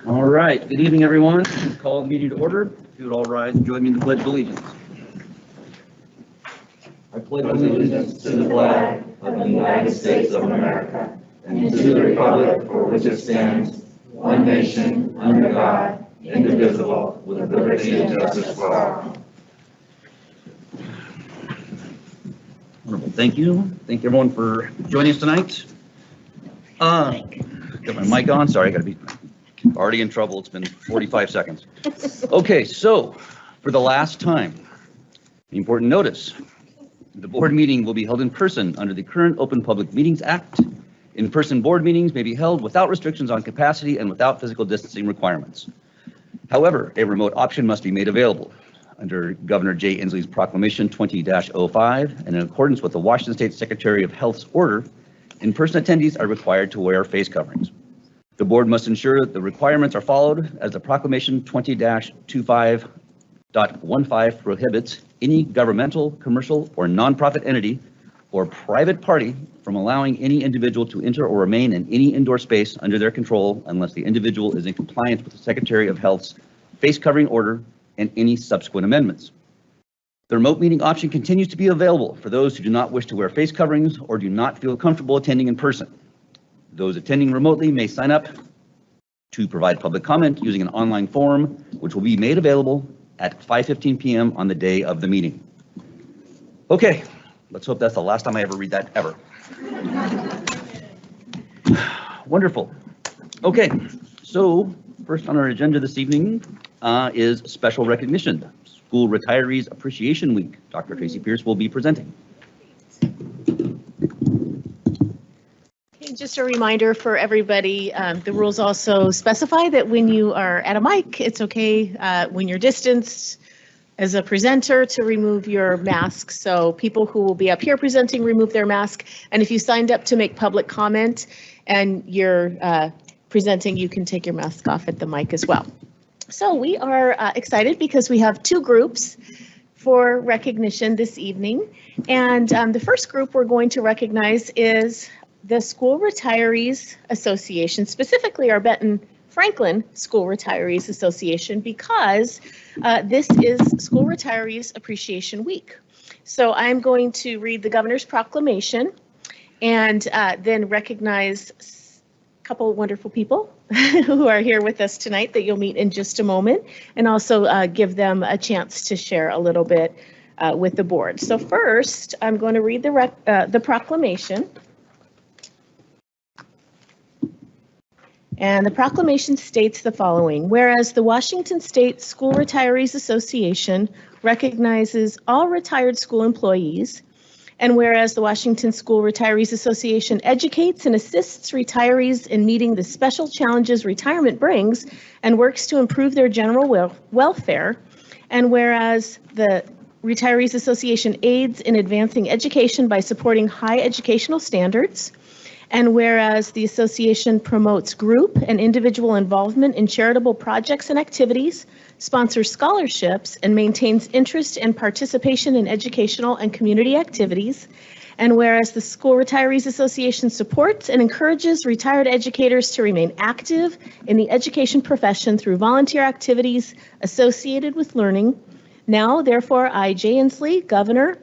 All right, good evening, everyone. Call the meeting to order. If you would all rise and join me in the Pledge of Allegiance. I pledge allegiance to the flag of the United States of America and to the republic for which it stands, one nation, under God, indivisible, with liberty and justice for all. Wonderful, thank you. Thank you everyone for joining us tonight. Got my mic on, sorry, I gotta be already in trouble. It's been 45 seconds. Okay, so for the last time, the important notice. The board meeting will be held in person under the current Open Public Meetings Act. In-person board meetings may be held without restrictions on capacity and without physical distancing requirements. However, a remote option must be made available. Under Governor Jay Inslee's Proclamation 20-05 and in accordance with the Washington State Secretary of Health's order, in-person attendees are required to wear face coverings. The board must ensure that the requirements are followed as the Proclamation 20-25.15 prohibits any governmental, commercial, or nonprofit entity or private party from allowing any individual to enter or remain in any indoor space under their control unless the individual is in compliance with the Secretary of Health's face covering order and any subsequent amendments. The remote meeting option continues to be available for those who do not wish to wear face coverings or do not feel comfortable attending in person. Those attending remotely may sign up to provide public comment using an online form, which will be made available at 5:15 p.m. on the day of the meeting. Okay, let's hope that's the last time I ever read that ever. Wonderful. Okay, so first on our agenda this evening is special recognition. School Retirees Appreciation Week. Dr. Tracy Pierce will be presenting. Just a reminder for everybody, the rules also specify that when you are at a mic, it's okay when you're distanced as a presenter to remove your mask. So people who will be up here presenting remove their mask. And if you signed up to make public comment and you're presenting, you can take your mask off at the mic as well. So we are excited because we have two groups for recognition this evening. And the first group we're going to recognize is the School Retirees Association, specifically our Benton Franklin School Retirees Association, because this is School Retirees Appreciation Week. So I'm going to read the Governor's Proclamation and then recognize a couple of wonderful people who are here with us tonight that you'll meet in just a moment, and also give them a chance to share a little bit with the board. So first, I'm going to read the proclamation. And the proclamation states the following: whereas the Washington State School Retirees Association recognizes all retired school employees, and whereas the Washington School Retirees Association educates and assists retirees in meeting the special challenges retirement brings and works to improve their general welfare, and whereas the Retirees Association aids in advancing education by supporting high educational standards, and whereas the association promotes group and individual involvement in charitable projects and activities, sponsors scholarships, and maintains interest and participation in educational and community activities, and whereas the School Retirees Association supports and encourages retired educators to remain active in the education profession through volunteer activities associated with learning, now therefore I, Jay Inslee, Governor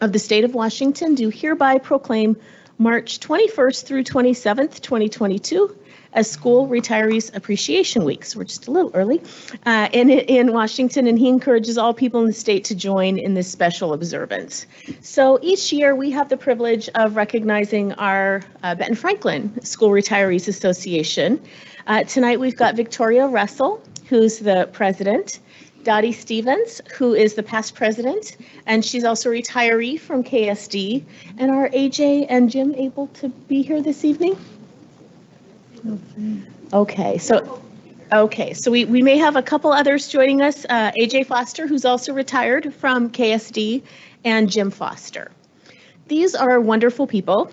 of the State of Washington, do hereby proclaim March 21st through 27th, 2022 as School Retirees Appreciation Week. So we're just a little early in Washington, and he encourages all people in the state to join in this special observance. So each year we have the privilege of recognizing our Benton Franklin School Retirees Association. Tonight we've got Victoria Russell, who's the president, Dottie Stevens, who is the past president, and she's also a retiree from KSD. And are AJ and Jim able to be here this evening? Okay, so we may have a couple others joining us. AJ Foster, who's also retired from KSD, and Jim Foster. These are wonderful people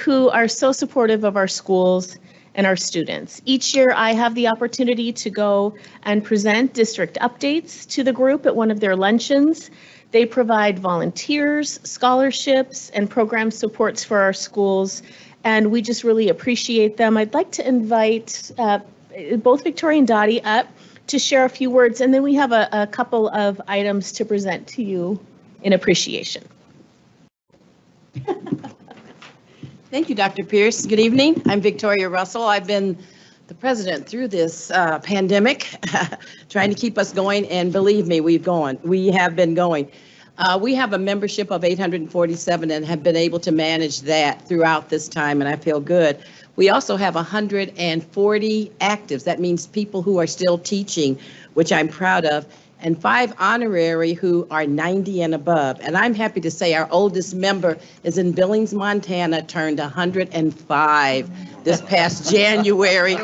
who are so supportive of our schools and our students. Each year I have the opportunity to go and present district updates to the group at one of their luncheons. They provide volunteers, scholarships, and program supports for our schools, and we just really appreciate them. I'd like to invite both Victoria and Dottie up to share a few words, and then we have a couple of items to present to you in appreciation. Thank you, Dr. Pierce. Good evening. I'm Victoria Russell. I've been the president through this pandemic, trying to keep us going, and believe me, we have been going. We have a membership of 847 and have been able to manage that throughout this time, and I feel good. We also have 140 actives. That means people who are still teaching, which I'm proud of, and 5 honorary who are 90 and above. And I'm happy to say our oldest member is in Billings, Montana, turned 105 this past January.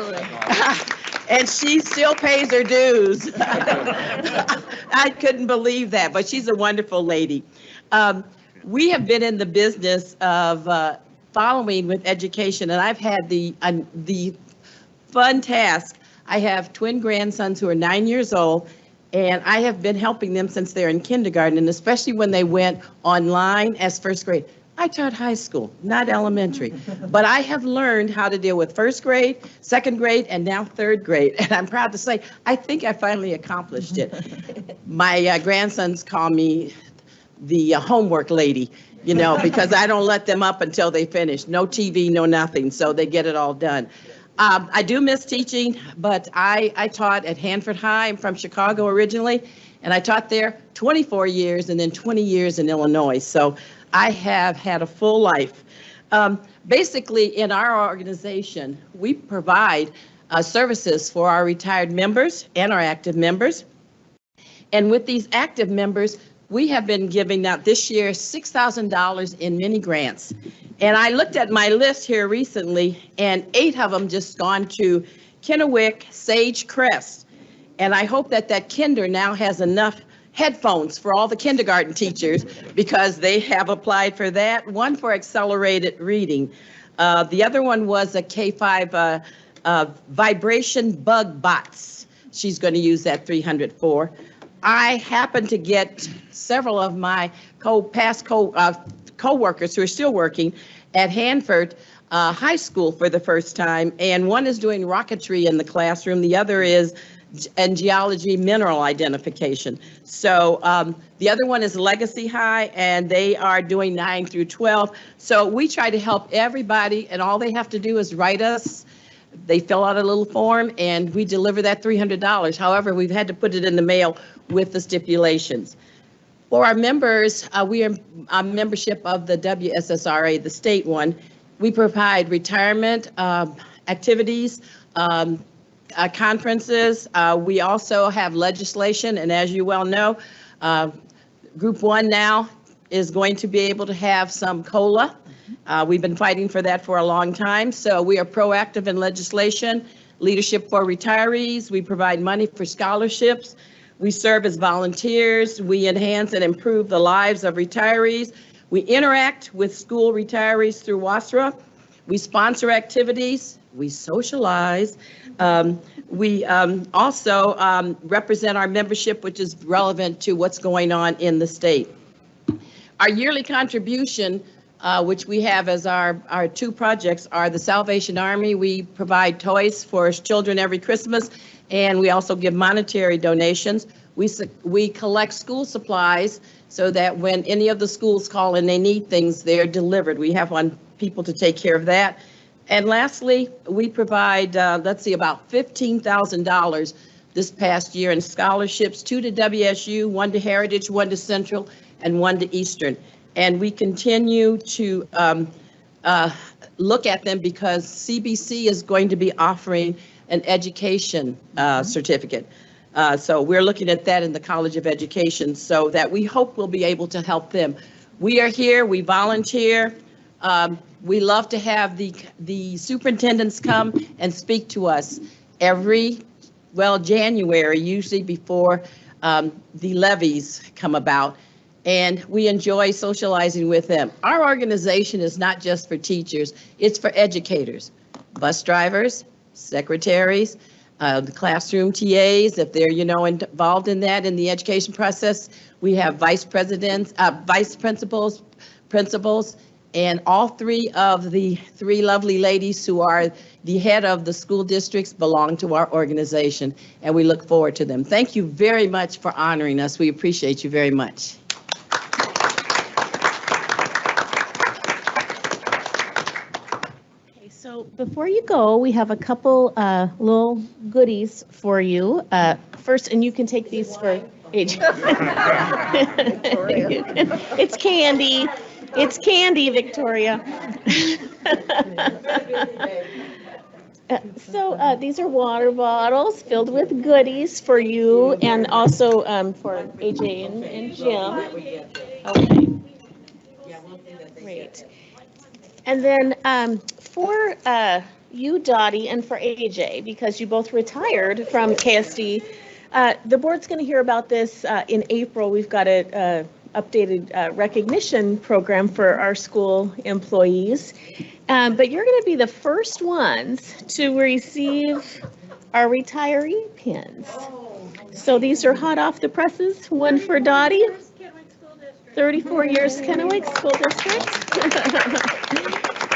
And she still pays her dues. I couldn't believe that, but she's a wonderful lady. We have been in the business of following with education, and I've had the fun task. I have twin grandsons who are 9 years old, and I have been helping them since they're in kindergarten, and especially when they went online as first grade. I taught high school, not elementary, but I have learned how to deal with first grade, second grade, and now third grade. And I'm proud to say, I think I finally accomplished it. My grandsons call me the homework lady, you know, because I don't let them up until they finish. No TV, no nothing, so they get it all done. I do miss teaching, but I taught at Hanford High. I'm from Chicago originally, and I taught there 24 years and then 20 years in Illinois. So I have had a full life. Basically, in our organization, we provide services for our retired members and our active members. And with these active members, we have been giving out this year $6,000 in mini grants. And I looked at my list here recently, and 8 of them just gone to Kennewick, Sage Crest. And I hope that kinder now has enough headphones for all the kindergarten teachers because they have applied for that. One for accelerated reading. The other one was a K-5 vibration bug bots. She's going to use that 300 for. I happen to get several of my past co-workers who are still working at Hanford High School for the first time, and one is doing rocketry in the classroom. The other is in geology mineral identification. So the other one is Legacy High, and they are doing 9 through 12. So we try to help everybody, and all they have to do is write us. They fill out a little form, and we deliver that $300. However, we've had to put it in the mail with the stipulations. For our members, we are a membership of the WSSRA, the state one. We provide retirement activities, conferences. We also have legislation, and as you well know, Group 1 now is going to be able to have some COLA. We've been fighting for that for a long time, so we are proactive in legislation, leadership for retirees. We provide money for scholarships. We serve as volunteers. We enhance and improve the lives of retirees. We interact with school retirees through WASRA. We sponsor activities. We socialize. We also represent our membership, which is relevant to what's going on in the state. Our yearly contribution, which we have as our 2 projects, are the Salvation Army. We provide toys for children every Christmas, and we also give monetary donations. We collect school supplies so that when any of the schools call and they need things, they're delivered. We have people to take care of that. And lastly, we provide, about $15,000 this past year in scholarships, 2 to WSU, 1 to Heritage, 1 to Central, and 1 to Eastern. And we continue to look at them because CBC is going to be offering an education certificate. So we're looking at that in the College of Education so that we hope we'll be able to help them. We are here, we volunteer. We love to have the superintendents come and speak to us every, January, usually before the levies come about. And we enjoy socializing with them. Our organization is not just for teachers, it's for educators, bus drivers, secretaries, the classroom TAs, if they're, involved in that in the education process. We have vice presidents, vice principals, and all 3 of the 3 lovely ladies who are the head of the school districts belong to our organization, and we look forward to them. Thank you very much for honoring us. We appreciate you very much. Okay, so before you go, we have a couple little goodies for you. First, and you can take these for age. It's candy. It's candy, Victoria. So these are water bottles filled with goodies for you and also for AJ and Jim. Okay. Great. And then for you, Dottie, and for AJ, because you both retired from KSD, the board's going to hear about this in April. We've got a updated recognition program for our school employees. But you're going to be the first ones to receive our retiree pins. So these are hot off the presses. One for Dottie, 34 years Kennewick School District.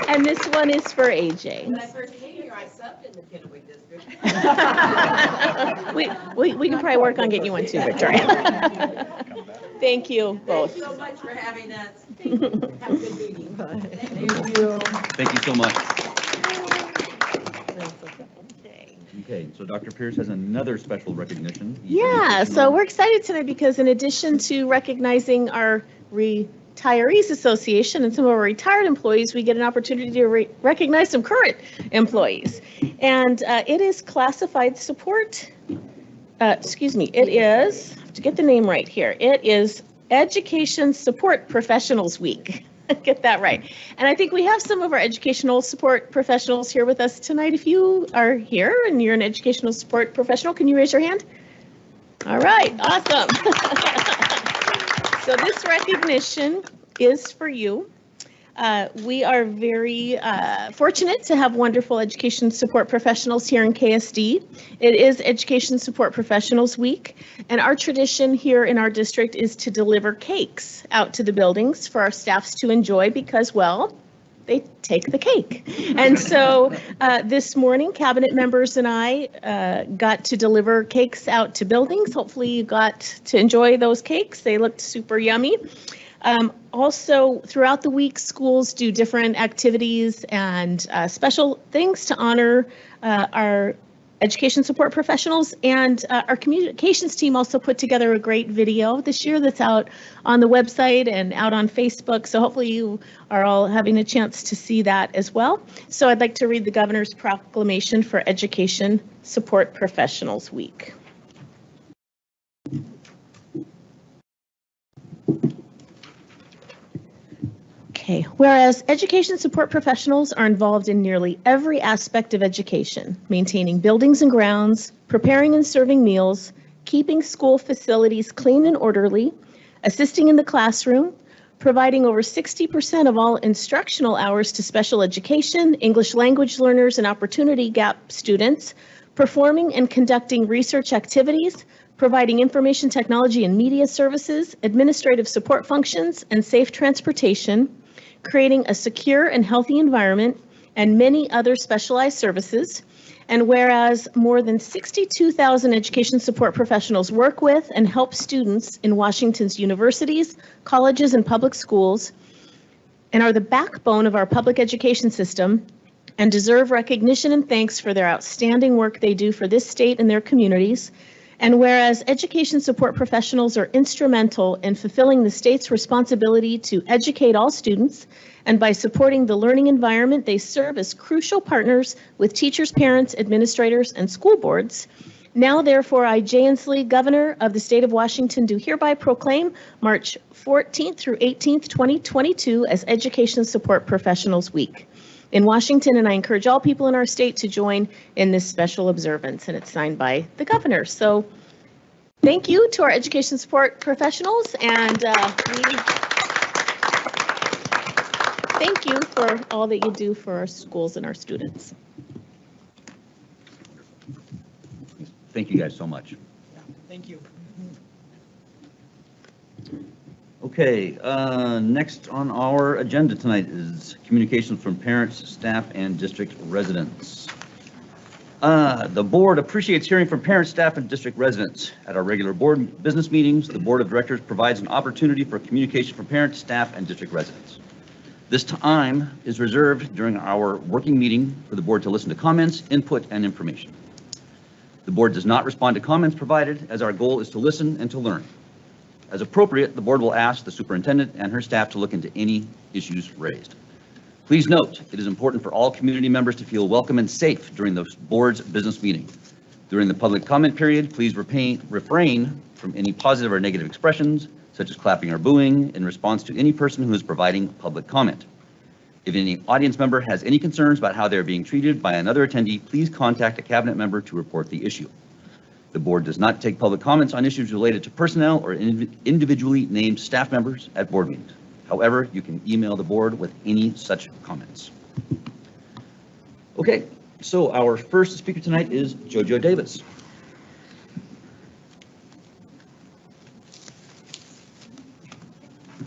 And this one is for AJ. When I first came here, I subbed in the Kennewick district. we can probably work on getting you one too, Victoria. Thank you both. Thank you so much for having us. Have a good meeting. Thank you. Thank you so much. Okay, so Dr. Pierce has another special recognition. Yeah, so we're excited tonight because in addition to recognizing our Retirees Association and some of our retired employees, we get an opportunity to recognize some current employees. And it is classified support, it is, to get the name right here, it is Education Support Professionals Week. Get that right. And I think we have some of our educational support professionals here with us tonight. If you are here and you're an educational support professional, can you raise your hand? All right, awesome. So this recognition is for you. We are very fortunate to have wonderful education support professionals here in KSD. It is Education Support Professionals Week, and our tradition here in our district is to deliver cakes out to the buildings for our staffs to enjoy because, well, they take the cake. And so this morning, cabinet members and I got to deliver cakes out to buildings. Hopefully you got to enjoy those cakes. They looked super yummy. Also, throughout the week, schools do different activities and special things to honor our education support professionals, and our communications team also put together a great video this year that's out on the website and out on Facebook, so hopefully you are all having a chance to see that as well. So I'd like to read the Governor's Proclamation for Education Support Professionals Week. Okay, whereas education support professionals are involved in nearly every aspect of education, maintaining buildings and grounds, preparing and serving meals, keeping school facilities clean and orderly, assisting in the classroom, providing over 60% of all instructional hours to special education, English language learners, and opportunity gap students, performing and conducting research activities, providing information technology and media services, administrative support functions, and safe transportation, creating a secure and healthy environment, and many other specialized services. And whereas more than 62,000 education support professionals work with and help students in Washington's universities, colleges, and public schools, and are the backbone of our public education system, and deserve recognition and thanks for their outstanding work they do for this state and their communities. And whereas education support professionals are instrumental in fulfilling the state's responsibility to educate all students, and by supporting the learning environment, they serve as crucial partners with teachers, parents, administrators, and school boards. Now, therefore, I, Jay Inslee, Governor of the State of Washington, do hereby proclaim March 14th through 18th, 2022 as Education Support Professionals Week in Washington, and I encourage all people in our state to join in this special observance, and it's signed by the governor. So thank you to our education support professionals, and we thank you for all that you do for our schools and our students. Thank you guys so much. Thank you. Okay, next on our agenda tonight is communications from parents, staff, and district residents. The board appreciates hearing from parents, staff, and district residents. At our regular board business meetings, the board of directors provides an opportunity for communication from parents, staff, and district residents. This time is reserved during our working meeting for the board to listen to comments, input, and information. The board does not respond to comments provided, as our goal is to listen and to learn. As appropriate, the board will ask the superintendent and her staff to look into any issues raised. Please note, it is important for all community members to feel welcome and safe during the board's business meeting. During the public comment period, please refrain from any positive or negative expressions, such as clapping or booing, in response to any person who is providing public comment. If any audience member has any concerns about how they're being treated by another attendee, please contact a cabinet member to report the issue. The board does not take public comments on issues related to personnel or individually named staff members at board meetings. However, you can email the board with any such comments. Okay, so our first speaker tonight is JoJo Davis.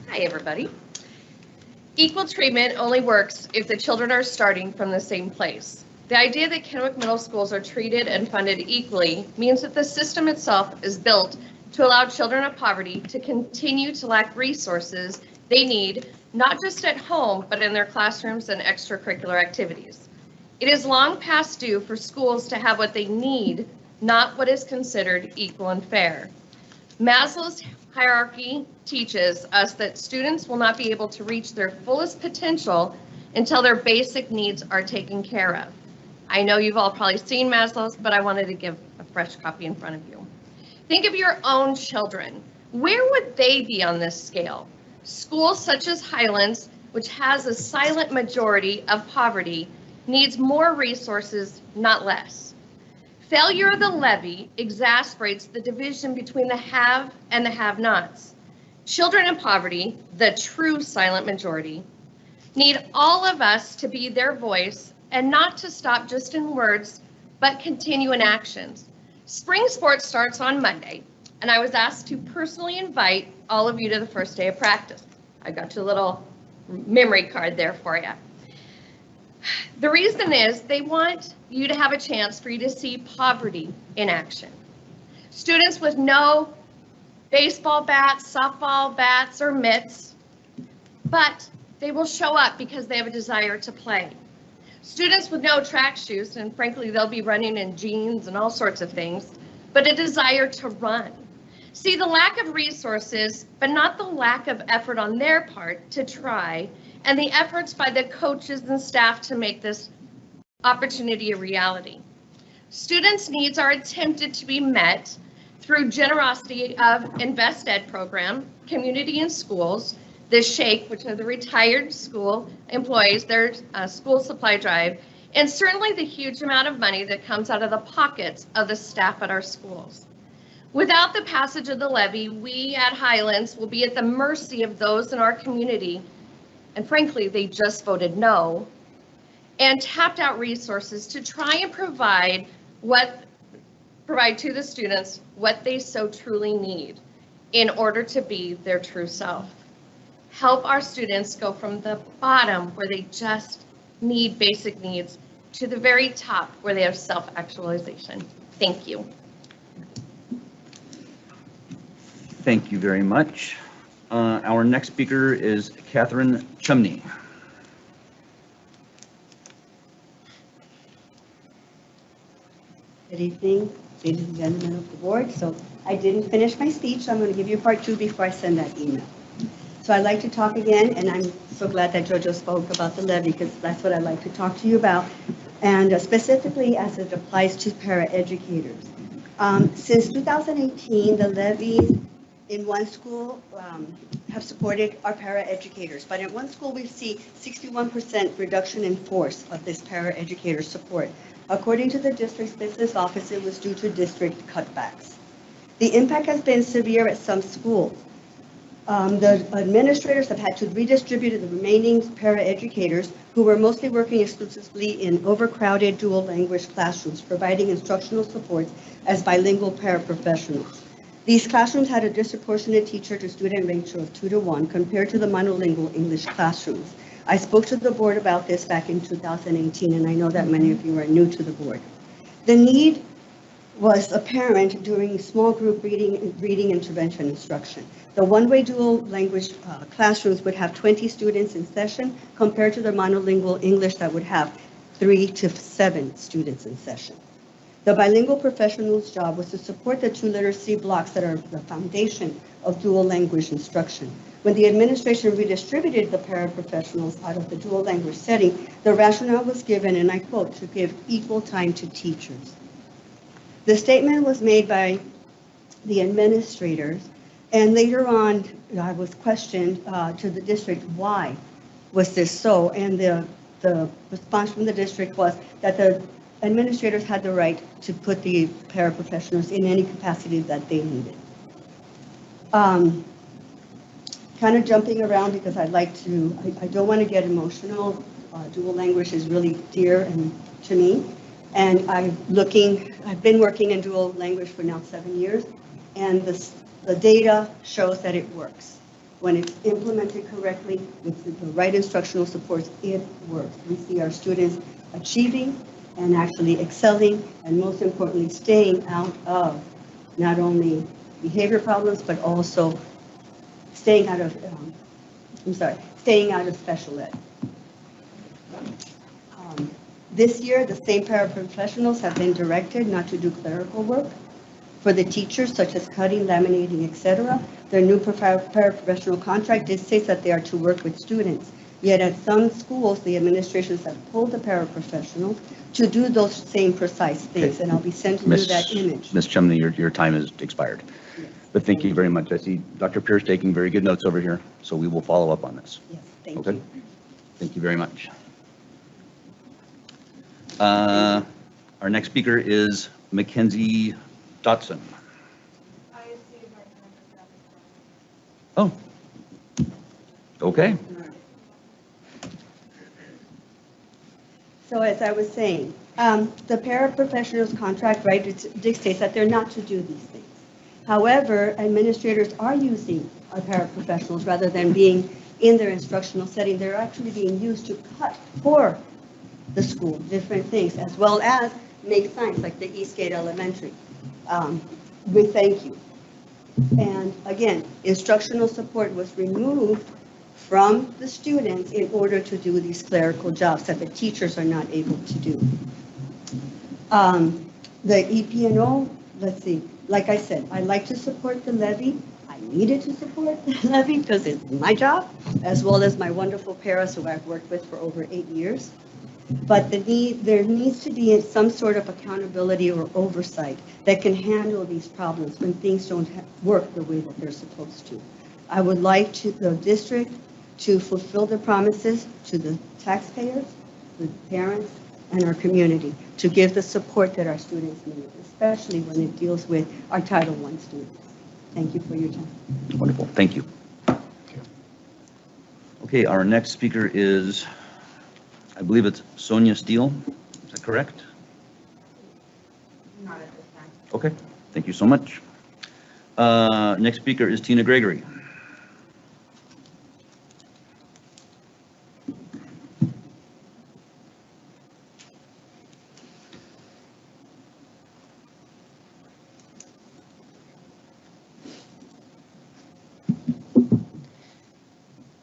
Hi, everybody. Equal treatment only works if the children are starting from the same place. The idea that Kennewick middle schools are treated and funded equally means that the system itself is built to allow children of poverty to continue to lack resources they need, not just at home, but in their classrooms and extracurricular activities. It is long past due for schools to have what they need, not what is considered equal and fair. Maslow's hierarchy teaches us that students will not be able to reach their fullest potential until their basic needs are taken care of. I know you've all probably seen Maslow's, but I wanted to give a fresh copy in front of you. Think of your own children. Where would they be on this scale? Schools such as Highlands, which has a silent majority of poverty, needs more resources, not less. Failure of the levy exasperates the division between the have and the have-nots. Children in poverty, the true silent majority, need all of us to be their voice and not to stop just in words, but continue in actions. Spring sports starts on Monday, and I was asked to personally invite all of you to the first day of practice. I got your little memory card there for you. The reason is they want you to have a chance for you to see poverty in action. Students with no baseball bats, softball bats, or mitts, but they will show up because they have a desire to play. Students with no track shoes, and frankly, they'll be running in jeans and all sorts of things, but a desire to run. See, the lack of resources, but not the lack of effort on their part to try, and the efforts by the coaches and staff to make this opportunity a reality. Students' needs are attempted to be met through generosity of Invest Ed program, community in schools, the Shake, which are the retired school employees, their school supply drive, and certainly the huge amount of money that comes out of the pockets of the staff at our schools. Without the passage of the levy, we at Highlands will be at the mercy of those in our community, and frankly, they just voted no, and tapped out resources to try and provide to the students what they so truly need in order to be their true self. Help our students go from the bottom where they just need basic needs to the very top where they have self-actualization. Thank you. Thank you very much. Our next speaker is Catherine Chumney. Good evening, ladies and gentlemen of the board. So I didn't finish my speech, so I'm going to give you part two before I send that email. So I'd like to talk again, and I'm so glad that JoJo spoke about the levy, because that's what I'd like to talk to you about, and specifically as it applies to paraeducators. Since 2018, the levies in one school have supported our paraeducators, but in one school we see 61% reduction in force of this paraeducator support. According to the district's business office, it was due to district cutbacks. The impact has been severe at some schools. The administrators have had to redistribute the remaining paraeducators who were mostly working exclusively in overcrowded dual language classrooms, providing instructional supports as bilingual paraprofessionals. These classrooms had a disproportionate teacher-to-student ratio of 2-to-1 compared to the monolingual English classrooms. I spoke to the board about this back in 2018, and I know that many of you are new to the board. The need was apparent during small group reading intervention instruction. The one-way dual language classrooms would have 20 students in session compared to the monolingual English that would have 3 to 7 students in session. The bilingual professional's job was to support the 2 literacy blocks that are the foundation of dual language instruction. When the administration redistributed the paraprofessionals out of the dual language setting, the rationale was given, and I quote, to give equal time to teachers. The statement was made by the administrators, and later on, I was questioned to the district, why was this so? And the response from the district was that the administrators had the right to put the paraprofessionals in any capacity that they needed. Kind of jumping around because I don't want to get emotional. Dual language is really dear to me. And I've been working in dual language for now 7 years, and the data shows that it works. When it's implemented correctly with the right instructional supports, it works. We see our students achieving and actually excelling, and most importantly, staying out of not only behavior problems, but also staying out of special ed. This year, the same paraprofessionals have been directed not to do clerical work for the teachers, such as cutting, laminating, etc. Their new paraprofessional contract states that they are to work with students. Yet at some schools, the administrations have pulled the paraprofessionals to do those same precise things, okay. And I'll be sending you that image. Ms. Chumney, your time has expired. Yes. But thank you very much. I see Dr. Pierce taking very good notes over here, so we will follow up on this. Yes, thank you. Thank you very much. Our next speaker is Mackenzie Dotson. Oh, okay. So as I was saying, the paraprofessionals contract, right, it dictates that they're not to do these things. However, administrators are using our paraprofessionals rather than being in their instructional setting. They're actually being used to cut for the school, different things, as well as make signs like the Eastgate Elementary. We thank you. And again, instructional support was removed from the students in order to do these clerical jobs that the teachers are not able to do. The EP&O, let's see, like I said, I like to support the levy. I needed to support the levy because it's my job, as well as my wonderful paras who I've worked with for over 8 years. But there needs to be some sort of accountability or oversight that can handle these problems when things don't work the way that they're supposed to. I would like the district to fulfill the promises to the taxpayers, the parents, and our community to give the support that our students need, especially when it deals with our Title I students. Thank you for your time. Wonderful. Thank you. Okay, our next speaker is, I believe it's Sonia Steele. Is that correct? Not at this time. Okay, thank you so much. Next speaker is Tina Gregory.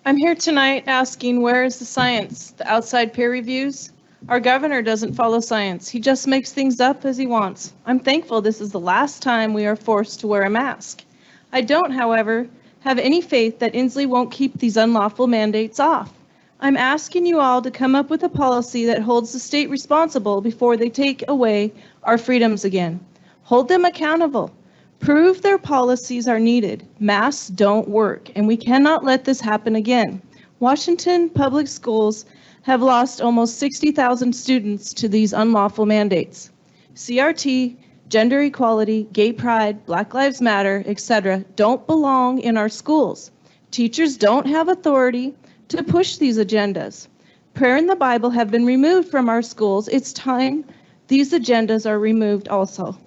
I'm here tonight asking, where is the science, the outside peer reviews? Our governor doesn't follow science. He just makes things up as he wants. I'm thankful this is the last time we are forced to wear a mask. I don't, however, have any faith that Inslee won't keep these unlawful mandates off. I'm asking you all to come up with a policy that holds the state responsible before they take away our freedoms again. Hold them accountable. Prove their policies are needed. Masks don't work, and we cannot let this happen again. Washington public schools have lost almost 60,000 students to these unlawful mandates. CRT, gender equality, gay pride, Black Lives Matter, etc. don't belong in our schools. Teachers don't have authority to push these agendas. Prayer and the Bible have been removed from our schools. It's time these agendas are removed also.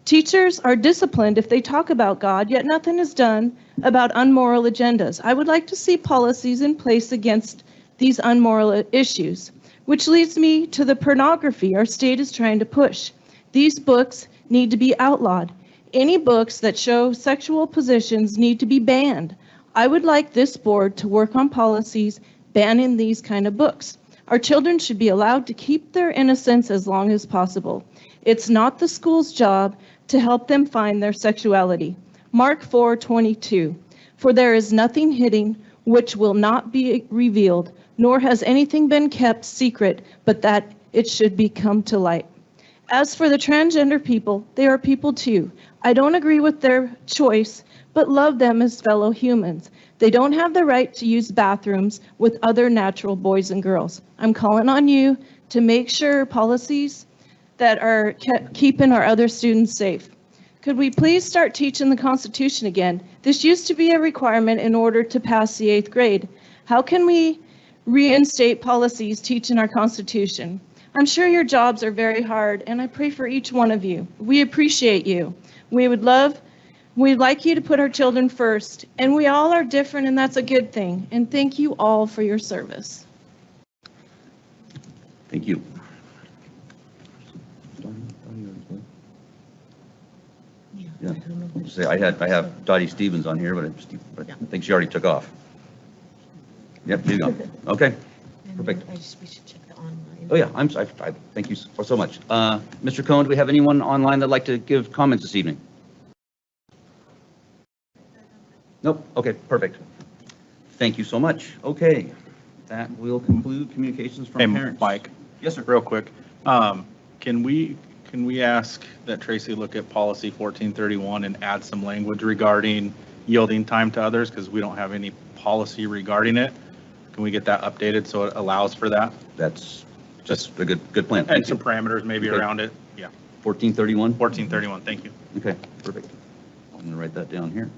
Teachers are disciplined if they talk about God, yet nothing is done about unmoral agendas. I would like to see policies in place against these unmoral issues, which leads me to the pornography our state is trying to push. These books need to be outlawed. Any books that show sexual positions need to be banned. I would like this board to work on policies banning these kind of books. Our children should be allowed to keep their innocence as long as possible. It's not the school's job to help them find their sexuality. Mark 4:22, for there is nothing hidden which will not be revealed, nor has anything been kept secret, but that it should be come to light. As for the transgender people, they are people too. I don't agree with their choice, but love them as fellow humans. They don't have the right to use bathrooms with other natural boys and girls. I'm calling on you to make sure policies that are keeping our other students safe. Could we please start teaching the Constitution again? This used to be a requirement in order to pass the 8th grade. How can we reinstate policies teaching our Constitution? I'm sure your jobs are very hard, and I pray for each one of you. We appreciate you. We'd like you to put our children first, and we all are different, and that's a good thing. And thank you all for your service. Thank you. Yeah. Say I have Dottie Stevens on here, but I think she already took off. Yep, you go. Okay, perfect. We should check the online. Oh yeah, I'm sorry. Thank you so much. Mr. Cohen, do we have anyone online that'd like to give comments this evening? Nope. Okay, perfect. Thank you so much. Okay, that will conclude communications from parents. Mike. Yes, sir. Real quick, can we ask that Tracy look at policy 1431 and add some language regarding yielding time to others, because we don't have any policy regarding it? Can we get that updated so it allows for that? That's just a good plan. And some parameters maybe around it. Yeah. 1431. 1431. Thank you. Okay, perfect. I'm going to write that down here.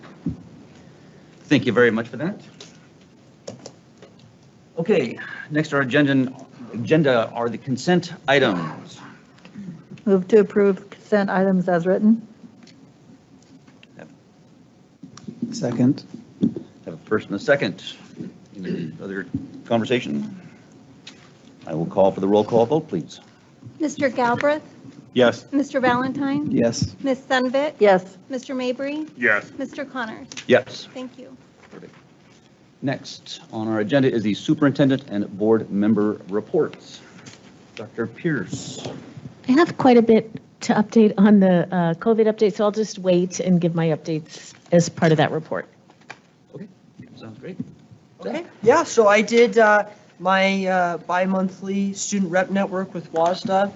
Thank you very much for that. Okay, next our agenda are the consent items. Move to approve consent items as written. Second. Have a first and a second. Any other conversation? I will call for the roll call vote, please. Mr. Galbraith, Yes. Mr. Valentine, Yes. Ms. Sunvit, Yes. Mr. Mabry, Yes. Mr. Connors. Yes. Thank you. Perfect. Next on our agenda is the superintendent and board member reports. Dr. Pierce. I have quite a bit to update on the COVID update, so I'll just wait and give my updates as part of that report. Okay, sounds great. Okay, yeah, so I did my bi-monthly student rep network with WASDA.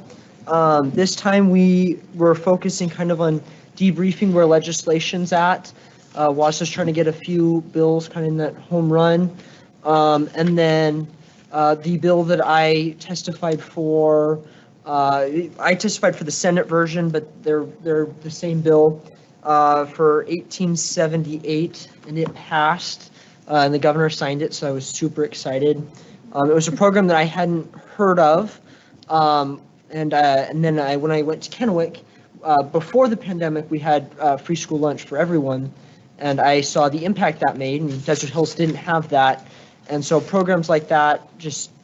This time we were focusing kind of on debriefing where legislation's at. WASDA's trying to get a few bills kind of in that home run. And then the bill that I testified for the Senate version, but they're the same bill for 1878, and it passed, and the governor signed it, so I was super excited. It was a program that I hadn't heard of, and then when I went to Kennewick, before the pandemic, we had free school lunch for everyone, and I saw the impact that made, and Desert Hills didn't have that, and so programs like that,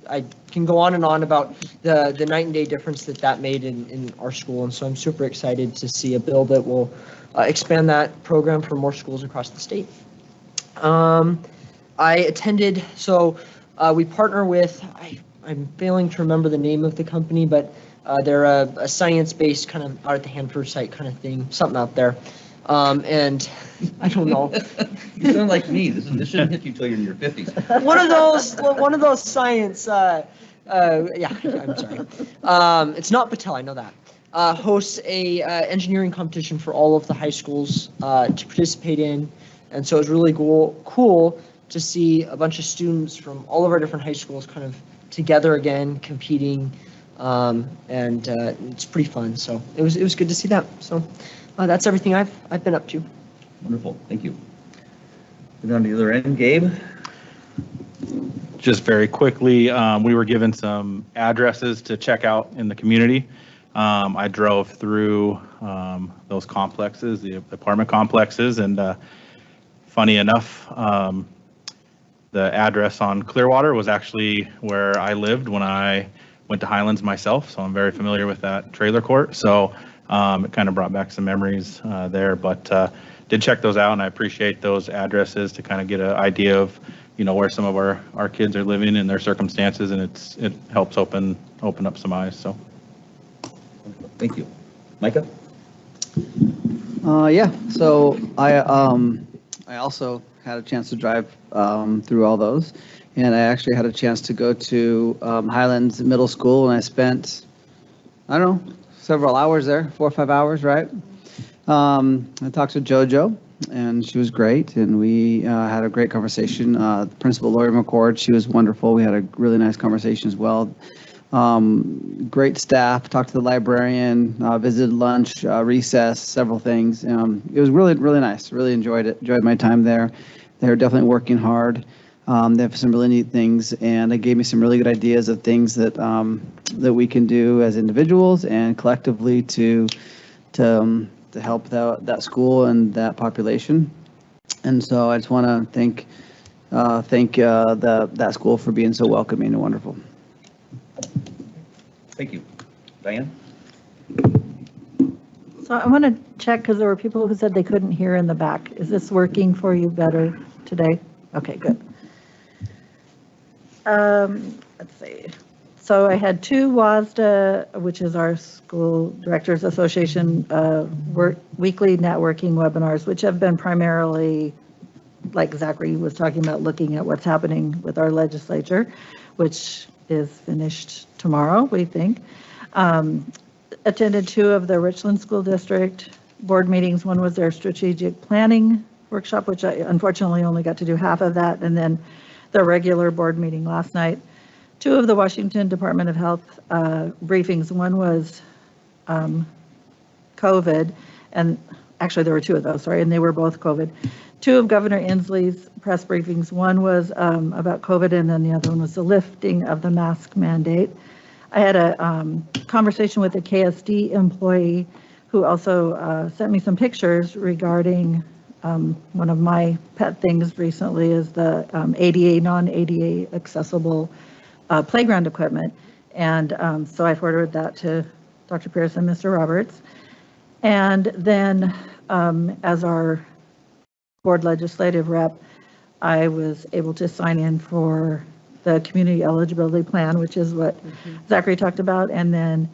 I can go on and on about the night and day difference that made in our school, and so I'm super excited to see a bill that will expand that program for more schools across the state. I attended, so we partner with, I'm failing to remember the name of the company, but they're a science-based kind of out at the Hanford site kind of thing, something out there. And I don't know. You sound like me. This shouldn't hit you till you're in your 50s. One of those science, yeah, I'm sorry. It's not Patel, I know that. Hosts a engineering competition for all of the high schools to participate in. And so it's really cool to see a bunch of students from all of our different high schools kind of together again, competing. And it's pretty fun. So it was good to see that. So that's everything I've been up to. Wonderful, thank you. Go down to the other end, Gabe. Just very quickly, we were given some addresses to check out in the community. I drove through those complexes, the apartment complexes. And funny enough, the address on Clearwater was actually where I lived when I went to Highlands myself, so I'm very familiar with that trailer court. So it kind of brought back some memories there, but did check those out, and I appreciate those addresses to kind of get an idea of, you know, where some of our kids are living and their circumstances, and it helps open up some eyes. So Thank you. Micah? Yeah, so I also had a chance to drive through all those, and I actually had a chance to go to Highlands Middle School, and I spent, I don't know, several hours there, 4 or 5 hours, right? I talked to JoJo, and she was great, and we had a great conversation. Principal Lori McCord, she was wonderful. We had a really nice conversation as well. Great staff, talked to the librarian, visited lunch, recess, several things. It was really, really nice. Really enjoyed it. Enjoyed my time there. They're definitely working hard. They have some really neat things, and it gave me some really good ideas of things that that we can do as individuals and collectively to help that school and that population. And so I just want to thank that school for being so welcoming and wonderful. Thank you. Diane? So I want to check because there were people who said they couldn't hear in the back. Is this working for you better today? Okay, good. Let's see. So I had 2 WASDA, which is our School Directors Association, weekly networking webinars, which have been primarily, like Zachary was talking about, looking at what's happening with our legislature, which is finished tomorrow, we think. Attended 2 of the Richland School District board meetings. One was their strategic planning workshop, which I unfortunately only got to do half of that, and then the regular board meeting last night. 2 of the Washington Department of Health briefings. One was COVID, and actually there were 2 of those, sorry, and they were both COVID. 2 of Governor Inslee's press briefings. One was about COVID, and then the other one was the lifting of the mask mandate. I had a conversation with a KSD employee who also sent me some pictures regarding one of my pet things recently is the ADA, non-ADA accessible playground equipment. And so I forwarded that to Dr. Pierce and Mr. Roberts. And then as our board legislative rep, I was able to sign in for the community eligibility plan, which is what Zachary talked about. And then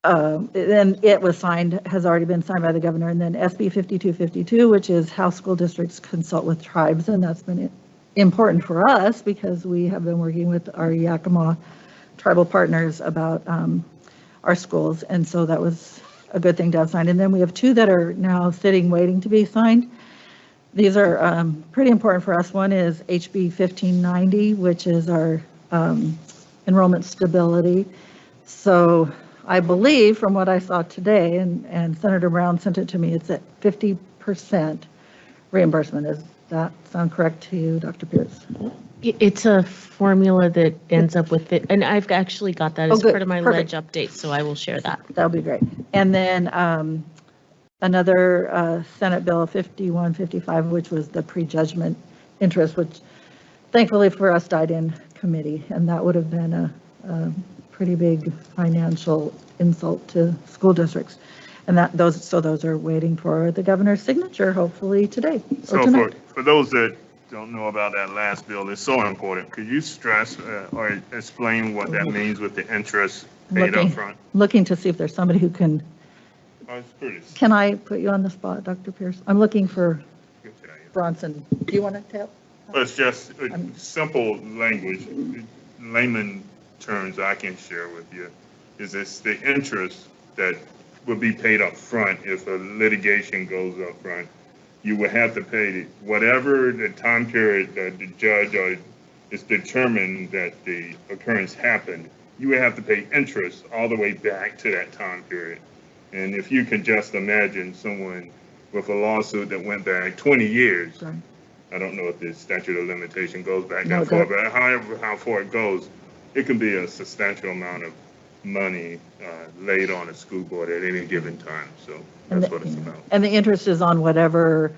it was signed, has already been signed by the governor. And then SB 5252, which is how school districts consult with tribes. And that's been important for us because we have been working with our Yakima tribal partners about our schools. And so that was a good thing to have signed. And then we have 2 that are now sitting waiting to be signed. These are pretty important for us. One is HB 1590, which is our enrollment stability. So I believe from what I saw today, and Senator Brown sent it to me, it's at 50% reimbursement. Does that sound correct to you, Dr. Pierce? It's a formula that ends up with it, and I've actually got that as part of my ledge update, so I will share that. That'll be great. And then another Senate Bill 5155, which was the prejudgment interest, which thankfully for us died in committee, and that would have been a pretty big financial insult to school districts. And those are waiting for the governor's signature, hopefully today or tonight. For those that don't know about that last bill, it's so important. Could you stress or explain what that means with the interest paid up front? Looking to see if there's somebody who can. Can I put you on the spot, Dr. Pierce? I'm looking for Bronson. Do you want to tell? It's just simple language, layman terms I can share with you. Is it's the interest that would be paid up front if a litigation goes up front. You would have to pay whatever the time period that the judge is determined that the occurrence happened. You would have to pay interest all the way back to that time period. And if you can just imagine someone with a lawsuit that went back 20 years, right. I don't know if the statute of limitation goes back that far, but however how far it goes, it can be a substantial amount of money laid on a school board at any given time. So that's what it's about. And the interest is on whatever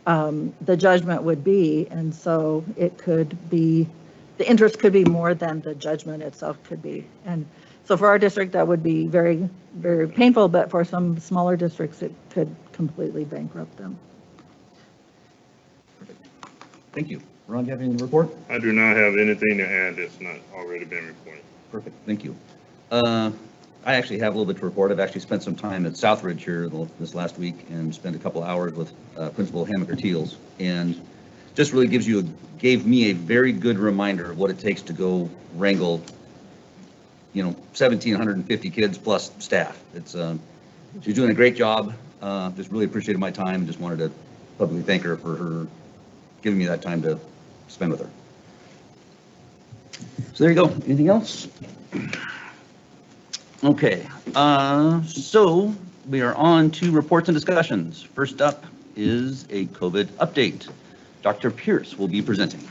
the judgment would be. And so it could be, the interest could be more than the judgment itself could be. And so for our district, that would be very, very painful, but for some smaller districts, it could completely bankrupt them. Thank you. Ron, do you have anything to report? I do not have anything to add that's not already been reported. Perfect, thank you. I actually have a little bit to report. I've actually spent some time at Southridge here this last week and spent a couple hours with Principal Hammaker-Teals, and just really gave me a very good reminder of what it takes to go wrangle, 1,750 kids plus staff. She's doing a great job. Just really appreciated my time. Just wanted to publicly thank her for her giving me that time to spend with her. So there you go. Anything else? Okay, so we are on to reports and discussions. First up is a COVID update. Dr. Pierce will be presenting.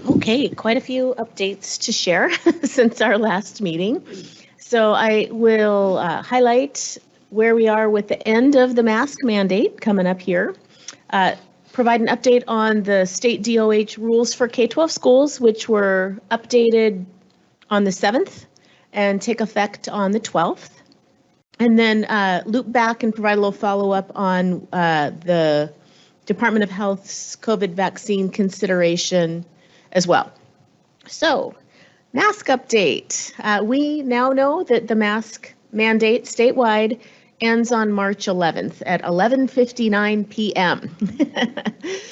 Okay, quite a few updates to share since our last meeting. So I will highlight where we are with the end of the mask mandate coming up here. Provide an update on the state DOH rules for K-12 schools, which were updated on the 7th and take effect on the 12th. And then loop back and provide a little follow-up on the Department of Health's COVID vaccine consideration as well. So, mask update. We now know that the mask mandate statewide ends on March 11th at 11:59 p.m.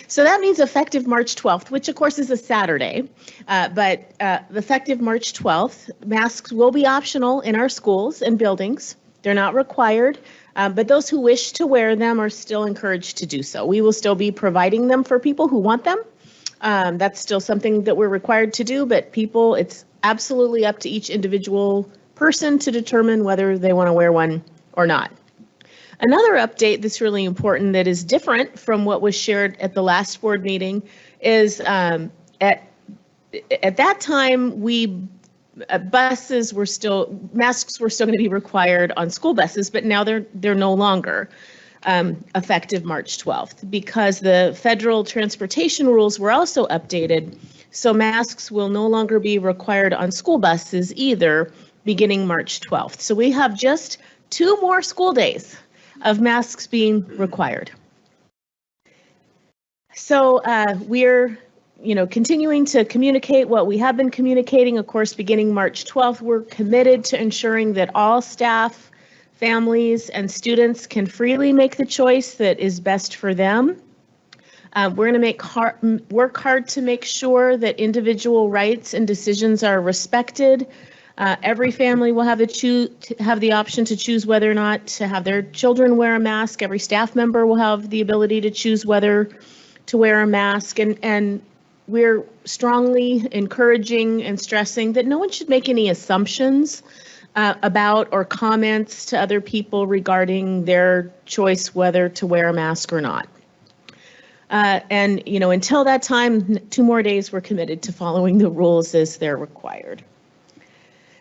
So that means effective March 12th, which of course is a Saturday, but effective March 12th, masks will be optional in our schools and buildings. They're not required, but those who wish to wear them are still encouraged to do so. We will still be providing them for people who want them. That's still something that we're required to do, but it's absolutely up to each individual person to determine whether they want to wear one or not. Another update that's really important that is different from what was shared at the last board meeting is at that time, masks were still going to be required on school buses, but now they're no longer. Effective March 12th, because the federal transportation rules were also updated. So masks will no longer be required on school buses either, beginning March 12th. So we have just 2 more school days of masks being required. So we're continuing to communicate what we have been communicating. Of course, beginning March 12th, we're committed to ensuring that all staff, families, and students can freely make the choice that is best for them. We're going to work hard to make sure that individual rights and decisions are respected. Every family will have the option to choose whether or not to have their children wear a mask. Every staff member will have the ability to choose whether to wear a mask. And we're strongly encouraging and stressing that no one should make any assumptions about or comments to other people regarding their choice whether to wear a mask or not. And until that time, 2 more days, we're committed to following the rules as they're required.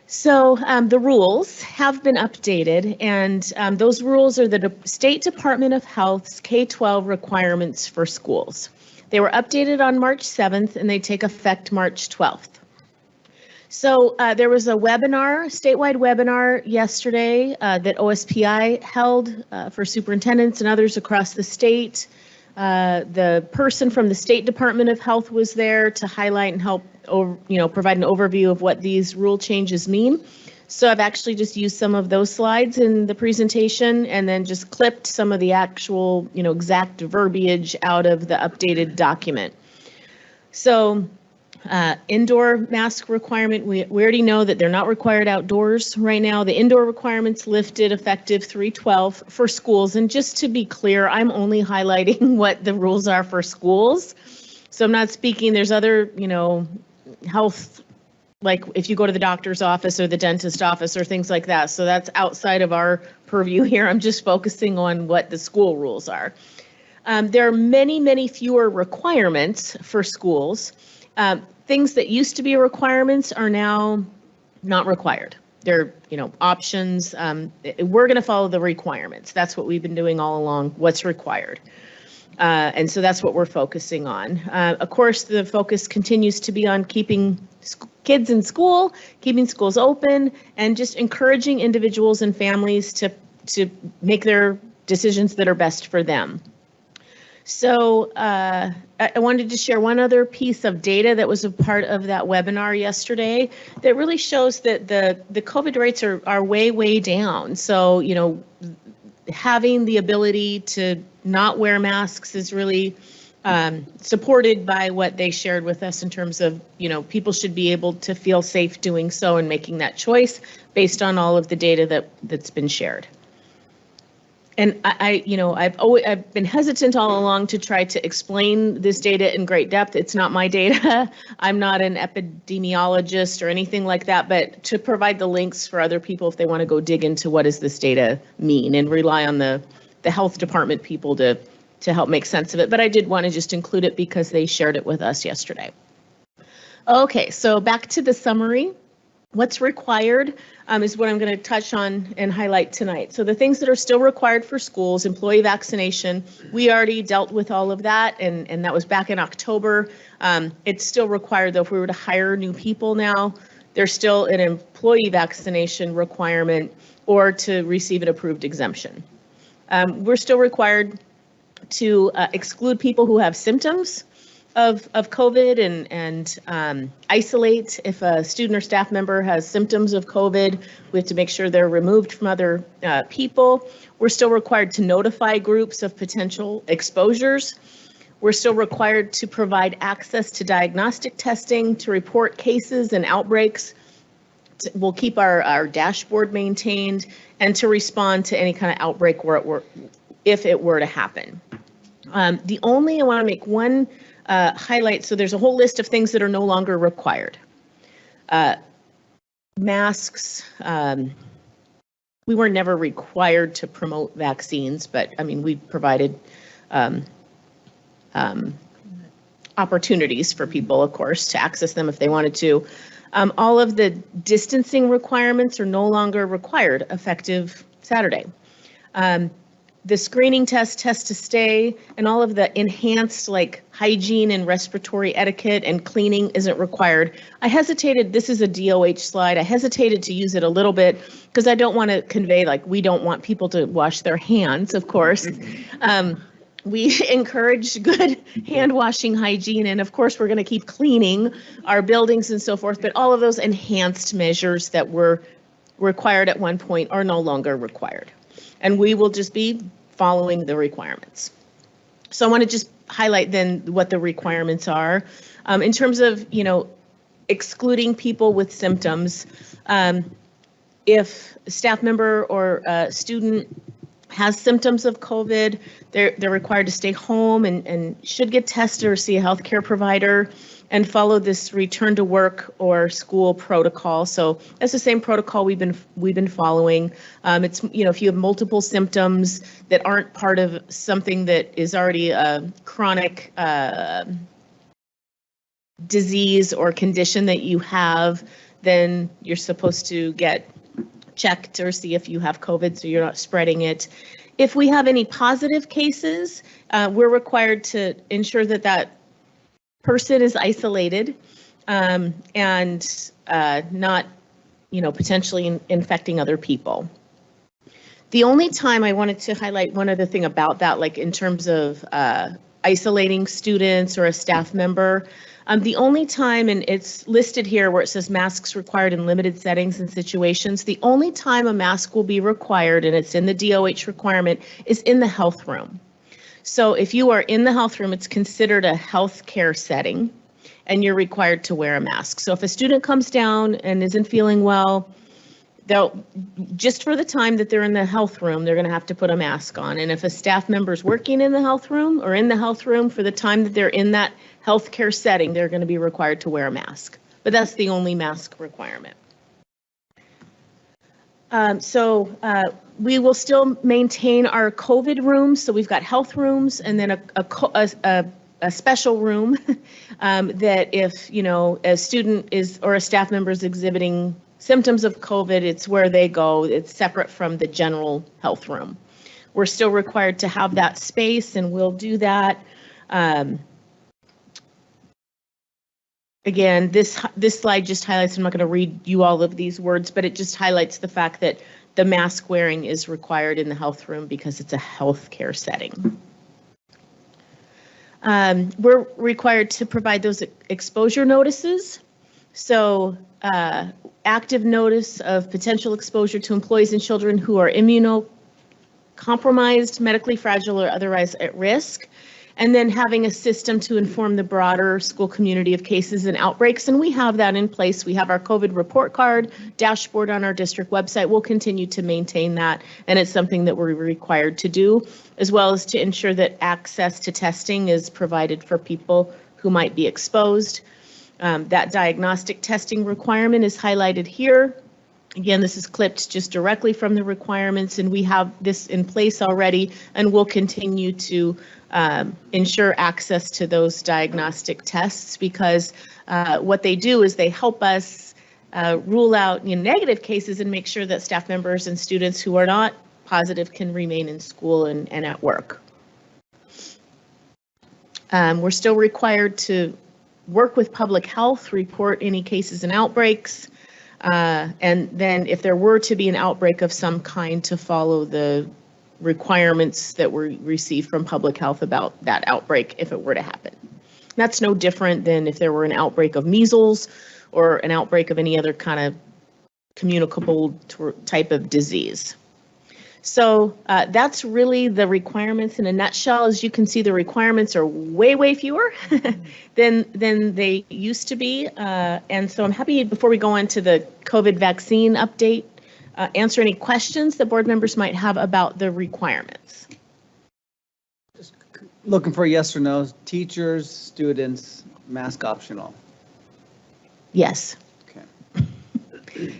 So the rules have been updated, and those rules are the State Department of Health's K-12 requirements for schools. They were updated on March 7th, and they take effect March 12th. So there was a statewide webinar yesterday that OSPI held for superintendents and others across the state. The person from the State Department of Health was there to highlight and help, provide an overview of what these rule changes mean. So I've actually just used some of those slides in the presentation and then just clipped some of the actual, exact verbiage out of the updated document. So Indoor mask requirement, we already know that they're not required outdoors right now. The indoor requirements lifted effective 3/12 for schools. And just to be clear, I'm only highlighting what the rules are for schools. So I'm not speaking, there's other, health, like if you go to the doctor's office or the dentist office or things like that. So that's outside of our purview here. I'm just focusing on what the school rules are. There are many, many fewer requirements for schools. Things that used to be requirements are now not required. They're, options. We're going to follow the requirements. That's what we've been doing all along, what's required. And so that's what we're focusing on. Of course, the focus continues to be on keeping kids in school, keeping schools open, and just encouraging individuals and families to make their decisions that are best for them. So I wanted to share one other piece of data that was a part of that webinar yesterday that really shows that the COVID rates are way, way down. So, having the ability to not wear masks is really supported by what they shared with us in terms of, people should be able to feel safe doing so and making that choice based on all of the data that's been shared. And I've been hesitant all along to try to explain this data in great depth. It's not my data. I'm not an epidemiologist or anything like that, but to provide the links for other people if they want to go dig into what does this data mean and rely on the health department people to help make sense of it. But I did want to just include it because they shared it with us yesterday. Okay, so back to the summary. What's required is what I'm going to touch on and highlight tonight. So the things that are still required for schools, employee vaccination, we already dealt with all of that, and that was back in October. It's still required, though, if we were to hire new people now, there's still an employee vaccination requirement or to receive an approved exemption. We're still required to exclude people who have symptoms of COVID and isolate. If a student or staff member has symptoms of COVID, we have to make sure they're removed from other people. We're still required to notify groups of potential exposures. We're still required to provide access to diagnostic testing, to report cases and outbreaks. We'll keep our dashboard maintained and to respond to any kind of outbreak if it were to happen. I want to make one highlight. So there's a whole list of things that are no longer required. Masks. We were never required to promote vaccines, but we provided opportunities for people, of course, to access them if they wanted to. All of the distancing requirements are no longer required effective Saturday. The screening test to stay, and all of the enhanced hygiene and respiratory etiquette and cleaning isn't required. I hesitated, this is a DOH slide, I hesitated to use it a little bit because I don't want to convey we don't want people to wash their hands, of course. We encourage good hand washing hygiene, and of course we're going to keep cleaning our buildings and so forth, but all of those enhanced measures that were required at one point are no longer required. And we will just be following the requirements. So I want to just highlight then what the requirements are. In terms of, excluding people with symptoms, if a staff member or a student has symptoms of COVID, they're required to stay home and should get tested or see a healthcare provider and follow this return to work or school protocol. So that's the same protocol we've been following. It's if you have multiple symptoms that aren't part of something that is already a chronic disease or condition that you have, then you're supposed to get checked or see if you have COVID so you're not spreading it. If we have any positive cases, we're required to ensure that person is isolated and not, potentially infecting other people. The only time I wanted to highlight one other thing about that, in terms of isolating students or a staff member, the only time, and it's listed here where it says masks required in limited settings and situations, the only time a mask will be required, and it's in the DOH requirement, is in the health room. So if you are in the health room, it's considered a healthcare setting. and you're required to wear a mask. So if a student comes down and isn't feeling well, they'll, just for the time that they're in the health room, they're going to have to put a mask on. And if a staff member's working in the health room or in the health room for the time that they're in that healthcare setting, they're going to be required to wear a mask. But that's the only mask requirement. We will still maintain our COVID rooms. So we've got health rooms and then a special room that if, you know, a student is or a staff member is exhibiting symptoms of COVID, it's where they go. It's separate from the general health room. We're still required to have that space, and we'll do that. Again, this slide just highlights, I'm not going to read you all of these words, but it just highlights the fact that the mask wearing is required in the health room because it's a healthcare setting. We're required to provide those exposure notices. So active notice of potential exposure to employees and children who are immunocompromised, medically fragile, or otherwise at risk. And then having a system to inform the broader school community of cases and outbreaks. And we have that in place. We have our COVID report card dashboard on our district website. We'll continue to maintain that. And it's something that we're required to do, as well as to ensure that access to testing is provided for people who might be exposed. That diagnostic testing requirement is highlighted here. Again, this is clipped just directly from the requirements, and we have this in place already, and we'll continue to ensure access to those diagnostic tests, because what they do is they help us rule out negative cases and make sure that staff members and students who are not positive can remain in school and at work. We're still required to work with public health, report any cases and outbreaks, and then if there were to be an outbreak of some kind, to follow the requirements that were received from public health about that outbreak if it were to happen. That's no different than if there were an outbreak of measles or an outbreak of any other kind of communicable type of disease. So that's really the requirements in a nutshell. As you can see, the requirements are way, way fewer than they used to be. And so I'm happy, before we go on to the COVID vaccine update, answer any questions that board members might have about the requirements. Just looking for yes or no. Teachers, students, mask optional. Yes. Okay.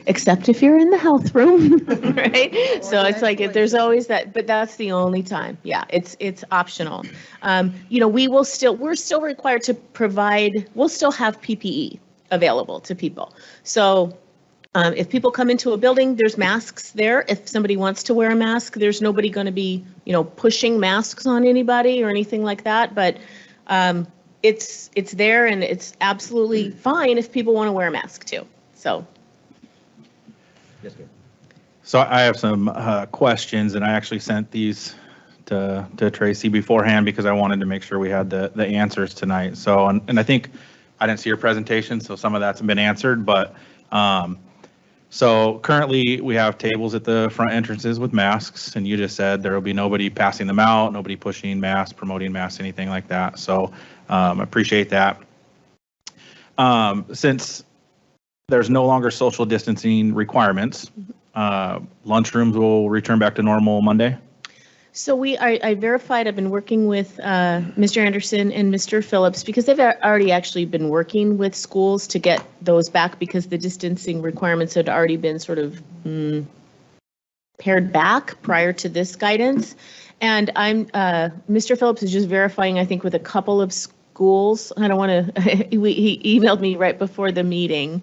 Except if you're in the health room, right? So it's like, there's always that, but that's the only time. Yeah, it's optional. We're still required to provide, we'll still have PPE available to people. So if people come into a building, there's masks there. If somebody wants to wear a mask, there's nobody going to be, pushing masks on anybody or anything like that. But it's there, and it's absolutely fine if people want to wear a mask too. So. Yes, sir. So I have some questions, and I actually sent these to Tracy beforehand because I wanted to make sure we had the answers tonight. So, and I think I didn't see your presentation, so some of that's been answered, but so currently we have tables at the front entrances with masks, and you just said there will be nobody passing them out, nobody pushing masks, promoting masks, anything like that. So I appreciate that. Since there's no longer social distancing requirements, lunchrooms will return back to normal Monday? So I verified, I've been working with Mr. Anderson and Mr. Phillips, because they've already actually been working with schools to get those back, because the distancing requirements had already been sort of pared back prior to this guidance. And Mr. Phillips is just verifying, I think, with a couple of schools. I don't want to, he emailed me right before the meeting.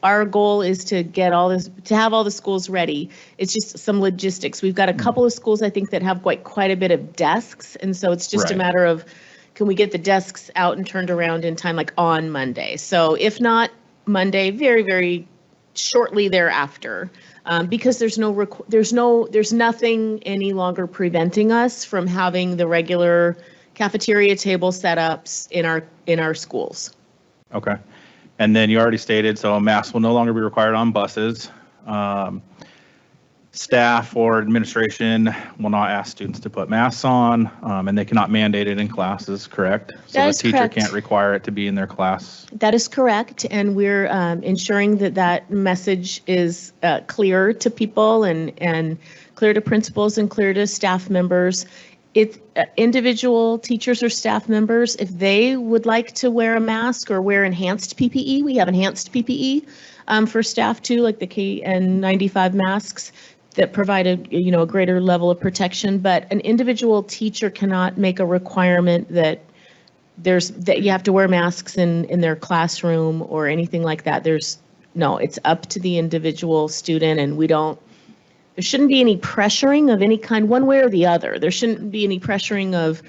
Our goal is to get to have all the schools ready. It's just some logistics. We've got a couple of schools, I think, that have quite a bit of desks. And so it's just a matter of, can we get the desks out and turned around in time, like on Monday? So if not Monday, very, very shortly thereafter, because there's nothing any longer preventing us from having the regular cafeteria table setups in our schools. Okay. And then you already stated, so masks will no longer be required on buses. Staff or administration will not ask students to put masks on, and they cannot mandate it in classes, correct? So That the is teacher correct. can't require it to be in their class. That is correct, and we're ensuring that that message is clear to people and clear to principals and clear to staff members. If individual teachers or staff members, if they would like to wear a mask or wear enhanced PPE, we have enhanced PPE for staff too, like the KN95 masks that provide a greater level of protection. But an individual teacher cannot make a requirement that you have to wear masks in their classroom or anything like that. No, it's up to the individual student, and there shouldn't be any pressuring of any kind, one way or the other. There shouldn't be any pressuring of,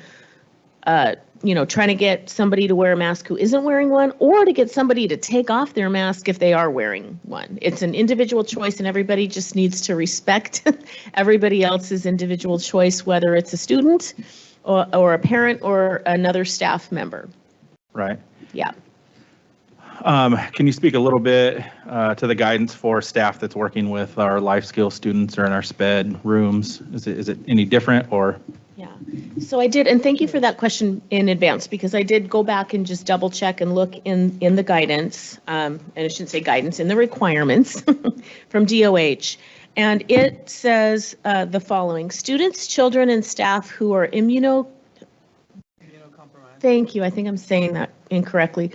trying to get somebody to wear a mask who isn't wearing one, or to get somebody to take off their mask if they are wearing one. It's an individual choice, and everybody just needs to respect everybody else's individual choice, whether it's a student or a parent or another staff member. Right. Yeah. Can you speak a little bit to the guidance for staff that's working with our life skills students or in our SPED rooms? Is it any different or? Yeah, so I did, and thank you for that question in advance, because I did go back and just double check and look in the guidance, and I shouldn't say guidance, in the requirements from DOH. And it says the following: students, children, and staff who are immunocompromised. Thank you, I think I'm saying that incorrectly.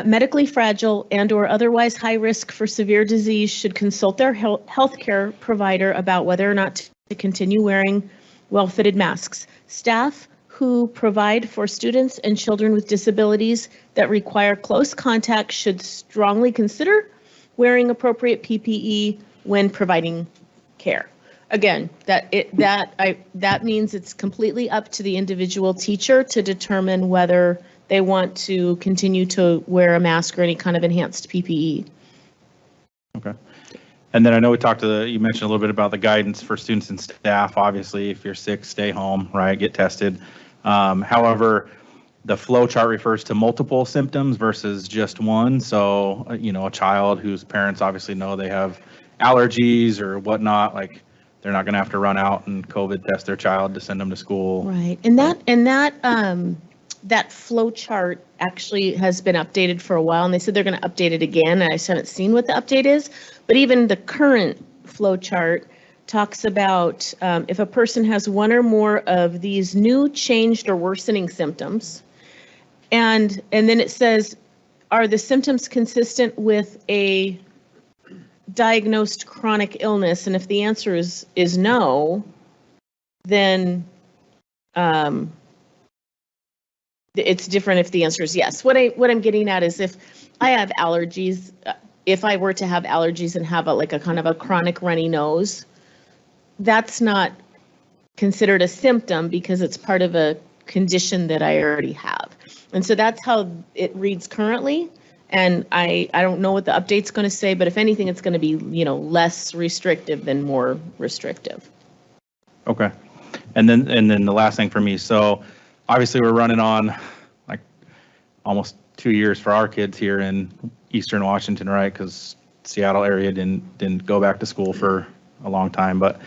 Medically fragile and or otherwise high risk for severe disease should consult their healthcare provider about whether or not to continue wearing well-fitted masks. Staff who provide for students and children with disabilities that require close contact should strongly consider wearing appropriate PPE when providing care. Again, that means it's completely up to the individual teacher to determine whether they want to continue to wear a mask or any kind of enhanced PPE. Okay. And then I know you mentioned a little bit about the guidance for students and staff. Obviously, if you're sick, stay home, right? Get tested. However, the flow chart refers to multiple symptoms versus just one. So, a child whose parents obviously know they have allergies or whatnot, like they're not going to have to run out and COVID test their child to send them to school. Right. That flow chart actually has been updated for a while, and they said they're going to update it again. And I haven't seen what the update is, but even the current flow chart talks about if a person has one or more of these new, changed, or worsening symptoms, and then it says, are the symptoms consistent with a diagnosed chronic illness? And if the answer is no, then it's different if the answer is yes. What I'm getting at is if I have allergies, if I were to have allergies and have a kind of a chronic runny nose, that's not considered a symptom because it's part of a condition that I already have. And so that's how it reads currently. And I don't know what the update's going to say, but if anything, it's going to be, less restrictive than more restrictive. Okay. And then the last thing for me. So obviously we're running on like almost 2 years for our kids here in Eastern Washington, right? Because Seattle area didn't go back to school for a long time. But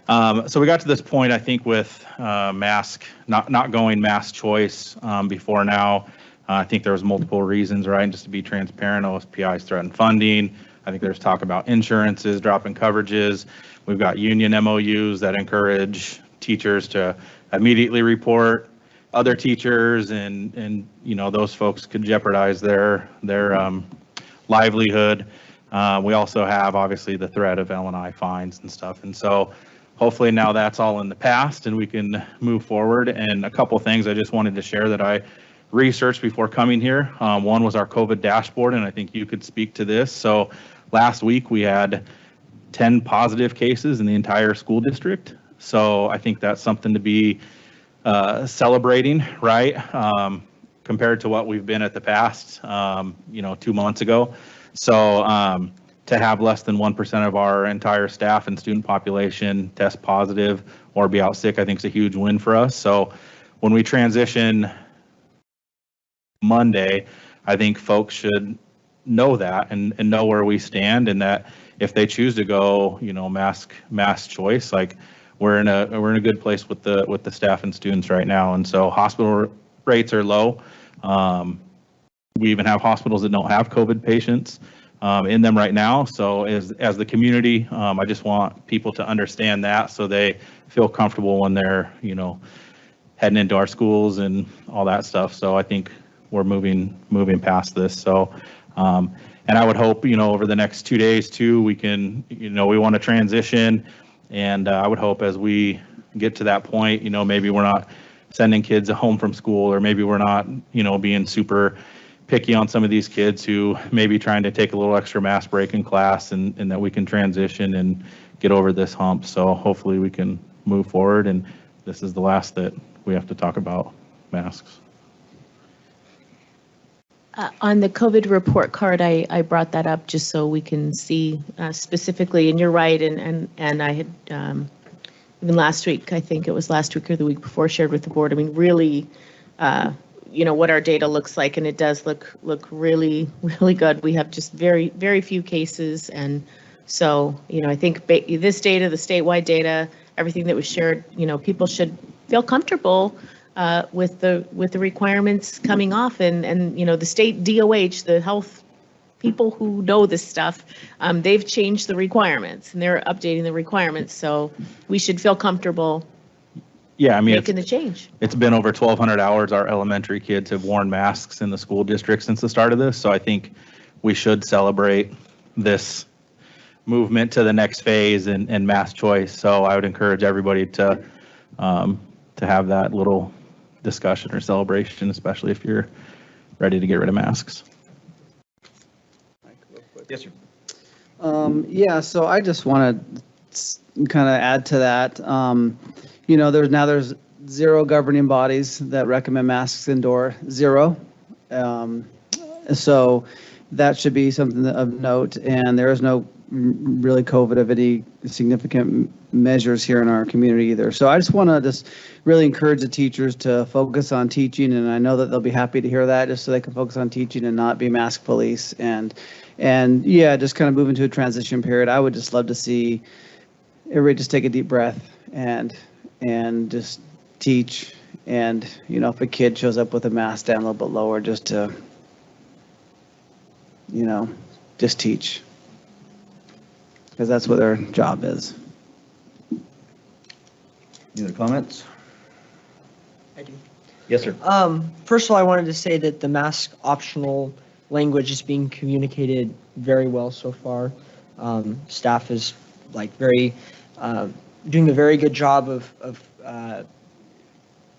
so we got to this point, I think, with mask, not going mask choice before now. I think there was multiple reasons, right? And just to be transparent, OSPI's threatened funding. I think there's talk about insurances, dropping coverages. We've got union MOUs that encourage teachers to immediately report other teachers, and those folks could jeopardize their livelihood. We also have obviously the threat of L&I fines and stuff, and so hopefully now that's all in the past and we can move forward. And a couple things I just wanted to share that I researched before coming here. One was our Cova Dashboard, and I think you could speak to this. So last week we had 10 positive cases in the entire school district. So I think that's something to be celebrating, right? Compared to what we've been at the past, 2 months ago. So to have less than 1% of our entire staff and student population test positive or be out sick, I think is a huge win for us. So when we transition Monday, I think folks should know that and know where we stand, and that if they choose to go, mask choice, like we're in a good place with the staff and students right now. And so hospital rates are low. We even have hospitals that don't have COVID patients in them right now. So as the community, I just want people to understand that so they feel comfortable when they're, heading into our schools and all that stuff. So I think we're moving past this. So, and I would hope, over the next 2 days too, we can, we want to transition. And I would hope as we get to that point, maybe we're not sending kids home from school, or maybe we're not, being super picky on some of these kids who may be trying to take a little extra mask break in class, and that we can transition and get over this hump. So hopefully we can move forward, and this is the last that we have to talk about masks. On the COVID report card, I brought that up just so we can see specifically, and you're right, and I had, even last week, I think it was last week or the week before, shared with the board, I mean, really, what our data looks like, and it does look really, really good. We have just very, very few cases, and so, I think this data, the statewide data, everything that was shared, people should feel comfortable with the requirements coming off, and the state DOH, the health people who know this stuff, they've changed the requirements and they're updating the requirements. So we should feel comfortable. Yeah, I mean, making the change. It's been over 1,200 hours. Our elementary kids have worn masks in the school district since the start of this. So I think we should celebrate this movement to the next phase and mask choice. So I would encourage everybody to have that little discussion or celebration, especially if you're ready to get rid of masks. Yes, sir. Yeah, so I just want to kind of add to that. There's 0 governing bodies that recommend masks indoor, 0. So that should be something of note, and there is no really COVID of any significant measures here in our community either. So I just want to really encourage the teachers to focus on teaching, and I know that they'll be happy to hear that, just so they can focus on teaching and not be mask police, and yeah, just kind of move into a transition period. I would just love to see everybody just take a deep breath and just teach, and if a kid shows up with a mask down a little bit lower, just to just teach, because that's what their job is. Any other comments? I do. Yes, sir. First of all, I wanted to say that the mask optional language is being communicated very well so far. Staff is doing a very good job of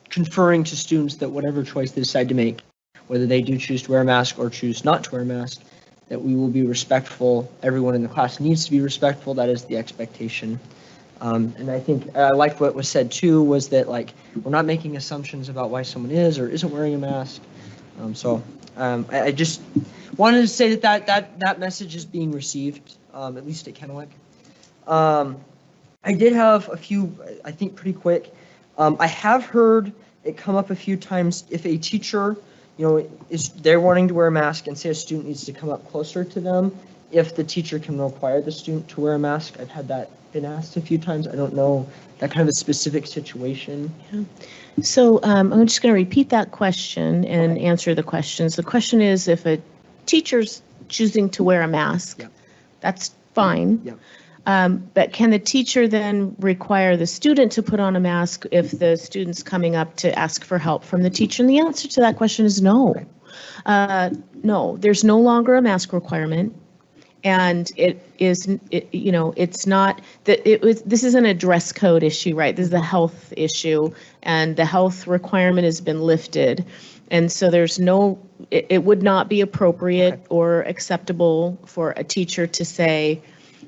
conferring to students that whatever choice they decide to make, whether they do choose to wear a mask or choose not to wear a mask, that we will be respectful. Everyone in the class needs to be respectful. That is the expectation. And I think I liked what was said too, was that we're not making assumptions about why someone is or isn't wearing a mask. I just wanted to say that message is being received, at least at Kennewick. I did have a few, I think pretty quick. I have heard it come up a few times if a teacher, they're wanting to wear a mask and say a student needs to come up closer to them, if the teacher can require the student to wear a mask. I've had that been asked a few times. I don't know that kind of a specific situation. Yeah. So I'm just going to repeat that question and answer the questions. The question is, if a teacher's choosing to wear a mask, Yep. that's fine. Yep. But can the teacher then require the student to put on a mask if the student's coming up to ask for help from the teacher? And the answer to that question is no. No, there's no longer a mask requirement. And it's not that this isn't a dress code issue, right? This is a health issue, and the health requirement has been lifted. And so it would not be appropriate or acceptable for a teacher to say,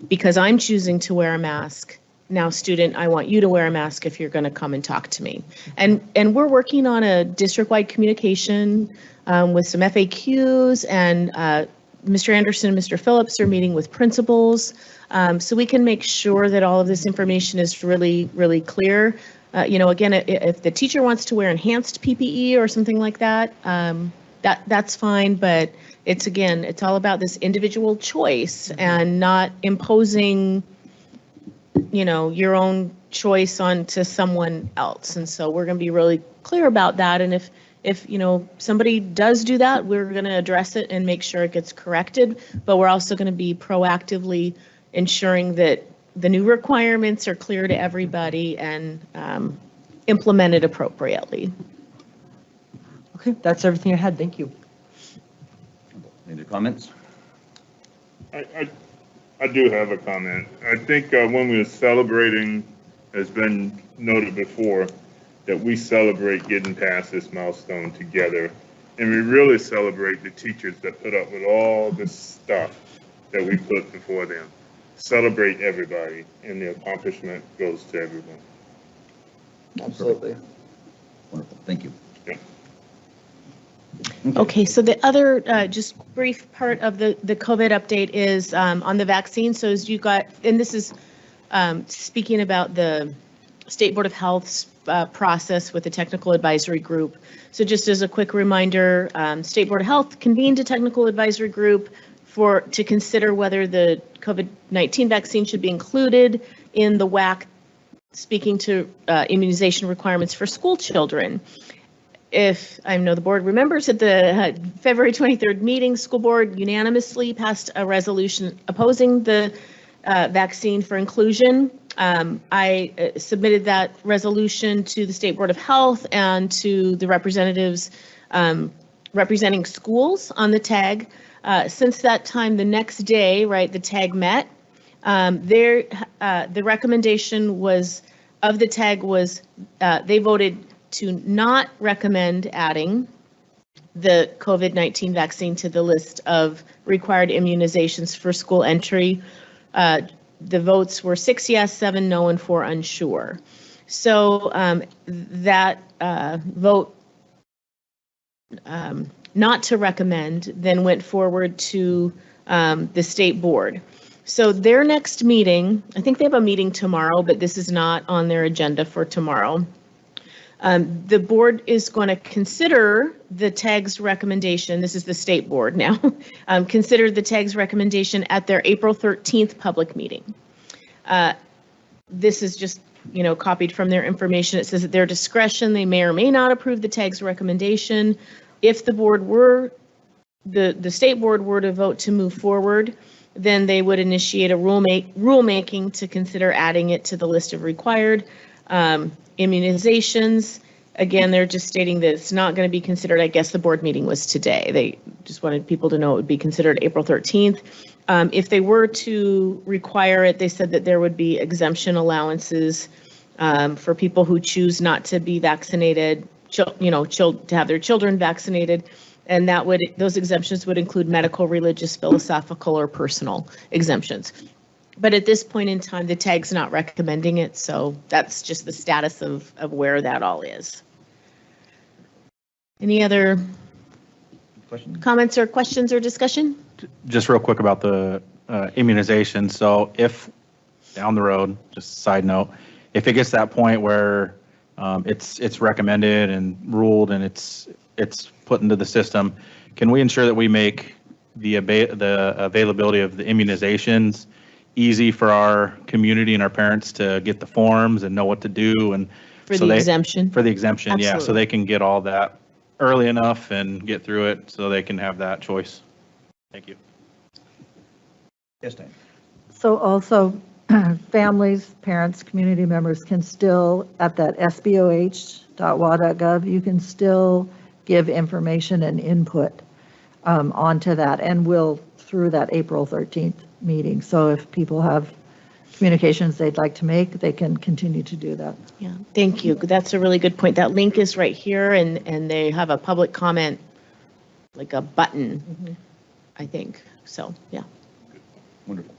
because I'm choosing to wear a mask, now student, I want you to wear a mask if you're going to come and talk to me. And we're working on a district-wide communication with some FAQs, and Mr. Anderson and Mr. Phillips are meeting with principals, so we can make sure that all of this information is really, really clear. Again, if the teacher wants to wear enhanced PPE or something like that, that's fine, but it's, again, it's all about this individual choice and not imposing, your own choice onto someone else. And so we're going to be really clear about that. And if somebody does do that, we're going to address it and make sure it gets corrected. But we're also going to be proactively ensuring that the new requirements are clear to everybody and implemented appropriately. Okay, that's everything I had. Thank you. Any other comments? I do have a comment. I think when we're celebrating, has been noted before, that we celebrate getting past this milestone together. And we really celebrate the teachers that put up with all this stuff that we put before them. Celebrate everybody, and the accomplishment goes to everyone. Absolutely. Wonderful. Thank you. Yeah. Okay, so the other just brief part of the COVID update is on the vaccine. So as you got, and this is speaking about the State Board of Health's process with the technical advisory group. So just as a quick reminder, State Board of Health convened a technical advisory group to consider whether the COVID-19 vaccine should be included in the WAC, speaking to immunization requirements for school children. If I know the board remembers, at the February 23rd meeting, school board unanimously passed a resolution opposing the vaccine for inclusion. I submitted that resolution to the State Board of Health and to the representatives representing schools on the TAG. Since that time, the next day, right, the TAG met. The recommendation was of the TAG was they voted to not recommend adding the COVID-19 vaccine to the list of required immunizations for school entry. The votes were 6 yes, 7 no, and 4 unsure. So that vote not to recommend then went forward to the state board. So their next meeting, I think they have a meeting tomorrow, but this is not on their agenda for tomorrow. The board is going to consider the TAG's recommendation. This is the state board now. Consider the TAG's recommendation at their April 13th public meeting. This is just, copied from their information. It says at their discretion, they may or may not approve the TAG's recommendation. If the board were, the state board were to vote to move forward, then they would initiate a rulemaking to consider adding it to the list of required immunizations. Again, they're just stating that it's not going to be considered. I guess the board meeting was today. They just wanted people to know it would be considered April 13th. If they were to require it, they said that there would be exemption allowances for people who choose not to be vaccinated, to have their children vaccinated. And those exemptions would include medical, religious, philosophical, or personal exemptions. But at this point in time, the TAG's not recommending it, so that's just the status of where that all is. Any other comments or questions or discussion? Just real quick about the immunization. So if down the road, just side note, if it gets to that point where it's recommended and ruled and it's put into the system, can we ensure that we make the availability of the immunizations easy for our community and our parents to get the forms and know what to do? And For the exemption? For the exemption, yeah, so Absolutely. they can get all that early enough and get through it so they can have that choice. Thank you. Yes, Dan. So also, families, parents, community members can still, at that sboh.wa.gov, you can still give information and input onto that, and we'll through that April 13th meeting. So if people have communications they'd like to make, they can continue to do that. Yeah, thank you. That's a really good point. That link is right here, and they have a public comment, like a button, I think. So, yeah. Wonderful.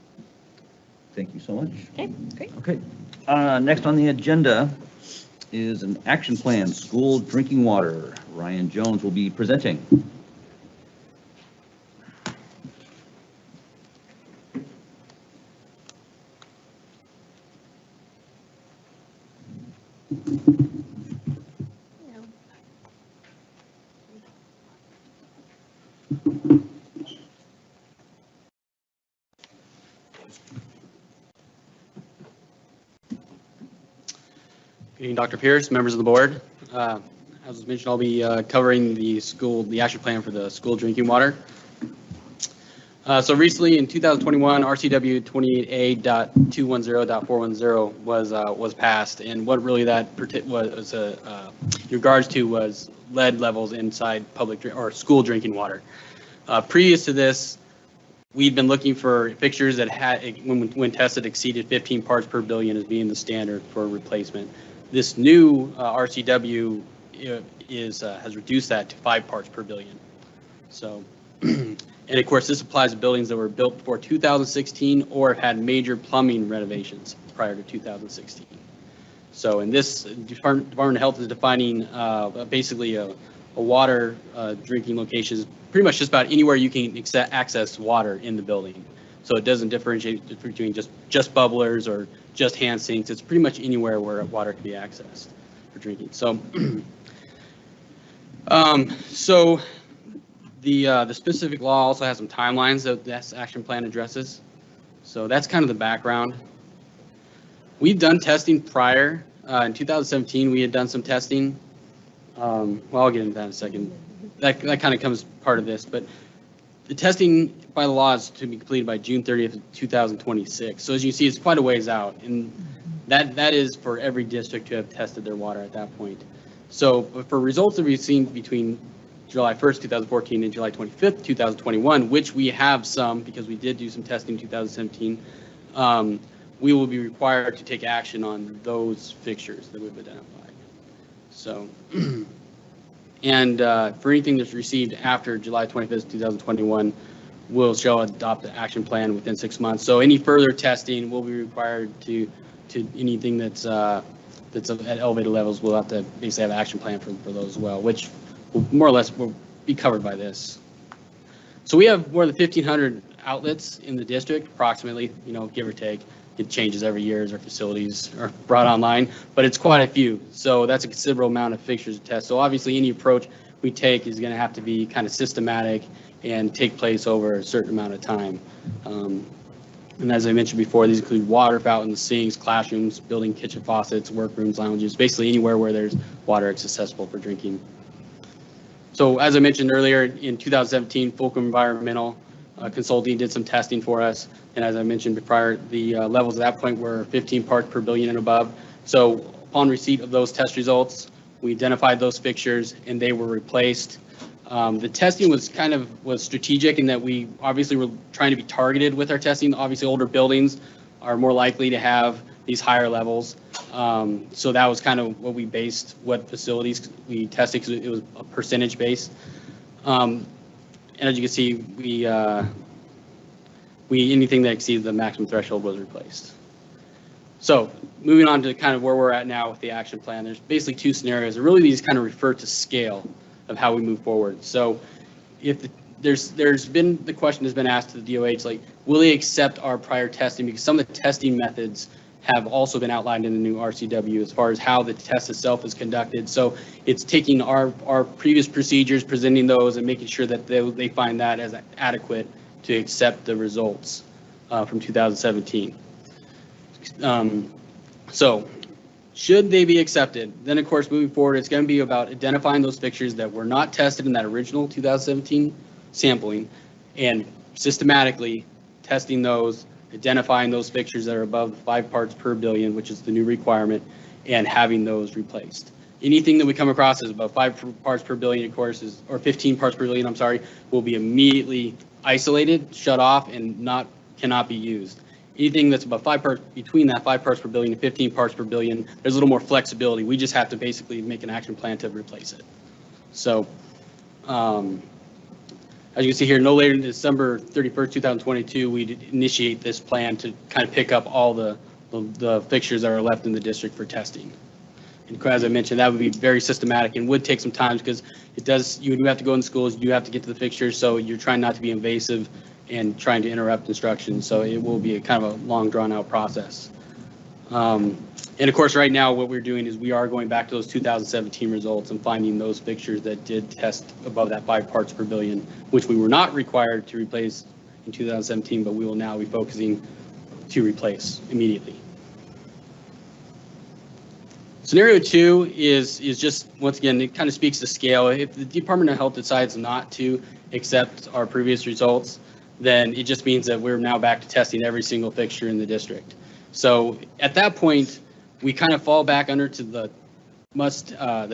Thank you so much. Okay, great. Okay. Next on the agenda is an action plan, school drinking water. Ryan Jones will be presenting. Good evening, Dr. Pierce, members of the board. As was mentioned, I'll be covering the action plan for the school drinking water. So recently in 2021, RCW 28A.210.410 was passed, and what really that was in regards to was lead levels inside public or school drinking water. Previous to this, we'd been looking for fixtures that had, when tested, exceeded 15 parts per billion as being the standard for replacement. This new RCW has reduced that to 5 parts per billion. So, and of course, this applies to buildings that were built before 2016 or had major plumbing renovations prior to 2016. So, in this, Department of Health is defining basically a water drinking location is pretty much just about anywhere you can access water in the building. So it doesn't differentiate between just bubblers or just hand sinks. It's pretty much anywhere where water can be accessed for drinking. So, so the specific law also has some timelines that this action plan addresses. So that's kind of the background. We've done testing prior. In 2017, we had done some testing. Well, I'll get into that in a second. That kind of comes part of this, but the testing by the law is to be completed by June 30th, 2026. So as you see, it's quite a ways out, and that is for every district to have tested their water at that point. So for results that we've seen between July 1st, 2014 and July 25th, 2021, which we have some because we did do some testing in 2017, we will be required to take action on those fixtures that we've identified. So, and for anything that's received after July 25th, 2021, we'll adopt the action plan within 6 months. So any further testing will be required to anything that's at elevated levels. We'll have to basically have an action plan for those as well, which will more or less will be covered by this. So we have more than 1,500 outlets in the district, approximately, give or take. It changes every year as our facilities are brought online, but it's quite a few. So that's a considerable amount of fixtures to test. So obviously any approach we take is going to have to be kind of systematic and take place over a certain amount of time. And as I mentioned before, these include water fountains, sinks, classrooms, building kitchen faucets, workrooms, lounges, basically anywhere where there's water accessible for drinking. So as I mentioned earlier, in 2017, Fulcrum Environmental Consulting did some testing for us. And as I mentioned prior, the levels at that point were 15 parts per billion and above. So upon receipt of those test results, we identified those fixtures and they were replaced. The testing was strategic in that we obviously were trying to be targeted with our testing. Obviously older buildings are more likely to have these higher levels. So that was kind of what we based what facilities we tested, because it was a percentage base. And as you can see, we anything that exceeded the maximum threshold was replaced. So moving on to kind of where we're at now with the action plan, there's basically two scenarios. And really these kind of refer to scale of how we move forward. So if there's been, the question has been asked to the DOH, like, will they accept our prior testing? Because some of the testing methods have also been outlined in the new RCW as far as how the test itself is conducted. So it's taking our previous procedures, presenting those, and making sure that they find that as adequate to accept the results from 2017. So should they be accepted, then of course moving forward, it's going to be about identifying those fixtures that were not tested in that original 2017 sampling and systematically testing those, identifying those fixtures that are above 5 parts per billion, which is the new requirement, and having those replaced. Anything that we come across is above 5 parts per billion, of course, or 15 parts per billion, I'm sorry, will be immediately isolated, shut off, and cannot be used. Anything that's above 5 parts, between that 5 parts per billion and 15 parts per billion, there's a little more flexibility. We just have to basically make an action plan to replace it. So, as you can see here, no later than December 31st, 2022, we initiate this plan to kind of pick up all the fixtures that are left in the district for testing. And as I mentioned, that would be very systematic and would take some time because you do have to go in schools, you do have to get to the fixtures, so you're trying not to be invasive and trying to interrupt instruction. So it will be a kind of a long drawn out process. And of course, right now, what we're doing is we are going back to those 2017 results and finding those fixtures that did test above that 5 parts per billion, which we were not required to replace in 2017, but we will now be focusing to replace immediately. Scenario 2 is just, once again, it kind of speaks to scale. If the Department of Health decides not to accept our previous results, then it just means that we're now back to testing every single fixture in the district. So at that point, we kind of fall back under to the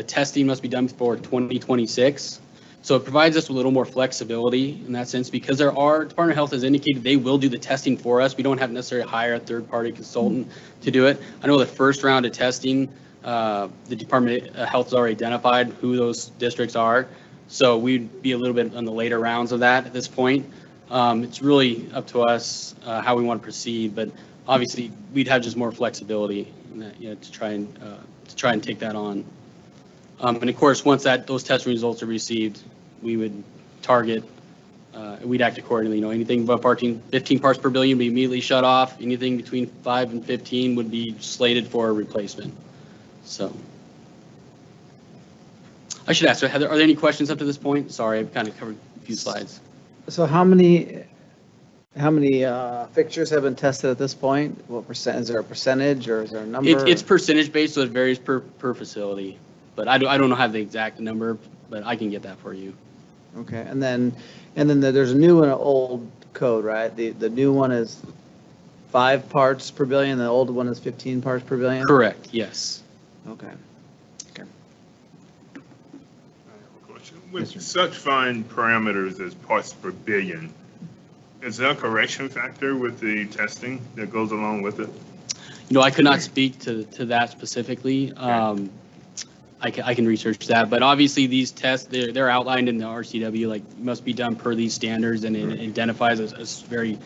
testing must be done for 2026. So it provides us with a little more flexibility in that sense, because Department of Health has indicated they will do the testing for us. We don't have to necessarily hire a third-party consultant to do it. I know the first round of testing, the Department of Health has already identified who those districts are. So we'd be a little bit on the later rounds of that at this point. It's really up to us how we want to proceed, but obviously we'd have just more flexibility in that, to try and take that on. And of course, once those test results are received, we would target, we'd act accordingly. Anything above 15 parts per billion would be immediately shut off. Anything between 5 and 15 would be slated for a replacement. So I should ask, are there any questions up to this point? Sorry, I've kind of covered a few slides. So how many fixtures have been tested at this point? What percent, is there a percentage or is there a number? It's percentage based, so it varies per facility. But I don't know how the exact number, but I can get that for you. Okay, and then there's a new and an old code, right? The new one is 5 parts per billion, the old one is 15 parts per billion? Correct, yes. Okay. With such fine parameters as parts per billion, is there a correction factor with the testing that goes along with it? I could not speak to that specifically. I can research that, but obviously these tests, they're outlined in the RCW, like must be done per these standards, and it identifies a very,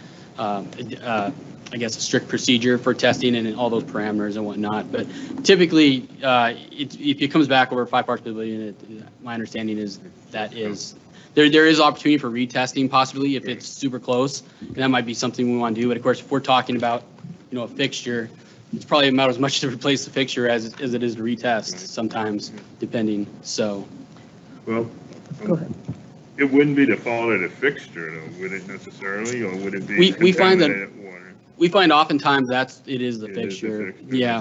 I guess, a strict procedure for testing and all those parameters and whatnot. But typically, if it comes back over 5 parts per billion, my understanding is there is opportunity for retesting possibly if it's super close, and that might be something we want to do. But of course, if we're talking about, a fixture, it's probably about as much to replace the fixture as it is to retest sometimes, depending. So. Well, Go ahead. It wouldn't be the fault of the fixture, though, would it necessarily, or would it be we find that contaminated water? We find oftentimes it is the fixture. Yeah.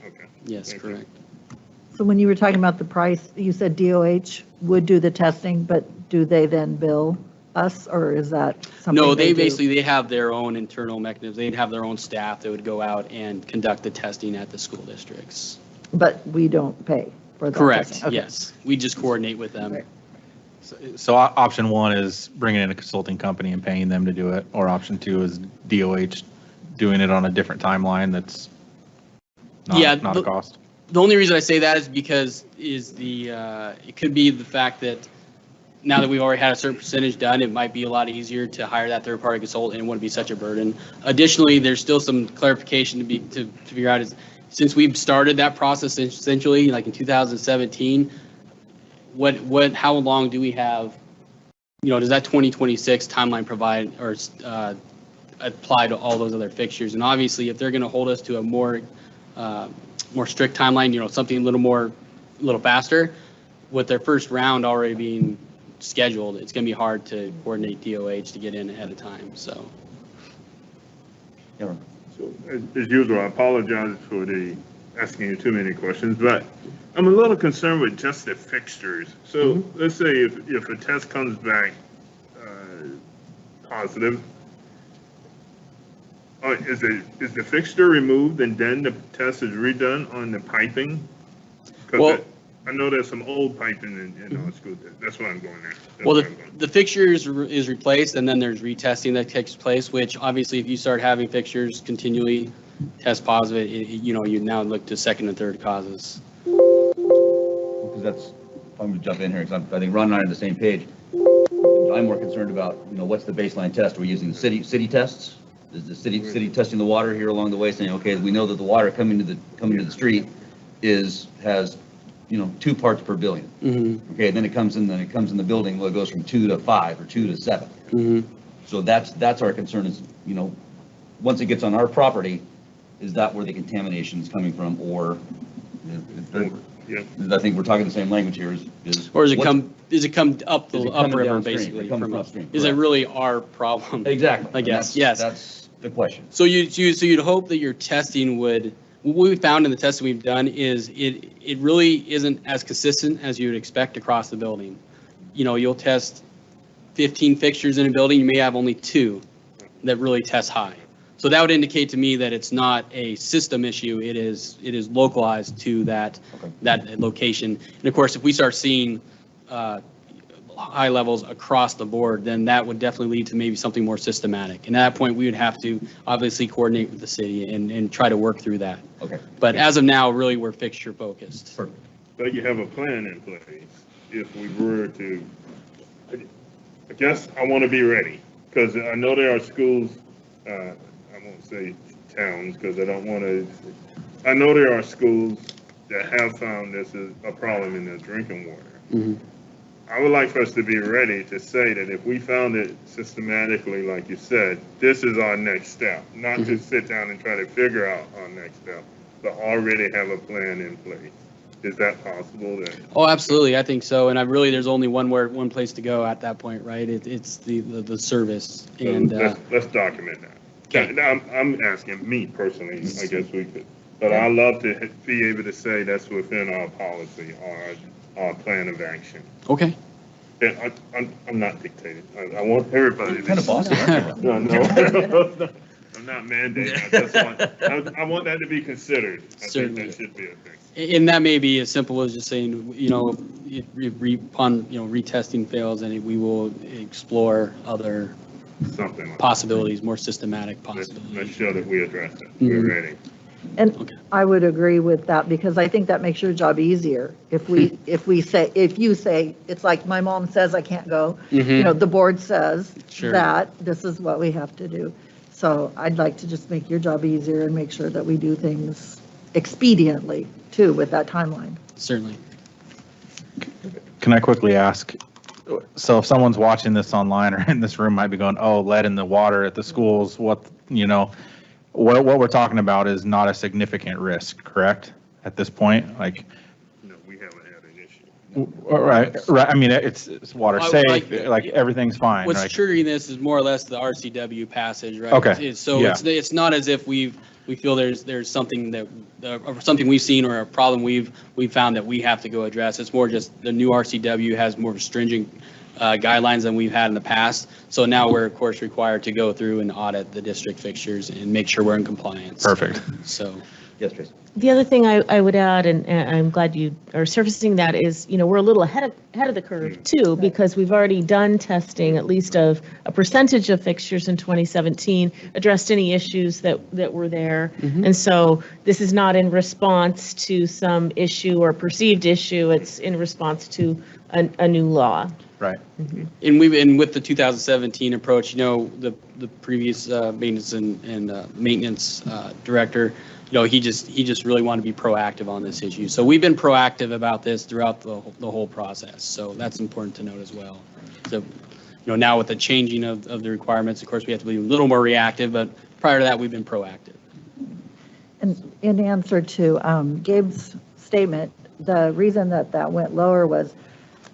Okay. Yes, correct. So when you were talking about the price, you said DOH would do the testing, but do they then bill us, or is that something? No, they they have their own internal mechanisms. They'd have their own staff that would go out and conduct the testing at the school districts. But we don't pay for that? Correct, testing. Okay. yes. We just coordinate with them. Right. So option 1 is bringing in a consulting company and paying them to do it, or option 2 is DOH doing it on a different timeline that's not a cost. The only reason I say that is because it could be the fact that now that we've already had a certain percentage done, it might be a lot easier to hire that third-party consultant and it wouldn't be such a burden. Additionally, there's still some clarification to figure out is, since we've started that process essentially like in 2017, how long do we have, does that 2026 timeline provide or apply to all those other fixtures? And obviously, if they're going to hold us to a more strict timeline, something a little faster, with their first round already being scheduled, it's going to be hard to coordinate DOH to get in ahead of time. So. So as usual, I apologize for asking you too many questions, but I'm a little concerned with just the fixtures. So let's say if a test comes back positive, is the fixture removed and then the test is redone on the piping? Because I know there's some old piping in our school. That's why I'm going there. The fixture is replaced, and then there's retesting that takes place, which obviously if you start having fixtures continually test positive, you now look to second and third causes. Because I'm going to jump in here because I think Ron and I are on the same page. I'm more concerned about, what's the baseline test? Are we using the city tests? Is the city testing the water here along the way, saying, okay, we know that the water coming to the street has 2 parts per billion. Mm-hmm. Okay, then it comes in the building. Well, it goes from 2 to 5 or 2 to 7. Mm-hmm. So that's our concern is, once it gets on our property, is that where the contamination is coming from, or? Yeah. I think we're talking the same language here. Or does it come up the upriver basically? Upstream, is it really our problem? Exactly. I guess. Yes. That's the question. So you'd hope that your testing would what we found in the testing we've done is it really isn't as consistent as you would expect across the building. You'll test 15 fixtures in a building, you may have only 2 that really test high. So that would indicate to me that it's not a system issue, it is localized to that location. And of course, if we start seeing high levels across the board, then that would definitely lead to maybe something more systematic. And at that point, we would have to obviously coordinate with the city and try to work through that. Okay. But as of now, really, we're fixture focused. Perfect. But you have a plan in place if we were to, I guess I want to be ready, because I know there are schools, I won't say towns, because I don't want to, I know there are schools that have found this is a problem in their drinking water. Mm-hmm. I would like for us to be ready to say that if we found it systematically, like you said, this is our next step, not to sit down and try to figure out our next step, but already have a plan in place. Is that possible? Oh, absolutely. I think so. And there's only one place to go at that point, right? It's the service. So and let's document that. Okay. Now, I'm asking me personally, I guess we could, but I love to be able to say that's within our policy or our plan of action. Okay. And I'm not dictating. I want everybody. Kind of bossy, aren't you? No. I'm not mandating. I want that to be considered. I think that should be a thing. And that may be as simple as just saying, upon retesting fails, and we will explore other possibilities, more systematic possibilities. Let's show that we address it. We're ready. And I would agree with that, because I think that makes your job easier. If you say, it's like my mom says I can't go, the board says that this is what we have to do. So I'd like to just make your job easier and make sure that we do things expediently too with that timeline. Certainly. Can I quickly ask, so if someone's watching this online or in this room might be going, oh, lead in the water at the schools, what we're talking about is not a significant risk, correct? At this point, like. No, we haven't had an issue. Right. I mean, it's water safe, like everything's fine. What's right? triggering this is more or less the RCW passage, right? Okay. It's not as if we feel there's something or something we've seen or a problem we've found that we have to go address. It's more just the new RCW has more stringent guidelines than we've had in the past. So now we're of course required to go through and audit the district fixtures and make sure we're in compliance. Perfect. So. Yes, Tracy. The other thing I would add, and I'm glad you are surfacing that, is, we're a little ahead of the curve too, because we've already done testing, at least of a percentage of fixtures in 2017, addressed any issues that were there. And so this is not in response to some issue or perceived issue, it's in response to a new law. Right. And with the 2017 approach, the previous maintenance and maintenance director, he just really wanted to be proactive on this issue. So we've been proactive about this throughout the whole process. So that's important to note as well. So, now with the changing of the requirements, of course, we have to be a little more reactive, but prior to that, we've been proactive. And in answer to Gabe's statement, the reason that went lower was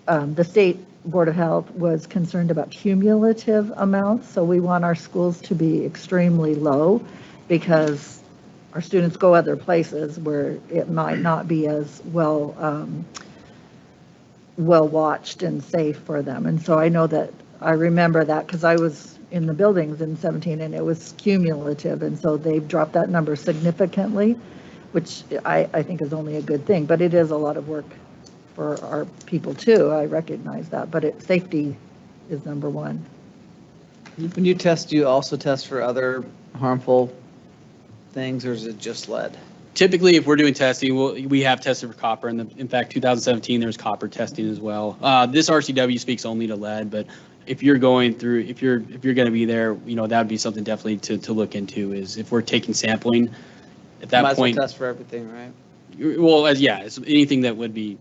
the state Board of Health was concerned about cumulative amounts. So we want our schools to be extremely low, because our students go other places where it might not be as well watched and safe for them. And so I know that I remember that because I was in the buildings in 17 and it was cumulative. And so they've dropped that number significantly, which I think is only a good thing, but it is a lot of work for our people too. I recognize that, but safety is number one. When you test, do you also test for other harmful things, or is it just lead? Typically, if we're doing testing, we have tested for copper. And in fact, 2017, there's copper testing as well. This RCW speaks only to lead, but if you're going through, if you're going to be there, that would be something definitely to look into, is if we're taking sampling at that Might point. As well test for everything, right? Well, it's anything that would be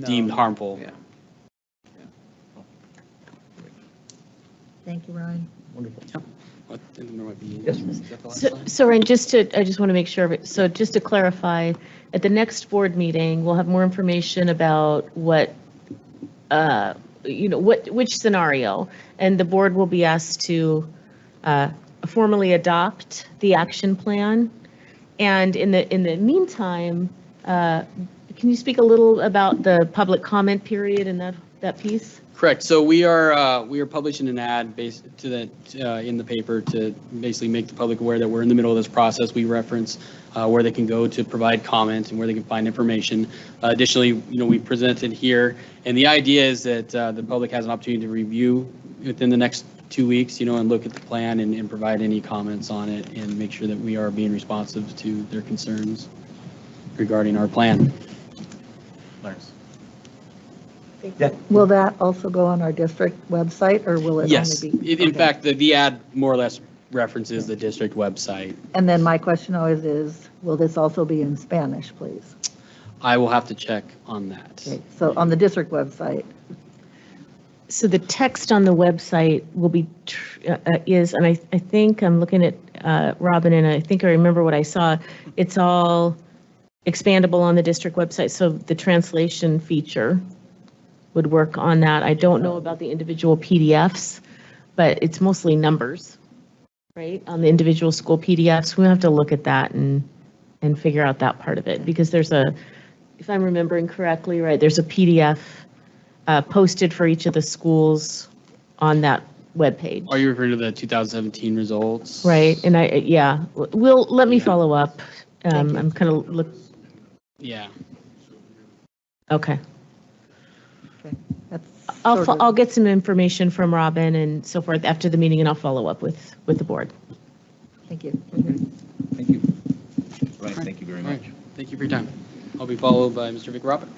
deemed harmful. Yeah. Thank you, Ryan. Wonderful. So Ryan, I just want to make sure of it. So just to clarify, at the next board meeting, we'll have more information about which scenario, and the board will be asked to formally adopt the action plan. And in the meantime, can you speak a little about the public comment period and that piece? Correct. So we are publishing an ad based to that in the paper to basically make the public aware that we're in the middle of this process. We reference where they can go to provide comment and where they can find information. Additionally, we presented here, and the idea is that the public has an opportunity to review within the next 2 weeks, and look at the plan and provide any comments on it and make sure that we are being responsive to their concerns regarding our plan. Nice. Yeah. Will that also go on our district website, or will it Yes, only be? in okay. fact, the ad more or less references the district website. And then my question always is, will this also be in Spanish, please? I will have to check on that. Okay, so on the district website, So the text on the website will be, and I think I'm looking at Robin, and I think I remember what I saw. It's all expandable on the district website, so the translation feature would work on that. I don't know about the individual PDFs, but it's mostly numbers, right, on the individual school PDFs. We have to look at that and figure out that part of it, because there's if I'm remembering correctly, right, there's a PDF posted for each of the schools on that webpage. Are you referring to the 2017 results? Right, and let me follow up. I'm kind of Yeah. Okay. that's I'll get some information from Robin and so forth after the meeting, and I'll follow up with the board. Thank you. Thank you. Right, thank you very All much. right. Thank you for your time. I'll be followed by Mr. Vic Roberts.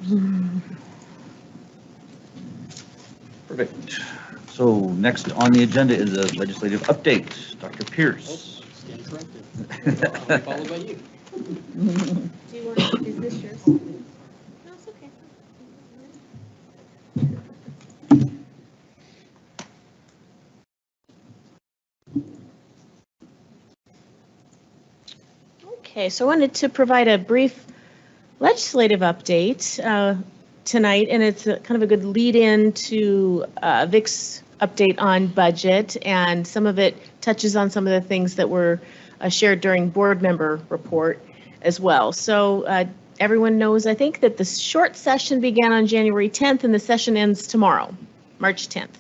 Perfect. So next on the agenda is a legislative update. Dr. Pierce. Stand corrected. I'll be followed by you. Do you want, is this yours? No, it's okay. Okay, so I wanted to provide a brief legislative update tonight, and it's kind of a good lead-in to Vic's update on budget, and some of it touches on some of the things that were shared during board member report as well. So everyone knows, I think, that the short session began on January 10th and the session ends tomorrow, March 10th.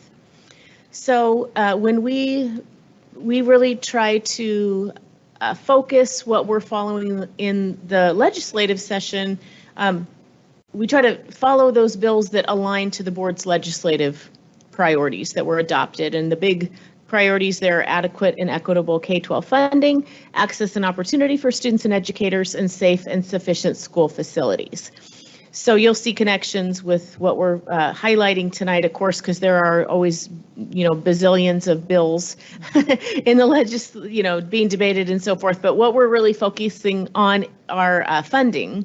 So when we really try to focus what we're following in the legislative session, we try to follow those bills that align to the board's legislative priorities that were adopted. And the big priorities there are adequate and equitable K-12 funding, access and opportunity for students and educators, and safe and sufficient school facilities. So you'll see connections with what we're highlighting tonight, of course, because there are always, bazillions of bills in the being debated and so forth. But what we're really focusing on are funding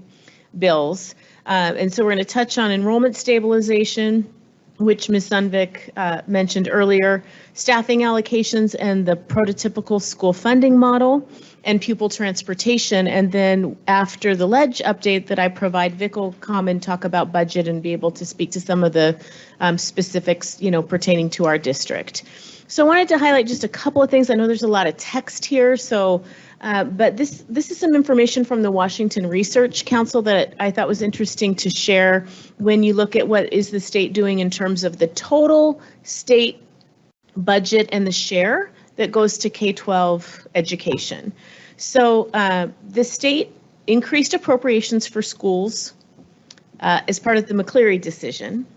bills. And so we're going to touch on enrollment stabilization, which Ms. Sundvik mentioned earlier, staffing allocations and the prototypical school funding model, and pupil transportation. And then after the ledge update that I provide, Vic will come and talk about budget and be able to speak to some of the specifics, pertaining to our district. So I wanted to highlight just a couple of things. I know there's a lot of text here, so but this is some information from the Washington Research Council that I thought was interesting to share when you look at what is the state doing in terms of the total state budget and the share that goes to K-12 education. So the state increased appropriations for schools as part of the McCleary decision.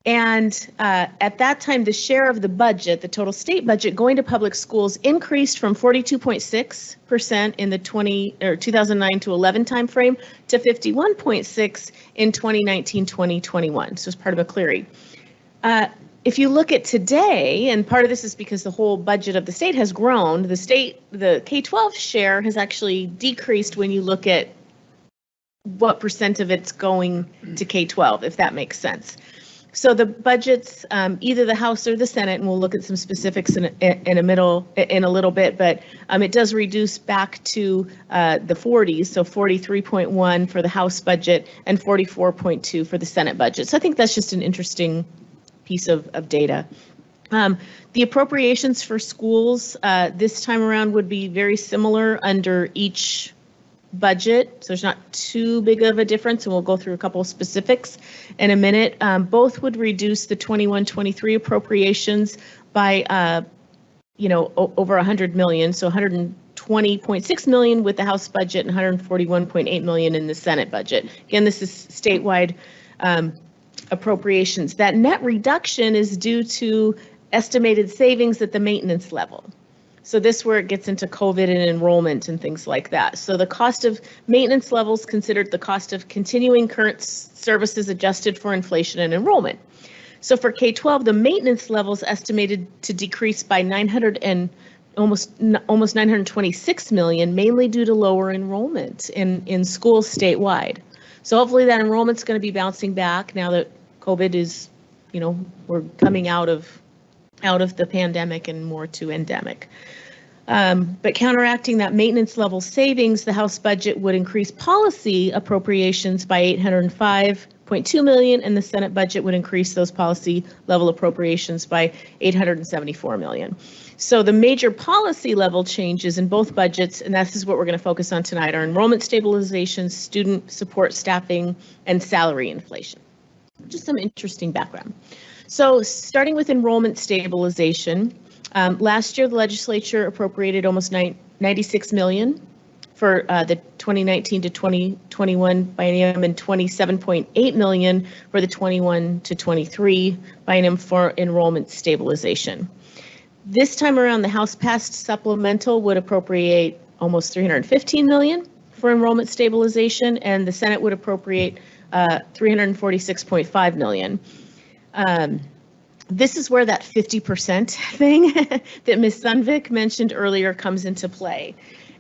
And at that time, the share of the budget, the total state budget going to public schools, increased from 42.6% in the 2009 to 11 timeframe to 51.6% in 2019-2021. So it's part of McCleary. If you look at today, and part of this is because the whole budget of the state has grown, the K-12 share has actually decreased when you look at what percent of it's going to K-12, if that makes sense. So the budgets, either the House or the Senate, and we'll look at some specifics in a little bit, but it does reduce back to the 40s, so 43.1 for the House budget and 44.2 for the Senate budget. So I think that's just an interesting piece of data. The appropriations for schools this time around would be very similar under each budget, so there's not too big of a difference, and we'll go through a couple of specifics in a minute. Both would reduce the 21-23 appropriations by, over 100 million, so 120.6 million with the House budget and 141.8 million in the Senate budget. Again, this is statewide appropriations. That net reduction is due to estimated savings at the maintenance level. So this is where it gets into COVID and enrollment and things like that. So the cost of maintenance levels considered the cost of continuing current services adjusted for inflation and enrollment. So for K-12, the maintenance levels estimated to decrease by almost 926 million, mainly due to lower enrollment in schools statewide. So hopefully that enrollment's going to be bouncing back now that COVID is, we're coming out of the pandemic and more to endemic. But counteracting that maintenance level savings, the House budget would increase policy appropriations by 805.2 million, and the Senate budget would increase those policy level appropriations by 874 million. So the major policy level changes in both budgets, and this is what we're going to focus on tonight, are enrollment stabilization, student support staffing, and salary inflation. Just some interesting background. So starting with enrollment stabilization, last year the legislature appropriated almost 96 million for the 2019 to 2021 biennium and 27.8 million for the 21 to 23 biennium for enrollment stabilization. This time around, the House passed supplemental would appropriate almost 315 million for enrollment stabilization, and the Senate would appropriate 346.5 million. This is where that 50% thing that Ms. Sundvik mentioned earlier comes into play.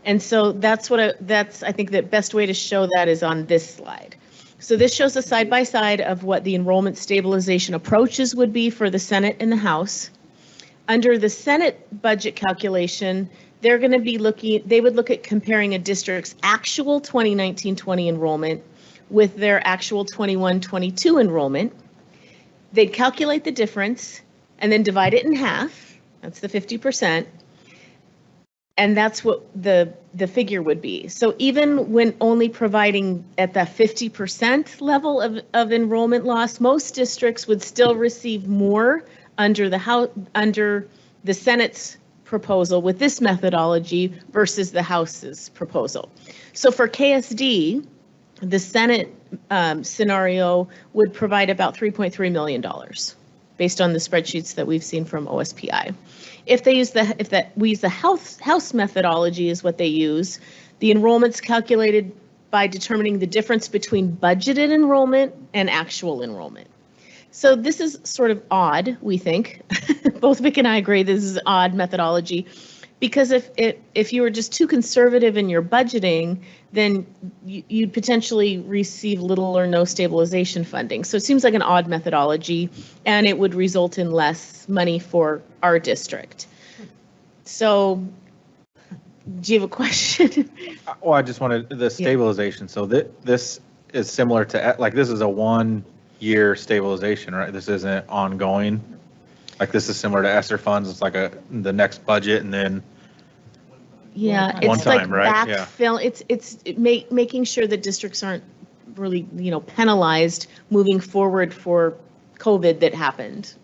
And so that's I think the best way to show that is on this slide. So this shows a side-by-side of what the enrollment stabilization approaches would be for the Senate and the House. Under the Senate budget calculation, they would look at comparing a district's actual 2019-20 enrollment with their actual 21-22 enrollment. They'd calculate the difference and then divide it in half. That's the 50%. And that's what the figure would be. So even when only providing at the 50% level of enrollment loss, most districts would still receive more under the Senate's proposal with this methodology versus the House's proposal. So for KSD, the Senate scenario would provide about $3.3 million based on the spreadsheets that we've seen from OSPI. If we use the House methodology is what they use, the enrollment's calculated by determining the difference between budgeted enrollment and actual enrollment. So this is sort of odd, we think. Both Vic and I agree this is odd methodology, because if you were just too conservative in your budgeting, then you'd potentially receive little or no stabilization funding. So it seems like an odd methodology, and it would result in less money for our district. So do you have a question? Well, I just wanted the stabilization. So this is similar to, like, this is a 1 year stabilization, right? This isn't ongoing. Like, this is similar to ESSER funds. It's like the next budget and then it's like backfill. It's making sure that districts aren't really, penalized moving forward for COVID that happened.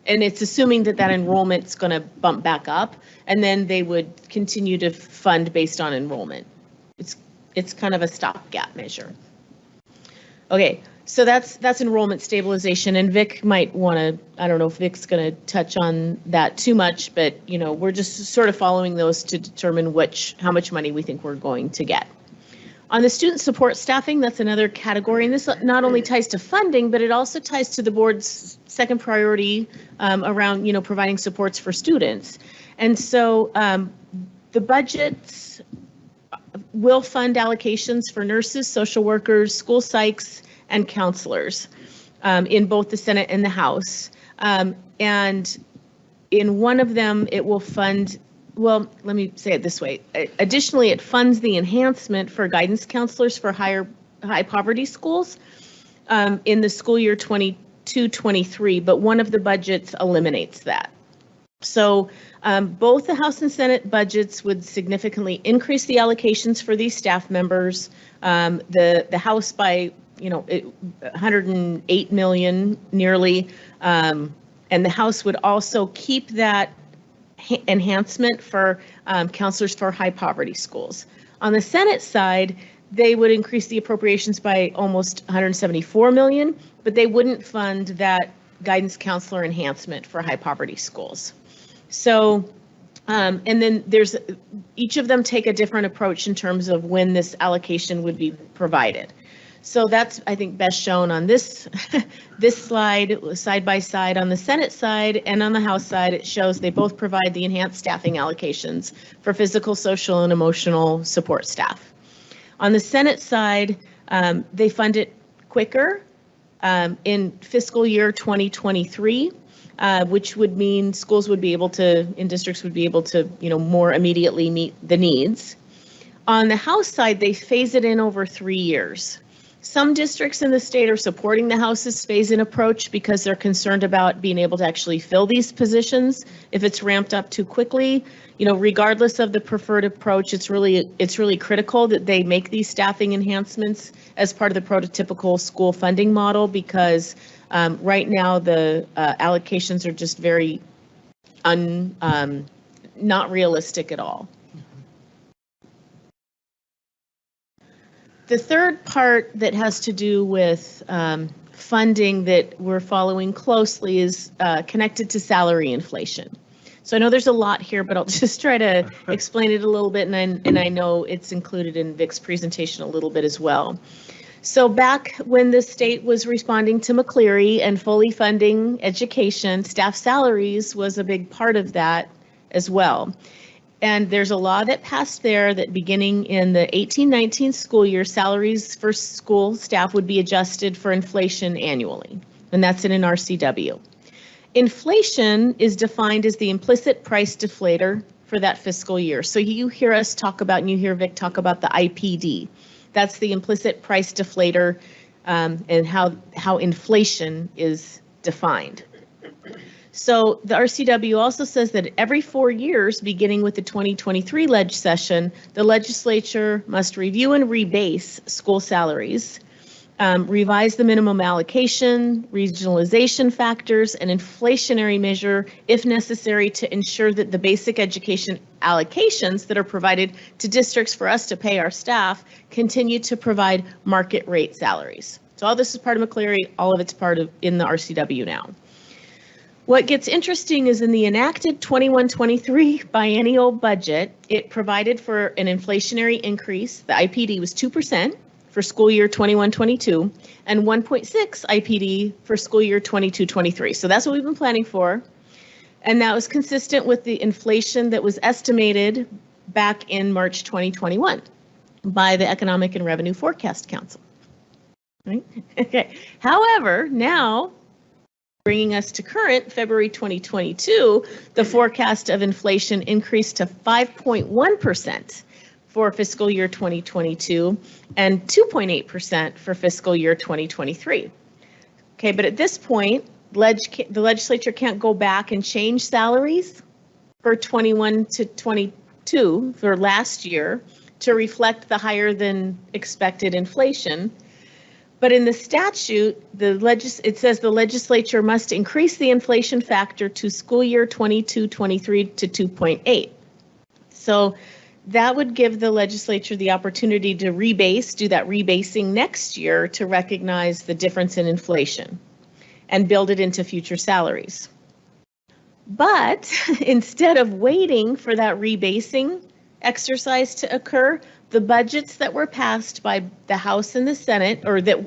And it's assuming that enrollment's going to bump back up, and then they would continue to fund based on enrollment. It's kind of a stopgap measure. Okay. So that's enrollment stabilization, and Vic might want to, I don't know if Vic's going to touch on that too much, but we're just sort of following those to determine how much money we think we're going to get. On the student support staffing, that's another category, and this not only ties to funding, but it also ties to the board's second priority around providing supports for students. And so the budgets will fund allocations for nurses, social workers, school psychs, and counselors in both the Senate and the House. And in one of them, it will fund, well, let me say it this way. Additionally, it funds the enhancement for guidance counselors for high poverty schools in the school year 22-23, but one of the budgets eliminates that. So both the House and Senate budgets would significantly increase the allocations for these staff members. The House by 108 million nearly, and the House would also keep that enhancement for counselors for high poverty schools. On the Senate side, they would increase the appropriations by almost 174 million, but they wouldn't fund that guidance counselor enhancement for high poverty schools. So, and then there's, each of them take a different approach in terms of when this allocation would be provided. So that's, I think, best shown on this, this slide, side by side. On the Senate side and on the House side, it shows they both provide the enhanced staffing allocations for physical, social, and emotional support staff. On the Senate side, they fund it quicker in fiscal year 2023, which would mean schools would be able to, in districts would be able to, more immediately meet the needs. On the House side, they phase it in over 3 years. Some districts in the state are supporting the House's phase-in approach because they're concerned about being able to actually fill these positions if it's ramped up too quickly. Regardless of the preferred approach, it's really critical that they make these staffing enhancements as part of the prototypical school funding model, because right now the allocations are just very not realistic at all. The third part that has to do with funding that we're following closely is connected to salary inflation. So I know there's a lot here, but I'll just try to explain it a little bit, and I know it's included in Vic's presentation a little bit as well. So back when the state was responding to McCleary and fully funding education, staff salaries was a big part of that as well. And there's a law that passed there that beginning in the 18-19 school year, salaries for school staff would be adjusted for inflation annually, and that's in an RCW. Inflation is defined as the implicit price deflator for that fiscal year. So you hear us talk about, and you hear Vic talk about the IPD. That's the implicit price deflator and how inflation is defined. So the RCW also says that every 4 years, beginning with the 2023 leg session, the legislature must review and rebase school salaries, revise the minimum allocation, regionalization factors, and inflationary measure if necessary to ensure that the basic education allocations that are provided to districts for us to pay our staff continue to provide market rate salaries. So all this is part of McCleary, all of it's part of in the RCW now. What gets interesting is in the enacted 21-23 biennial budget, it provided for an inflationary increase. The IPD was 2% for school year 21-22 and 1.6 IPD for school year 22-23. So that's what we've been planning for. And that was consistent with the inflation that was estimated back in March 2021 by the Economic and Revenue Forecast Council. Right? Okay. However, now, bringing us to current February 2022, the forecast of inflation increased to 5.1% for fiscal year 2022 and 2.8% for fiscal year 2023. Okay, but at this point, the legislature can't go back and change salaries for 21 to 22 for last year to reflect the higher than expected inflation. But in the statute, it says the legislature must increase the inflation factor to school year 22-23 to 2.8. So that would give the legislature the opportunity to do that rebasing next year to recognize the difference in inflation and build it into future salaries. But instead of waiting for that rebasing exercise to occur, the budgets that were passed by the House and the Senate, or that,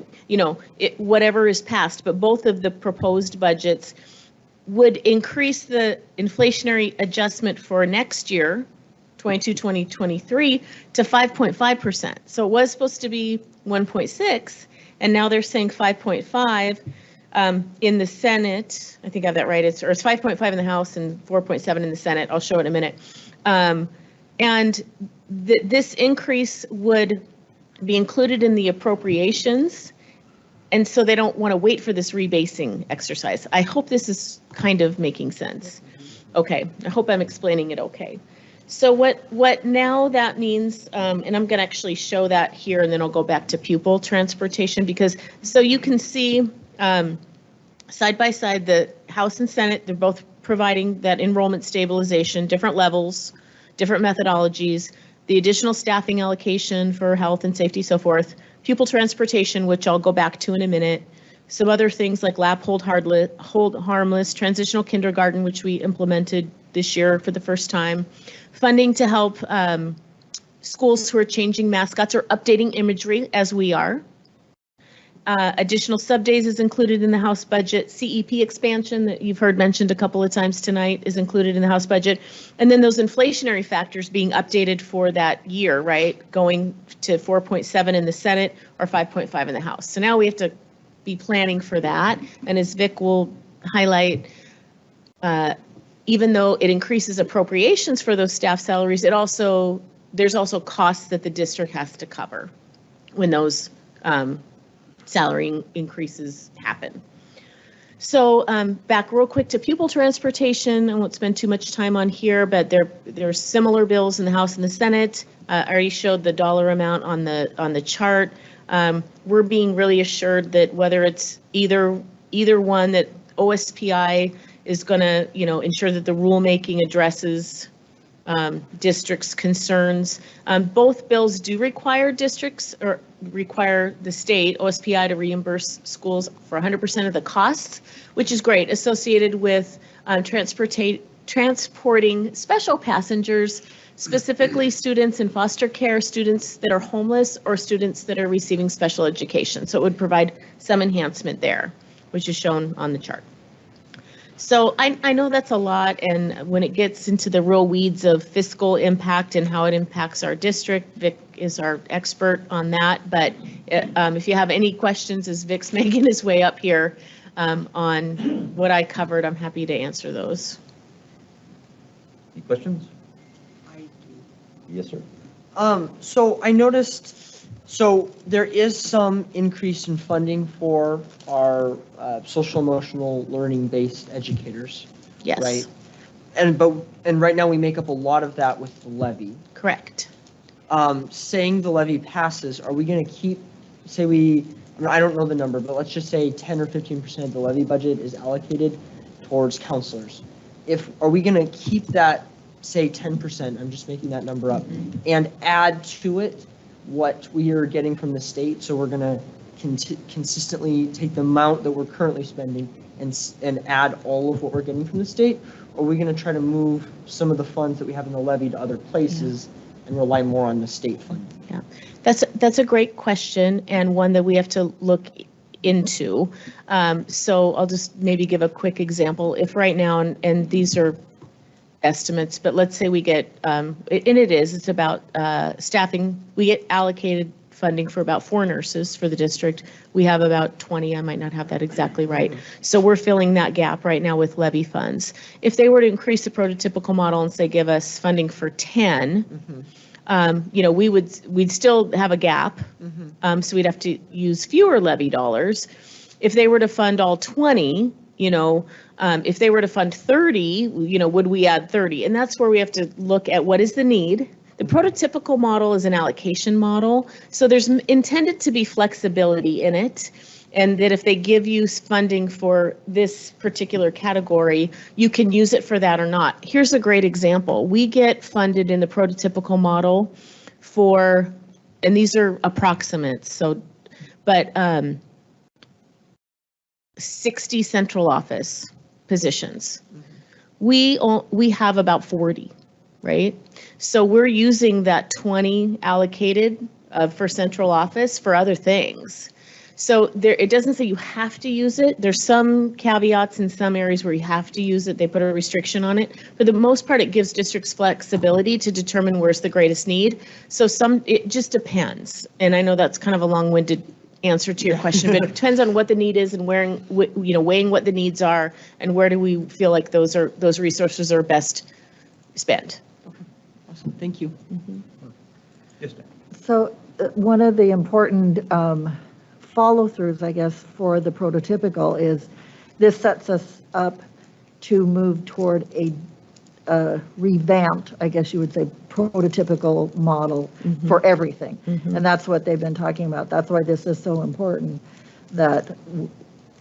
whatever is passed, but both of the proposed budgets would increase the inflationary adjustment for next year, 2023, to 5.5%. So it was supposed to be 1.6, and now they're saying 5.5 in the Senate. I think I have that right. It's 5.5 in the House and 4.7 in the Senate. I'll show it in a minute. And this increase would be included in the appropriations, and so they don't want to wait for this rebasing exercise. I hope this is kind of making sense. Okay, I hope I'm explaining it okay. So what now that means, and I'm going to actually show that here, and then I'll go back to pupil transportation, because so you can see side by side the House and Senate, they're both providing that enrollment stabilization, different levels, different methodologies, the additional staffing allocation for health and safety, so forth, pupil transportation, which I'll go back to in a minute, some other things like lab hold harmless, transitional kindergarten, which we implemented this year for the first time, funding to help schools who are changing mascots or updating imagery as we are. Additional sub-days is included in the House budget. CEP expansion that you've heard mentioned a couple of times tonight is included in the House budget. And then those inflationary factors being updated for that year, right? Going to 4.7 in the Senate or 5.5 in the House. So now we have to be planning for that. And as Vic will highlight, even though it increases appropriations for those staff salaries, there's also costs that the district has to cover when those salary increases happen. So back real quick to pupil transportation. I won't spend too much time on here, but there's similar bills in the House and the Senate. I already showed the dollar amount on the chart. We're being really assured that whether it's either one, that OSPI is going to ensure that the rulemaking addresses districts' concerns. Both bills do require districts or require the state, OSPI, to reimburse schools for 100% of the costs, which is great, associated with transporting special passengers, specifically students in foster care, students that are homeless, or students that are receiving special education. So it would provide some enhancement there, which is shown on the chart. So I know that's a lot, and when it gets into the real weeds of fiscal impact and how it impacts our district, Vic is our expert on that. But if you have any questions as Vic's making his way up here on what I covered, I'm happy to answer those. Any questions? Yes, sir. So I noticed, so there is some increase in funding for our social emotional learning based educators. Yes. Right. And right now we make up a lot of that with the levy. Correct. Saying the levy passes, are we going to keep, I don't know the number, but let's just say 10 or 15% of the levy budget is allocated towards counselors. Are we going to keep that, say 10%, I'm just making that number up, and add to it what we are getting from the state? So we're going to consistently take the amount that we're currently spending and add all of what we're getting from the state? Or are we going to try to move some of the funds that we have in the levy to other places and rely more on the state fund? Yeah, that's a great question, and one that we have to look into. So I'll just maybe give a quick example. If right now, and these are estimates, but let's say we get, it's about staffing, we get allocated funding for about 4 nurses for the district. We have about 20, I might not have that exactly right. So we're filling that gap right now with levy funds. If they were to increase the prototypical model and say give us funding for 10, we'd still have a gap. So we'd have to use fewer levy dollars. If they were to fund all 20, if they were to fund 30, would we add 30? And that's where we have to look at what is the need. The prototypical model is an allocation model, so there's intended to be flexibility in it, and that if they give you funding for this particular category, you can use it for that or not. Here's a great example. We get funded in the prototypical model for, and these are approximates, but 60 central office positions. We have about 40, right? So we're using that 20 allocated for central office for other things. So it doesn't say you have to use it. There's some caveats in some areas where you have to use it. They put a restriction on it. For the most part, it gives districts flexibility to determine where's the greatest need. So it just depends. And I know that's kind of a long-winded answer to your question, but it depends on what the need is and weighing what the needs are and where do we feel like those resources are best spent. Okay, awesome, thank you. Yes, ma'am. So one of the important follow-throughs, I guess, for the prototypical is this sets us up to move toward a revamped, I guess you would say, prototypical model for everything. And that's what they've been talking about. That's why this is so important, that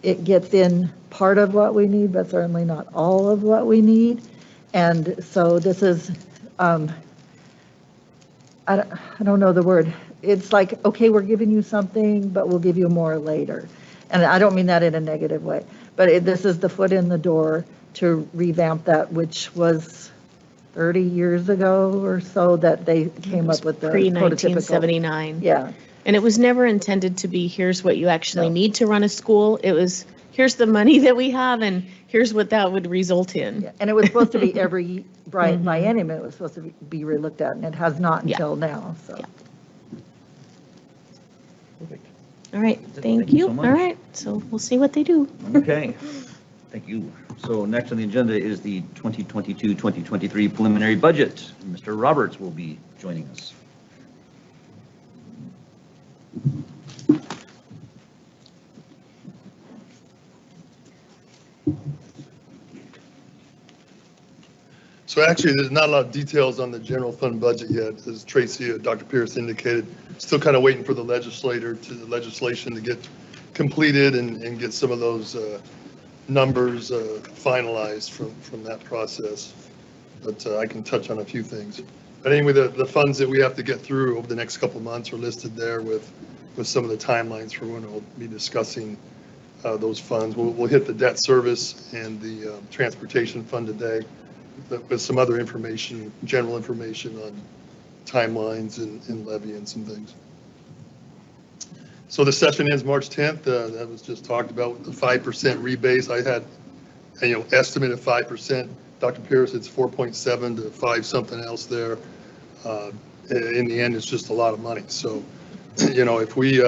it gets in part of what we need, but certainly not all of what we need. And so this is, I don't know the word. It's like, okay, we're giving you something, but we'll give you more later. And I don't mean that in a negative way, but this is the foot in the door to revamp that, which was 30 years ago or so that they came up with the pre-1979. Yeah. And it was never intended to be, here's what you actually need to run a school. It was, here's the money that we have, and here's what that would result in. Yeah. And it was supposed to be every biennium, it was supposed to be relooked at, and it has not until now, so. Yeah. Perfect. All right, Thank thank you you. so All much. right, so we'll see what they do. Okay, thank you. So next on the agenda is the 2022-2023 preliminary budget. Mr. Roberts will be joining us. So actually, there's not a lot of details on the general fund budget yet, as Tracy, Dr. Pierce indicated. Still kind of waiting for the legislation to get completed and get some of those numbers finalized from that process. But I can touch on a few things. But anyway, the funds that we have to get through over the next couple of months are listed there with some of the timelines for when we'll be discussing those funds. We'll hit the debt service and the transportation fund today, with some other information, general information on timelines and levy and some things. So the session ends March 10th. That was just talked about with the 5% rebase. I had, estimate of 5%. Dr. Pierce, it's 4.7 to 5 something else there. In the end, it's just a lot of money. So, if we,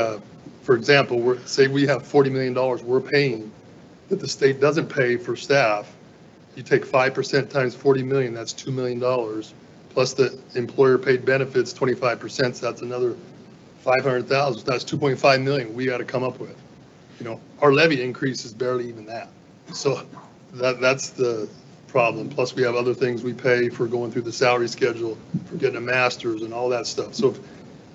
for example, say we have $40 million we're paying that the state doesn't pay for staff. You take 5% times 40 million, that's $2 million, plus the employer paid benefits, 25%, so that's another 500,000. That's 2.5 million we got to come up with. Our levy increase is barely even that. So that's the problem. Plus we have other things we pay for going through the salary schedule, for getting a master's and all that stuff. So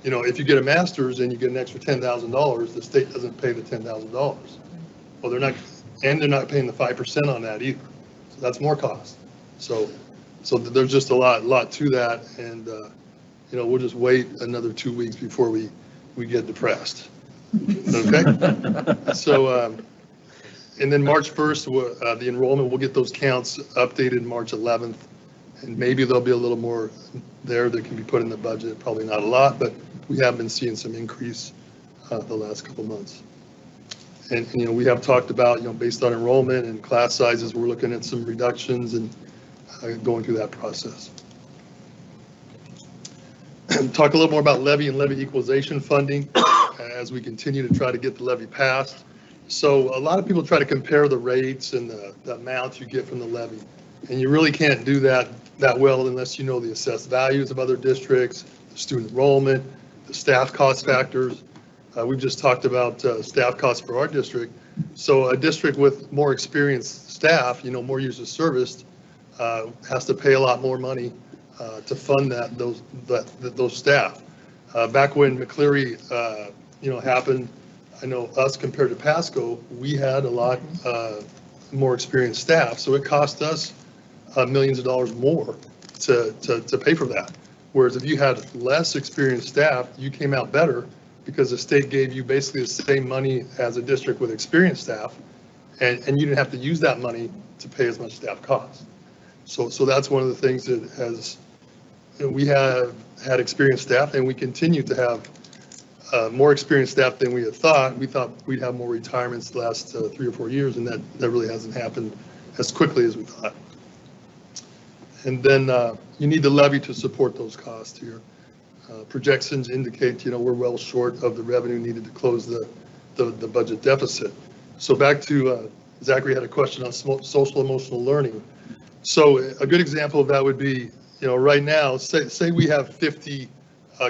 if you get a master's and you get an extra $10,000, the state doesn't pay the $10,000. Well, they're not paying the 5% on that either. That's more cost. So there's just a lot to that, and we'll just wait another 2 weeks before we get depressed. Okay. So and then March 1st, the enrollment, we'll get those counts updated March 11th, and maybe there'll be a little more there that can be put in the budget. Probably not a lot, but we have been seeing some increase the last couple months. And we have talked about, based on enrollment and class sizes, we're looking at some reductions and going through that process. Talk a little more about levy and levy equalization funding as we continue to try to get the levy passed. So a lot of people try to compare the rates and the amounts you get from the levy. And you really can't do that well unless you know the assessed values of other districts, the student enrollment, the staff cost factors. We've just talked about staff costs for our district. So a district with more experienced staff, more years of service, has to pay a lot more money to fund those staff. Back when McCleary, happened, I know us compared to Pasco, we had a lot more experienced staff, so it cost us millions of dollars more to pay for that. Whereas if you had less experienced staff, you came out better, because the state gave you basically the same money as a district with experienced staff, and you didn't have to use that money to pay as much staff costs. So that's one of the things that we have had experienced staff, and we continue to have more experienced staff than we had thought. We thought we'd have more retirements the last 3 or 4 years, and that really hasn't happened as quickly as we thought. And then you need the levy to support those costs here. Projections indicate, we're well short of the revenue needed to close the budget deficit. So back to Zachary had a question on social emotional learning. So a good example of that would be, right now, say we have 50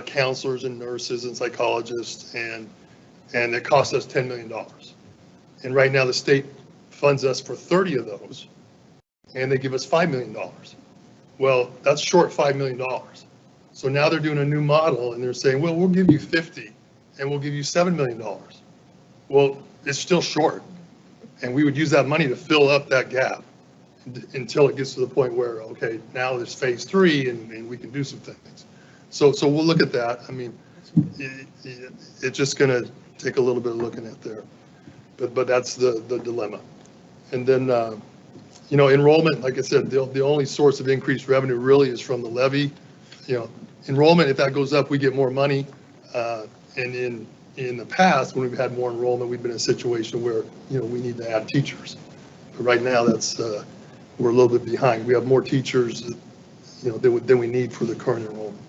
counselors and nurses and psychologists, and it costs us $10 million. And right now the state funds us for 30 of those, and they give us $5 million. Well, that's short $5 million. So now they're doing a new model and they're saying, well, we'll give you 50 and we'll give you $7 million. Well, it's still short. And we would use that money to fill up that gap until it gets to the point where, okay, now there's phase 3 and we can do some things. So we'll look at that. I mean, it's just going to take a little bit of looking at there. But that's the dilemma. And then, you know, enrollment, like I said, the only source of increased revenue really is from the levy. You know, enrollment, if that goes up, we get more money. And in the past, when we've had more enrollment, we've been in a situation where, you know, we need to add teachers. But right now, that's we're a little bit behind. We have more teachers, you know, than we need for the current enrollment.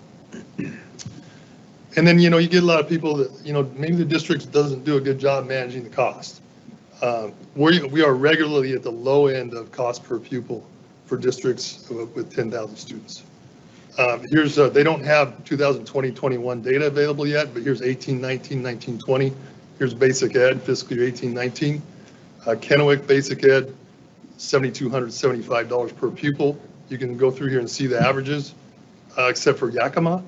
And then, you know, you get a lot of people that, you know, maybe the district doesn't do a good job managing the cost. We are regularly at the low end of cost per pupil for districts with 10,000 students. Here's, they don't have 2020-21 data available yet, but here's 18-19, 19-20. Here's basic ed, fiscal year 18-19. Kennewick basic ed, $7,275 per pupil. You can go through here and see the averages, except for Yakima,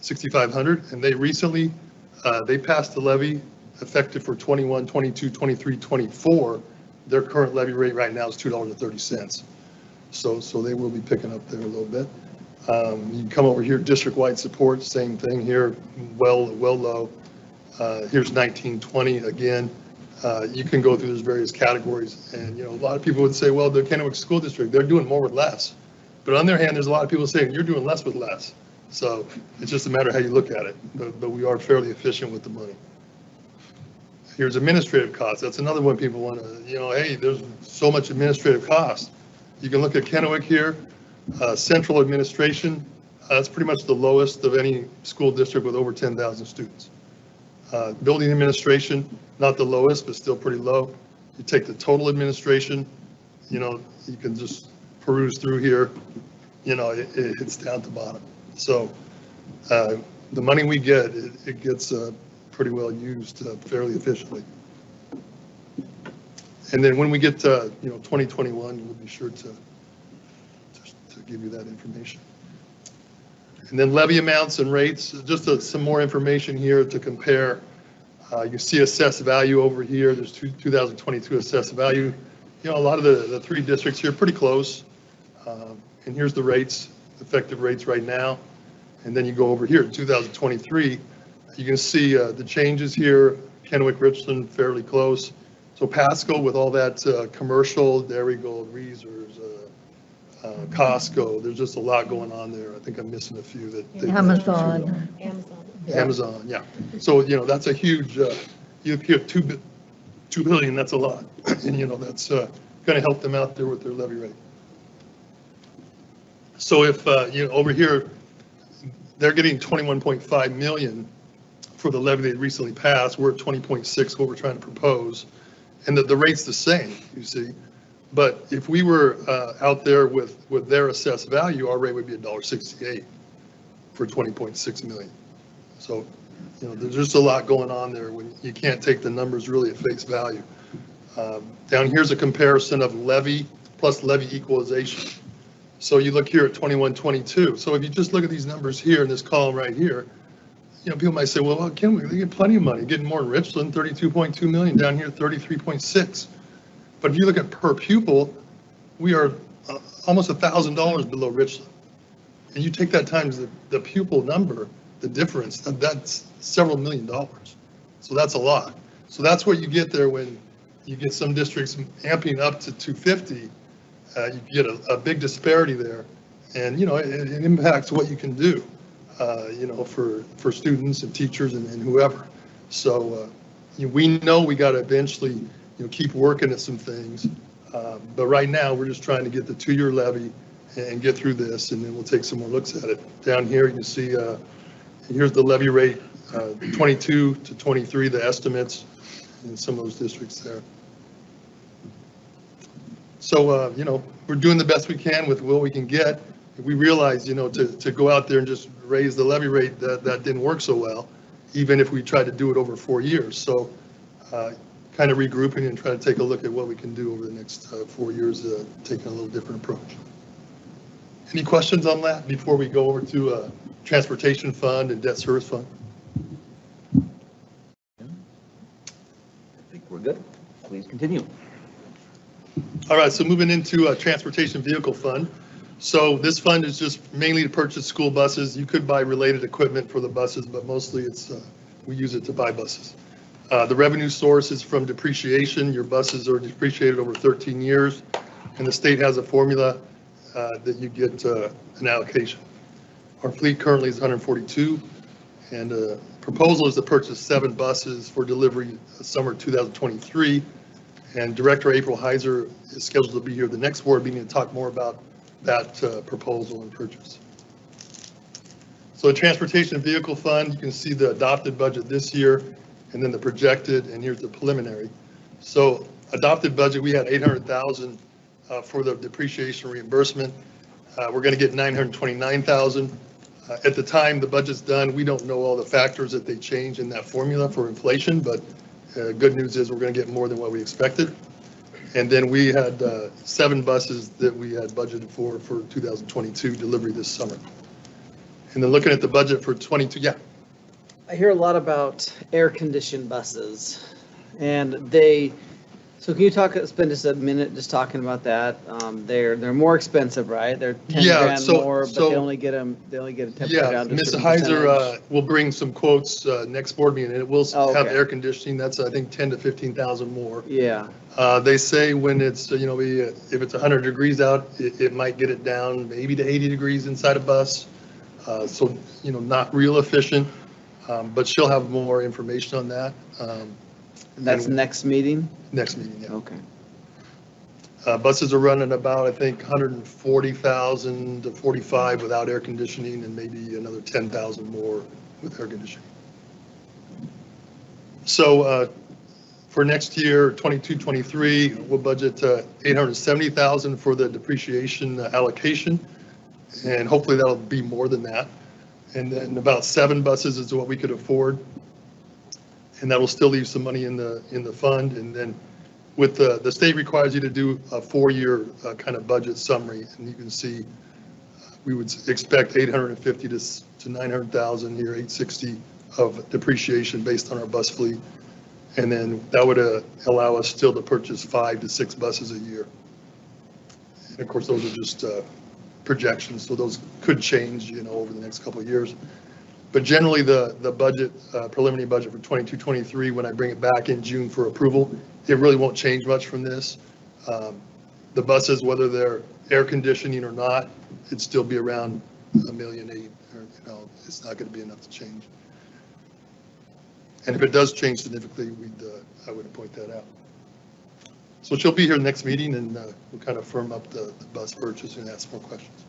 $6,500. And they recently, they passed the levy effective for 21, 22, 23, 24. Their current levy rate right now is $2.30. So they will be picking up there a little bit. You can come over here, district-wide support, same thing here, well low. Here's 19-20 again. You can go through those various categories, and you know, a lot of people would say, well, the Kennewick School District, they're doing more with less. But on their hand, there's a lot of people saying you're doing less with less. So it's just a matter of how you look at it. But we are fairly efficient with the money. Here's administrative costs. That's another one people want to, you know, hey, there's so much administrative cost. You can look at Kennewick here. Central administration, that's pretty much the lowest of any school district with over 10,000 students. Building administration, not the lowest, but still pretty low. You take the total administration, you know, you can just peruse through here, you know, it's down at the bottom. So the money we get, it gets pretty well used fairly efficiently. And then when we get to, you know, 2021, we'll be sure to give you that information. And then levy amounts and rates, just some more information here to compare. You see assessed value over here. There's 2022 assessed value. You know, a lot of the 3 districts here are pretty close. And here's the rates, effective rates right now. And then you go over here, 2023, you can see the changes here. Kennewick, Richland, fairly close. So Pasco with all that commercial, Dairy Gold, Reesers, Costco, there's just a lot going on there. I think I'm missing a few that. Amazon. Amazon, yeah. So, you know, that's a huge, you have $2 billion, that's a lot. And, you know, that's going to help them out there with their levy rate. So if, you know, over here, they're getting 21.5 million for the levy they recently passed. We're at 20.6, what we're trying to propose. And the rate's the same, you see. But if we were out there with their assessed value, our rate would be $1.68 for 20.6 million. So, you know, there's just a lot going on there when you can't take the numbers really at face value. Down here's a comparison of levy plus levy equalization. So you look here at 21-22. So if you just look at these numbers here in this column right here, you know, people might say, well, they get plenty of money, getting more in Richland, 32.2 million, down here 33.6. But if you look at per pupil, we are almost $1,000 below Richland. And you take that times the pupil number, the difference, that's several $1 million. So that's a lot. So that's what you get there when you get some districts amping up to 250. You get a big disparity there. And, you know, it impacts what you can do, you know, for students and teachers and whoever. So we know we got to eventually, you know, keep working at some things. But right now, we're just trying to get the 2-year levy and get through this, and then we'll take some more looks at it. Down here, you can see, here's the levy rate, 22 to 23, the estimates in some of those districts there. So, you know, we're doing the best we can with what we can get. We realize, you know, to go out there and just raise the levy rate, that didn't work so well, even if we tried to do it over 4 years. So, kind of regrouping and trying to take a look at what we can do over the next 4 years, taking a little different approach. Any questions on that before we go over to transportation fund and debt service fund? I think we're good. Please continue. All right, so moving into transportation vehicle fund. So this fund is just mainly to purchase school buses. You could buy related equipment for the buses, but mostly we use it to buy buses. The revenue source is from depreciation. Your buses are depreciated over 13 years, and the state has a formula that you get an allocation. Our fleet currently is 142, and the proposal is to purchase 7 buses for delivery summer 2023. And Director April Heiser is scheduled to be here the next board meeting to talk more about that proposal and purchase. So the transportation vehicle fund, you can see the adopted budget this year, and then the projected, and here's the preliminary. So adopted budget, we had 800,000 for the depreciation reimbursement. We're going to get 929,000. At the time the budget's done, we don't know all the factors that they change in that formula for inflation, but good news is we're going to get more than what we expected. And then we had 7 buses that we had budgeted for 2022 delivery this summer. And then looking at the budget for 22, yeah. I hear a lot about air-conditioned buses, and so can you spend just a minute just talking about that? They're more expensive, right? They're 10 grand more, but they only get a temperature down to a Ms. certain Heiser percentage. will bring some quotes next board meeting, and it will have air conditioning. That's, I think, 10 to 15,000 more. Yeah. They say when it's, if it's 100 degrees out, it might get it down maybe to 80 degrees inside a bus. So, not real efficient, but she'll have more information on that. That's next meeting? Next meeting, yeah. Okay. Buses are running about, I think, 140,000 to 45 without air conditioning, and maybe another 10,000 more with air conditioning. So for next year, 22-23, we'll budget 870,000 for the depreciation allocation, and hopefully that'll be more than that. And then about 7 buses is what we could afford, and that'll still leave some money in the fund. And then with the state requires you to do a 4-year kind of budget summary, and you can see we would expect 850 to 900,000 here, 860 of depreciation based on our bus fleet. And then that would allow us still to purchase 5 to 6 buses a year. And of course, those are just projections, so those could change, over the next couple of years. But generally, the budget, preliminary budget for 22-23, when I bring it back in June for approval, it really won't change much from this. The buses, whether they're air conditioning or not, it'd still be around $1.8 million, or it's not going to be enough to change. And if it does change significantly, I would point that out. So she'll be here next meeting, and we'll kind of firm up the bus purchase and ask more questions.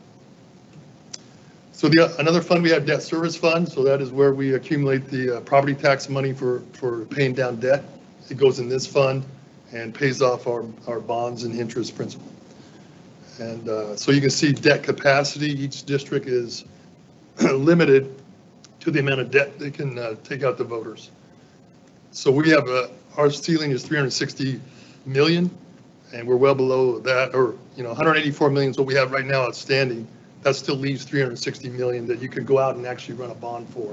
So another fund, we have debt service fund. So that is where we accumulate the property tax money for paying down debt. It goes in this fund and pays off our bonds and interest principal. And so you can see debt capacity. Each district is limited to the amount of debt they can take out to voters. So we have our ceiling is 360 million, and we're well below that, or 184 million is what we have right now outstanding. That still leaves 360 million that you could go out and actually run a bond for.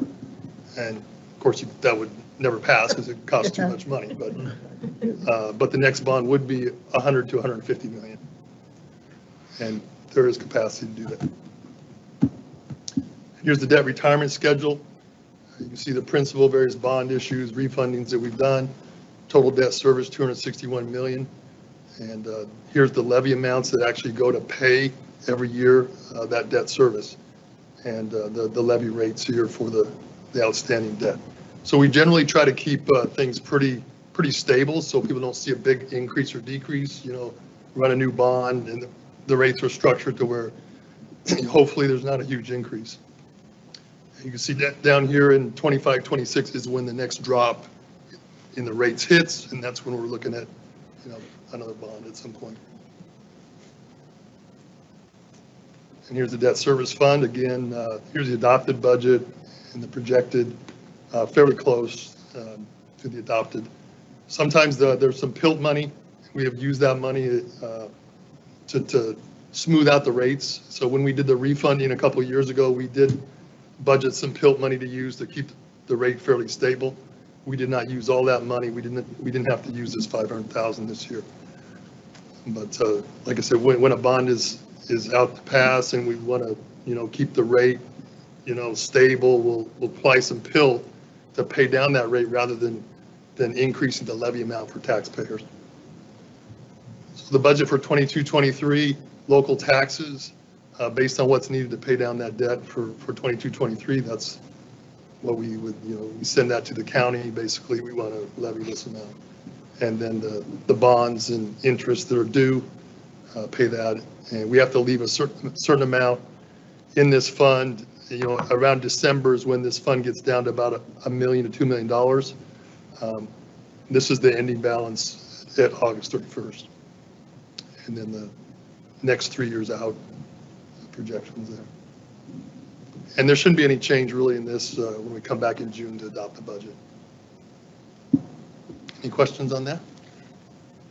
And of course, that would never pass because it costs too much money. But the next bond would be 100 to 150 million, and there is capacity to do that. Here's the debt retirement schedule. You can see the principal, various bond issues, refundings that we've done. Total debt service 261 million, and here's the levy amounts that actually go to pay every year that debt service, and the levy rates here for the outstanding debt. So we generally try to keep things pretty stable, so people don't see a big increase or decrease. Run a new bond, and the rates are structured to where hopefully there's not a huge increase. You can see that down here in 25-26 is when the next drop in the rates hits, and that's when we're looking at another bond at some point. And here's the debt service fund. Again, here's the adopted budget and the projected, fairly close to the adopted. Sometimes there's some PILT money. We have used that money to smooth out the rates. So when we did the refunding a couple of years ago, we did budget some PILT money to use to keep the rate fairly stable. We did not use all that money. We didn't have to use this 500,000 this year. But like I said, when a bond is out to pass and we want to, keep the rate, stable, we'll apply some PILT to pay down that rate rather than increasing the levy amount for taxpayers. So the budget for 22-23 local taxes, based on what's needed to pay down that debt for 22-23, that's what we would, we send that to the county. Basically, we want to levy this amount. And then the bonds and interest that are due, pay that. And we have to leave a certain amount in this fund. Around December is when this fund gets down to about $1 million to $2 million. This is the ending balance at August 31st. And then the next 3 years out, projections there. And there shouldn't be any change really in this when we come back in June to adopt the budget. Any questions on that?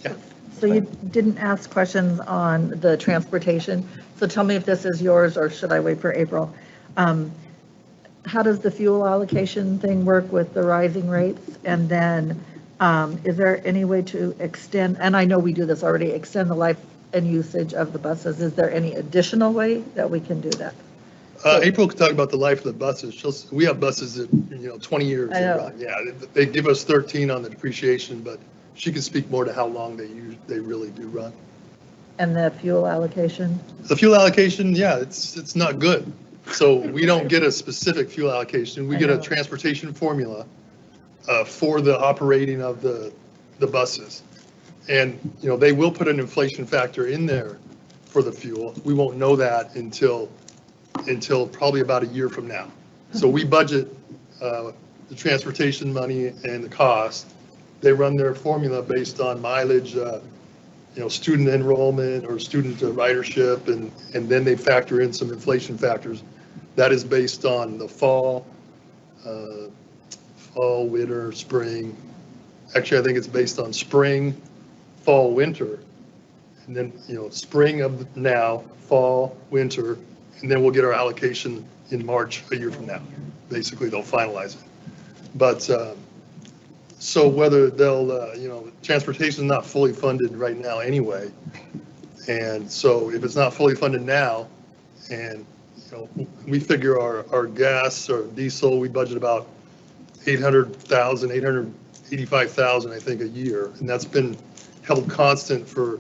Yeah. So you didn't ask questions on the transportation. So tell me if this is yours or should I wait for April? How does the fuel allocation thing work with the rising rates? And then is there any way to extend, and I know we do this already, extend the life and usage of the buses? Is there any additional way that we can do that? April could talk about the life of the buses. We have buses that, 20 years. I know. Yeah, they give us 13 on the depreciation, but she can speak more to how long they really do run. And the fuel allocation? The fuel allocation, yeah, it's not good. So we don't get a specific fuel allocation. We get a transportation formula for the operating of the buses. And, they will put an inflation factor in there for the fuel. We won't know that until probably about a year from now. So we budget the transportation money and the cost. They run their formula based on mileage, student enrollment or student ridership, and then they factor in some inflation factors. That is based on the fall, winter, spring. Actually, I think it's based on spring, fall, winter, and then, spring of now, fall, winter, and then we'll get our allocation in March a year from now. Basically, they'll finalize it. But so whether they'll, transportation is not fully funded right now anyway. And so if it's not fully funded now, and, we figure our gas or diesel, we budget about 885,000, I think, a year. And that's been held constant for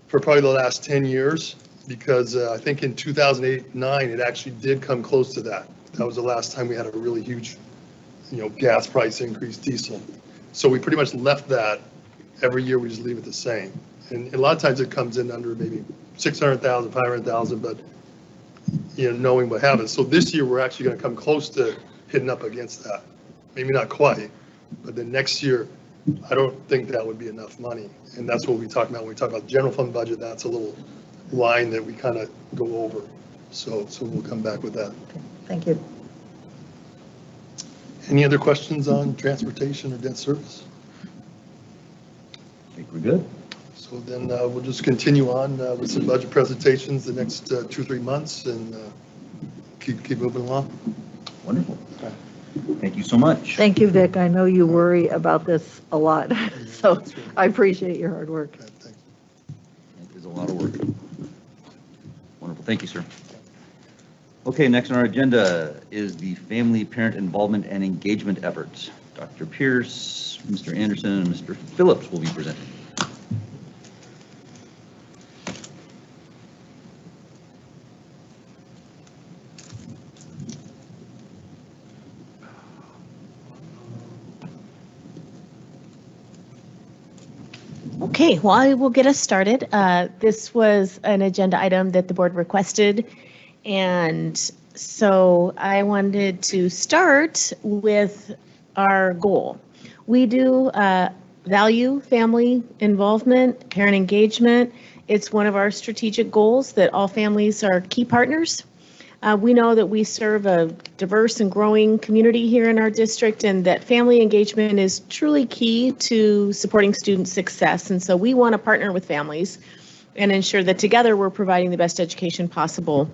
probably the last 10 years. Because I think in 2008-9, it actually did come close to that. That was the last time we had a really huge, gas price increase, diesel. So we pretty much left that. Every year we just leave it the same. And a lot of times it comes in under maybe 600,000, 500,000, but, knowing what happens. So this year we're actually going to come close to hitting up against that. Maybe not quite, but then next year, I don't think that would be enough money. And that's what we talk about when we talk about the general fund budget. That's a little line that we kind of go over. So we'll come back with that. Okay, thank you. Any other questions on transportation or debt service? I think we're good. So then we'll just continue on with some budget presentations the next 2-3 months and keep moving along. Wonderful. Thank you so much. Thank you, Vic. I know you worry about this a lot, so I appreciate your hard work. Okay, thanks. It is a lot of work. Wonderful. Thank you, sir. Okay, next on our agenda is the family parent involvement and engagement efforts. Dr. Pierce, Mr. Anderson, and Mr. Phillips will be presenting. Okay, well, I will get us started. This was an agenda item that the board requested, and so I wanted to start with our goal. We do value family involvement, parent engagement. It's one of our strategic goals that all families are key partners. We know that we serve a diverse and growing community here in our district, and that family engagement is truly key to supporting student success. And so we want to partner with families and ensure that together we're providing the best education possible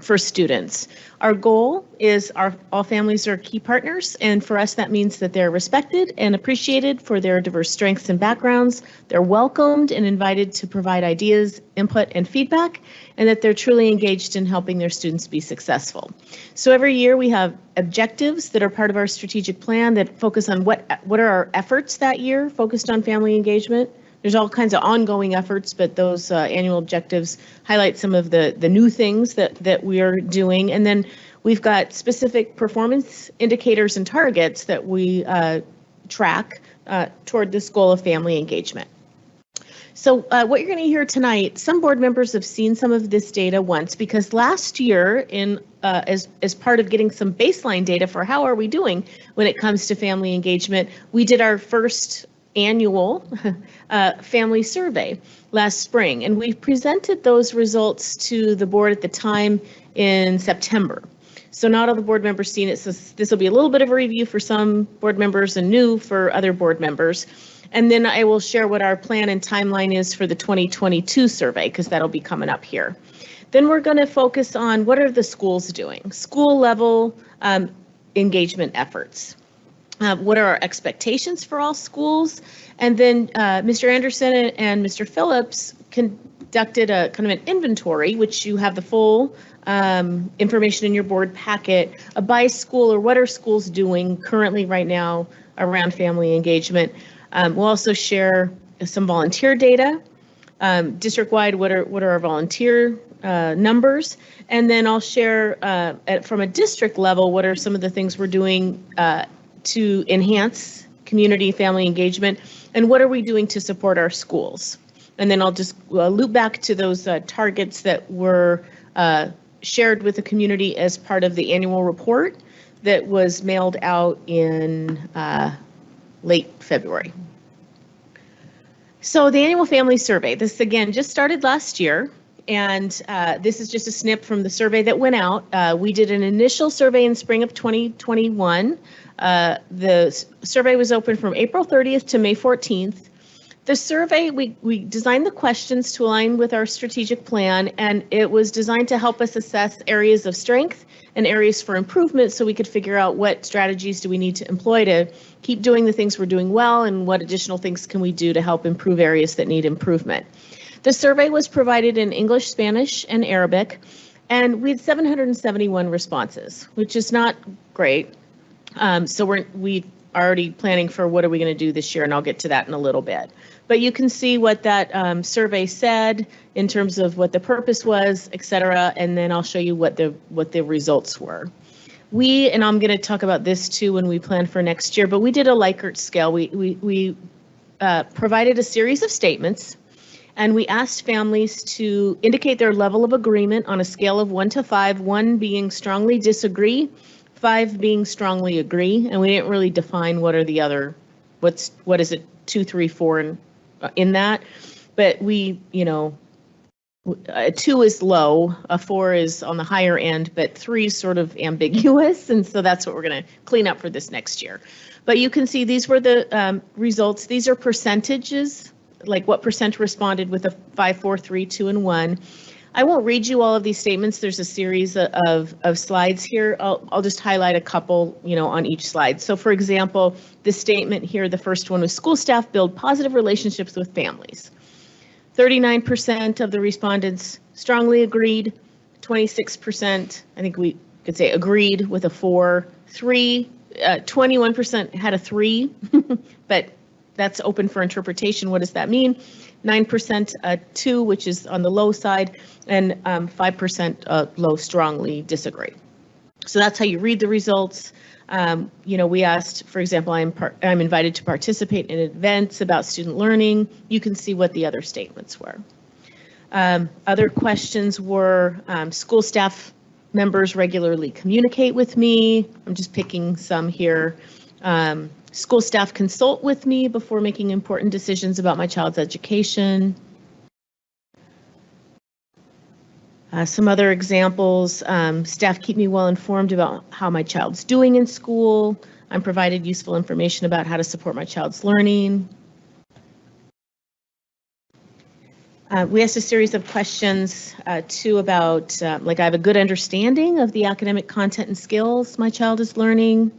for students. Our goal is all families are key partners, and for us that means that they're respected and appreciated for their diverse strengths and backgrounds. They're welcomed and invited to provide ideas, input, and feedback, and that they're truly engaged in helping their students be successful. So every year we have objectives that are part of our strategic plan that focus on what are our efforts that year focused on family engagement. There's all kinds of ongoing efforts, but those annual objectives highlight some of the new things that we are doing. And then we've got specific performance indicators and targets that we track toward this goal of family engagement. So what you're going to hear tonight, some board members have seen some of this data once, because last year, as part of getting some baseline data for how are we doing when it comes to family engagement, we did our first annual family survey last spring, and we presented those results to the board at the time in September. So not all the board members seen it, so this will be a little bit of a review for some board members and new for other board members. And then I will share what our plan and timeline is for the 2022 survey, because that'll be coming up here. Then we're going to focus on what are the schools doing, school level engagement efforts. What are our expectations for all schools? And then Mr. Anderson and Mr. Phillips conducted a kind of an inventory, which you have the full information in your board packet, by school, or what are schools doing currently right now around family engagement. We'll also share some volunteer data, district-wide, what are our volunteer numbers, and then I'll share from a district level, what are some of the things we're doing to enhance community family engagement, and what are we doing to support our schools. And then I'll just loop back to those targets that were shared with the community as part of the annual report that was mailed out in late February. So the annual family survey, this again just started last year, and this is just a snip from the survey that went out. We did an initial survey in spring of 2021. The survey was open from April 30th to May 14th. The survey, we designed the questions to align with our strategic plan, and it was designed to help us assess areas of strength and areas for improvement, so we could figure out what strategies do we need to employ to keep doing the things we're doing well, and what additional things can we do to help improve areas that need improvement. The survey was provided in English, Spanish, and Arabic, and we had 771 responses, which is not great. So we already planning for what are we going to do this year, and I'll get to that in a little bit. But you can see what that survey said in terms of what the purpose was, et cetera, and then I'll show you what the results were. And I'm going to talk about this too when we plan for next year, but we did a Likert scale. We provided a series of statements, and we asked families to indicate their level of agreement on a scale of 1 to 5, 1 being strongly disagree, 5 being strongly agree, and we didn't really define what are the other, what is it, 2, 3, 4 in that, but a 2 is low, a 4 is on the higher end, but 3 is sort of ambiguous, and so that's what we're going to clean up for this next year. But you can see these were the results. These are percentages, like what percent responded with a 5, 4, 3, 2, and 1. I won't read you all of these statements. There's a series of slides here. I'll just highlight a couple, on each slide. So for example, this statement here, the first one was school staff build positive relationships with families. 39% of the respondents strongly agreed, 26%, I think we could say agreed with a 4, 21% had a 3, but that's open for interpretation. What does that mean? 9% 2, which is on the low side, and 5% low strongly disagree. So that's how you read the results. We asked, for example, I'm invited to participate in events about student learning. You can see what the other statements were. Other questions were school staff members regularly communicate with me. I'm just picking some here. School staff consult with me before making important decisions about my child's education. Some other examples, staff keep me well informed about how my child's doing in school. I'm provided useful information about how to support my child's learning. We asked a series of questions too about, like, I have a good understanding of the academic content and skills my child is learning.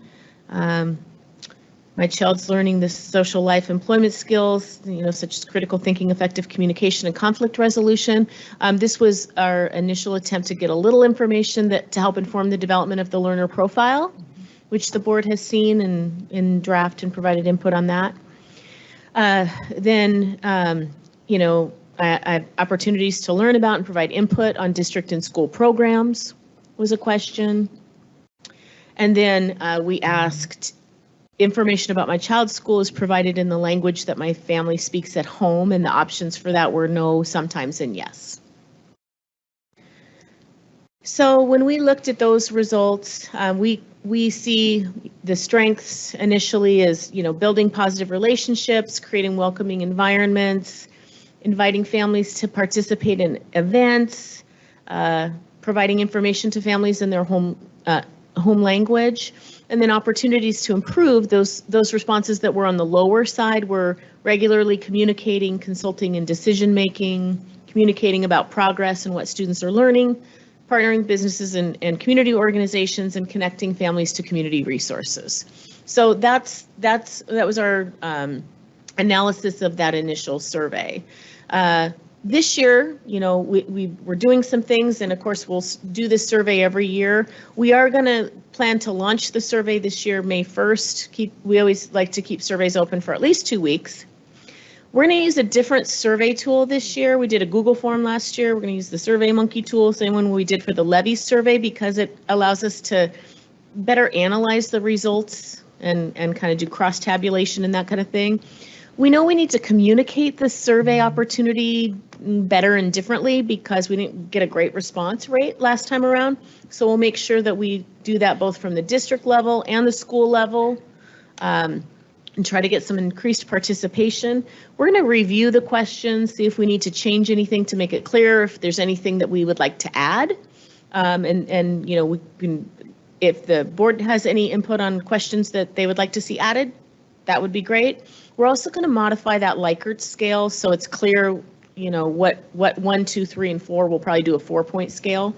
My child's learning the social life employment skills, such as critical thinking, effective communication, and conflict resolution. This was our initial attempt to get a little information to help inform the development of the learner profile, which the board has seen in draft and provided input on that. Then, I have opportunities to learn about and provide input on district and school programs was a question. And then we asked, information about my child's school is provided in the language that my family speaks at home, and the options for that were no, sometimes, and yes. So when we looked at those results, we see the strengths initially as, building positive relationships, creating welcoming environments, inviting families to participate in events, providing information to families in their home language, and then opportunities to improve those responses that were on the lower side were regularly communicating, consulting in decision making, communicating about progress and what students are learning, partnering businesses and community organizations, and connecting families to community resources. So that was our analysis of that initial survey. This year, we were doing some things, and of course we'll do this survey every year. We are going to plan to launch the survey this year, May 1st. We always like to keep surveys open for at least 2 weeks. We're going to use a different survey tool this year. We did a Google form last year. We're going to use the SurveyMonkey tool, same one we did for the levy survey, because it allows us to better analyze the results and kind of do cross tabulation and that kind of thing. We know we need to communicate the survey opportunity better and differently because we didn't get a great response rate last time around. So we'll make sure that we do that both from the district level and the school level, and try to get some increased participation. We're going to review the questions, see if we need to change anything to make it clear, if there's anything that we would like to add. We can, if the board has any input on questions that they would like to see added, that would be great. We're also going to modify that Likert scale so it's clear, what 1, 2, 3, and 4. We'll probably do a 4-point scale.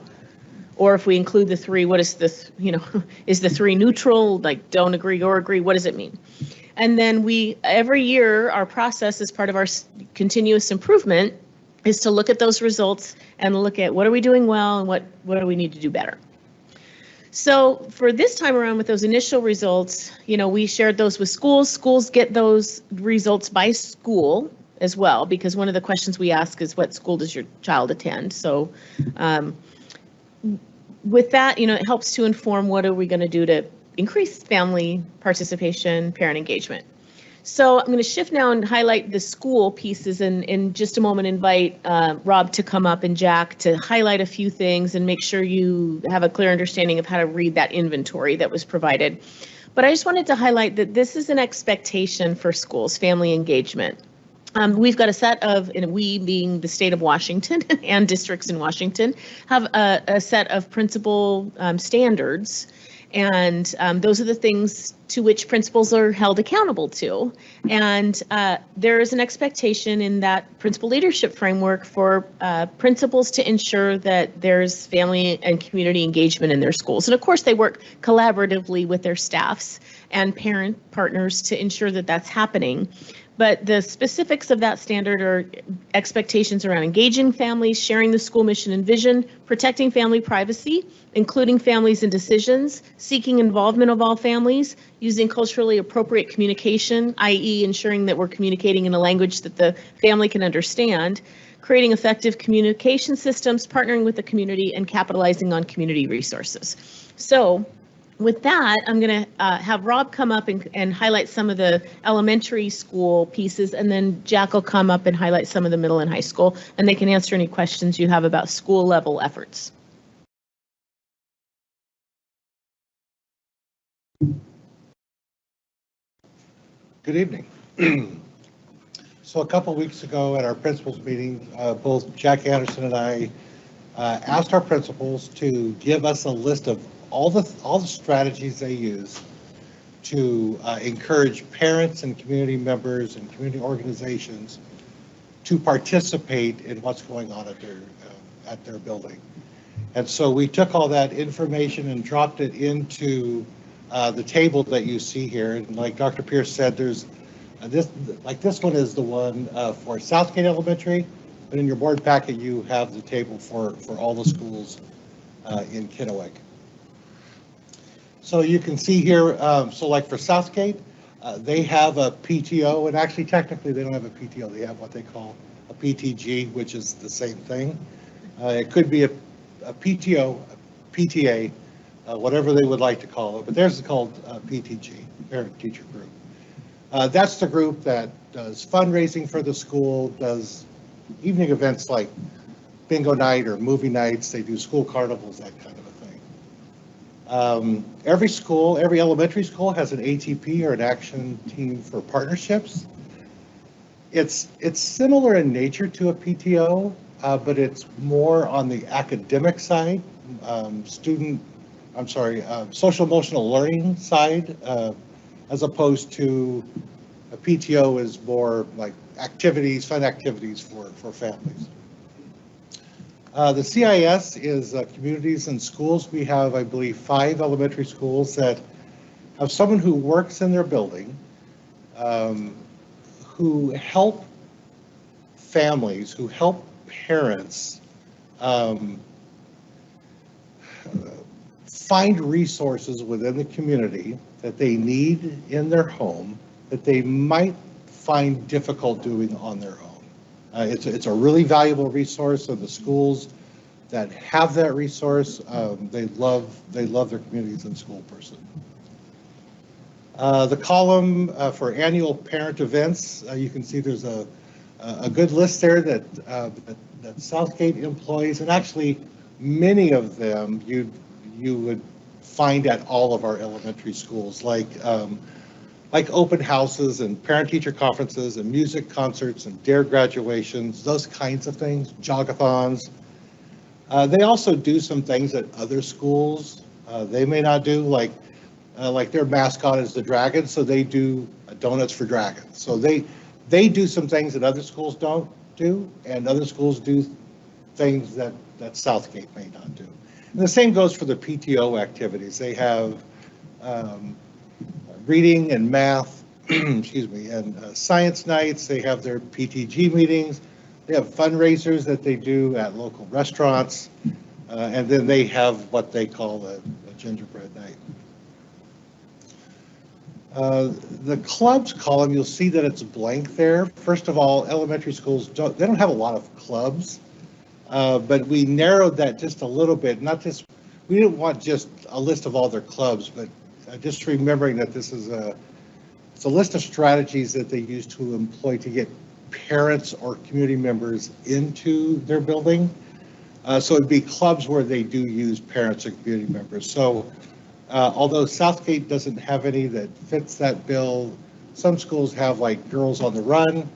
Or if we include the 3, what is this? Is the 3 neutral? Like, don't agree or agree? What does it mean? And then every year, our process as part of our continuous improvement is to look at those results and look at what are we doing well and what do we need to do better. So for this time around with those initial results, we shared those with schools. Schools get those results by school as well, because one of the questions we ask is what school does your child attend? So with that, it helps to inform what are we going to do to increase family participation, parent engagement. So I'm going to shift now and highlight the school pieces, and in just a moment invite Rob to come up and Jack to highlight a few things and make sure you have a clear understanding of how to read that inventory that was provided. But I just wanted to highlight that this is an expectation for schools, family engagement. We've got a set of, and we being the state of Washington and districts in Washington, have a set of principal standards. And those are the things to which principals are held accountable to. And there is an expectation in that principal leadership framework for principals to ensure that there's family and community engagement in their schools. And of course, they work collaboratively with their staffs and parent partners to ensure that that's happening. But the specifics of that standard are expectations around engaging families, sharing the school mission and vision, protecting family privacy, including families in decisions, seeking involvement of all families, using culturally appropriate communication, i.e. ensuring that we're communicating in a language that the family can understand, creating effective communication systems, partnering with the community, and capitalizing on community resources. So with that, I'm going to have Rob come up and highlight some of the elementary school pieces, and then Jack will come up and highlight some of the middle and high school, and they can answer any questions you have about school level efforts. Good evening. So a couple weeks ago at our principals meeting, both Jack Anderson and I asked our principals to give us a list of all the strategies they use to encourage parents and community members and community organizations to participate in what's going on at their building. And so we took all that information and dropped it into the table that you see here. And like Dr. Pierce said, there's this one is the one for Southgate Elementary, but in your board packet you have the table for all the schools in Kennewick. So you can see here, so like for Southgate, they have a PTO, and actually technically they don't have a PTO, they have what they call a PTG, which is the same thing. It could be a PTO, a PTA, whatever they would like to call it, but theirs is called PTG, Parent Teacher Group. That's the group that does fundraising for the school, does evening events like bingo night or movie nights, they do school carnivals, that kind of a thing. Every school, every elementary school has an ATP or an action team for partnerships. It's similar in nature to a PTO, but it's more on the academic side, social emotional learning side, as opposed to a PTO is more like activities, fun activities for families. The CIS is communities and schools. We have, I believe, 5 elementary schools that have someone who works in their building, who help families, who help parents find resources within the community that they need in their home that they might find difficult doing on their own. It's a really valuable resource, and the schools that have that resource, they love their communities and school person. The column for annual parent events, you can see there's a good list there that Southgate employs, and actually many of them you would find at all of our elementary schools, like open houses and parent-teacher conferences and music concerts and DARE graduations, those kinds of things, jogathons. They also do some things that other schools they may not do, like their mascot is the dragon, so they do donuts for dragons. So they do some things that other schools don't do, and other schools do things that Southgate may not do. And the same goes for the PTO activities. They have reading and math, excuse me, and science nights. They have their PTG meetings. They have fundraisers that they do at local restaurants. And then they have what they call a gingerbread night. The clubs column, you'll see that it's blank there. First of all, elementary schools don't have a lot of clubs. But we narrowed that just a little bit. We didn't want just a list of all their clubs, but just remembering that this is it's a list of strategies that they use to employ to get parents or community members into their building. So it'd be clubs where they do use parents or community members. So although Southgate doesn't have any that fits that bill, some schools have like Girls on the Run.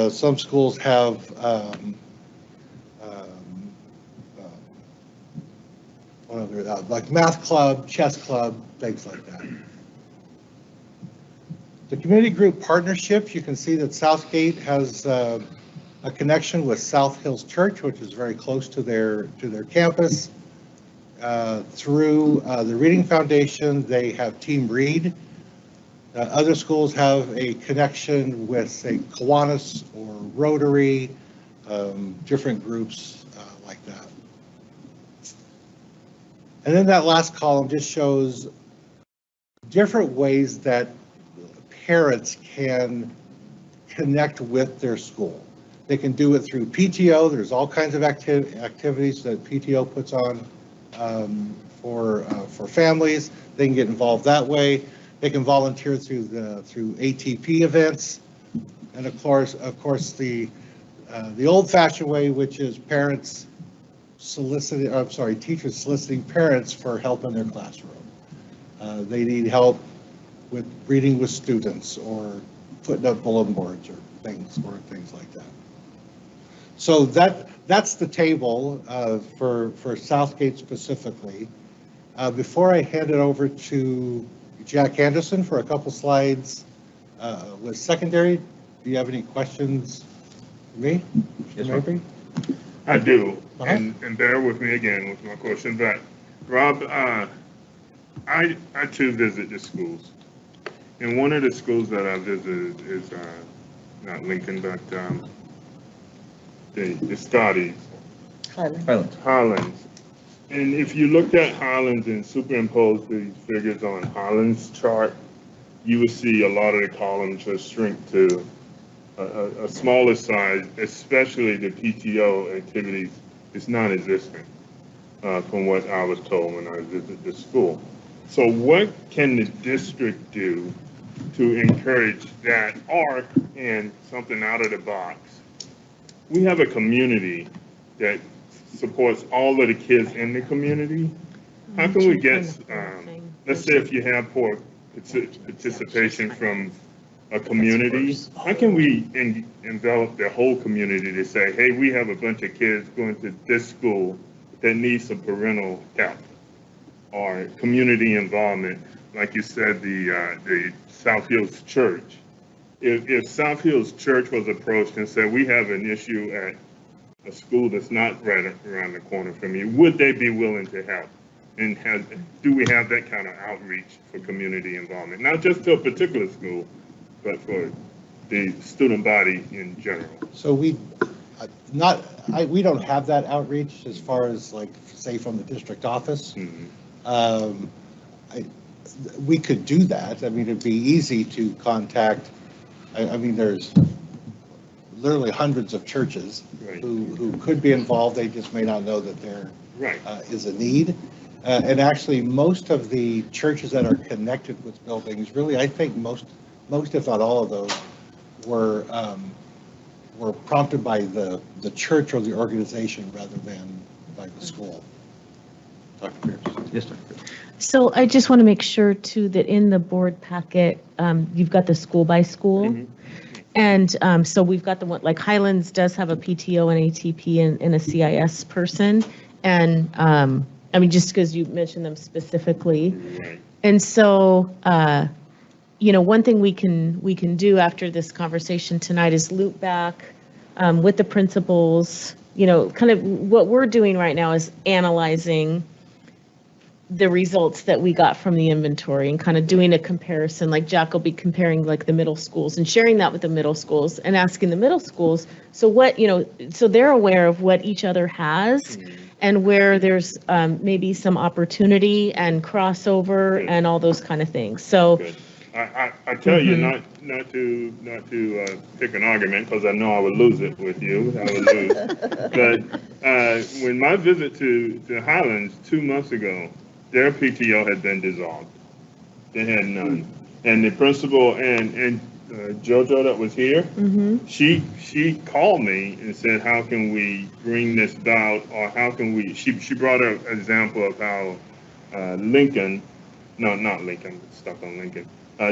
Some schools have like math club, chess club, things like that. The community group partnerships, you can see that Southgate has a connection with South Hills Church, which is very close to their campus. Through the Reading Foundation, they have Team Read. Other schools have a connection with, say, Kiwanis or Rotary, different groups like that. And then that last column just shows different ways that parents can connect with their school. They can do it through PTO. There's all kinds of activities that PTO puts on for families. They can get involved that way. They can volunteer through ATP events, and of course the old-fashioned way, which is teachers soliciting parents for help in their classroom. They need help with reading with students or putting up bulletin boards or things like that. So that's the table for Southgate specifically. Before I hand it over to Jack Anderson for a couple slides with secondary, do you have any questions Me? Yes, Mr. Rob. Mabry? I do, Uh-huh. and bear with me again with my question, but Rob, I too visit the schools. And one of the schools that I visited is, not Lincoln, but, the Scotties, Highlands. Highlands. And if you looked at Highlands and superimposed these figures on Highlands chart, you would see a lot of the columns just shrink to a smaller size, especially the PTO activities is non-existent, from what I was told when I visited the school. So what can the district do to encourage that, or, and something out of the box? We have a community that supports all of the kids in the community. How can we get, let's say if you have poor participation from a community, how can we envelop the whole community to say, hey, we have a bunch of kids going to this school that needs some parental help or community involvement? Like you said, the South Hills Church. If South Hills Church was approached and said, we have an issue at a school that's not right around the corner from you, would they be willing to help? And do we have that kind of outreach for community involvement? Not just to a particular school, but for the student body in general. So we don't have that outreach as far as like, say, from the district office. Mm-hmm. We could do that. I mean, it'd be easy to contact, I mean, there's literally hundreds of churches Right. who could be involved. They just may not know that there Right. is a need. And actually, most of the churches that are connected with buildings, really, I think most if not all of those, were prompted by the church or the organization rather than by the school. Dr. Pierce. Yes, sir. So I just want to make sure too that in the board packet, you've got the school by school. Mhm. And so we've got the one, like Highlands does have a PTO and ATP and a CIS person. And I mean, just because you mentioned them specifically. Right. And so, one thing we can do after this conversation tonight is loop back with the principals. Kind of what we're doing right now is analyzing the results that we got from the inventory and kind of doing a comparison. Like Jack will be comparing like the middle schools and sharing that with the middle schools and asking the middle schools, so what, so they're aware of what each other has and where there's maybe some opportunity and crossover and all those kind of things. So Good. I tell you not to pick an argument, because I know I would lose it with you. I would lose. But when my visit to Highlands 2 months ago, their PTO had been dissolved. They had none. And the principal and JoJo that was here, she called me and said, how can we bring this about, or how can we, she brought an example of how Lincoln, no, not Lincoln, stuck on Lincoln,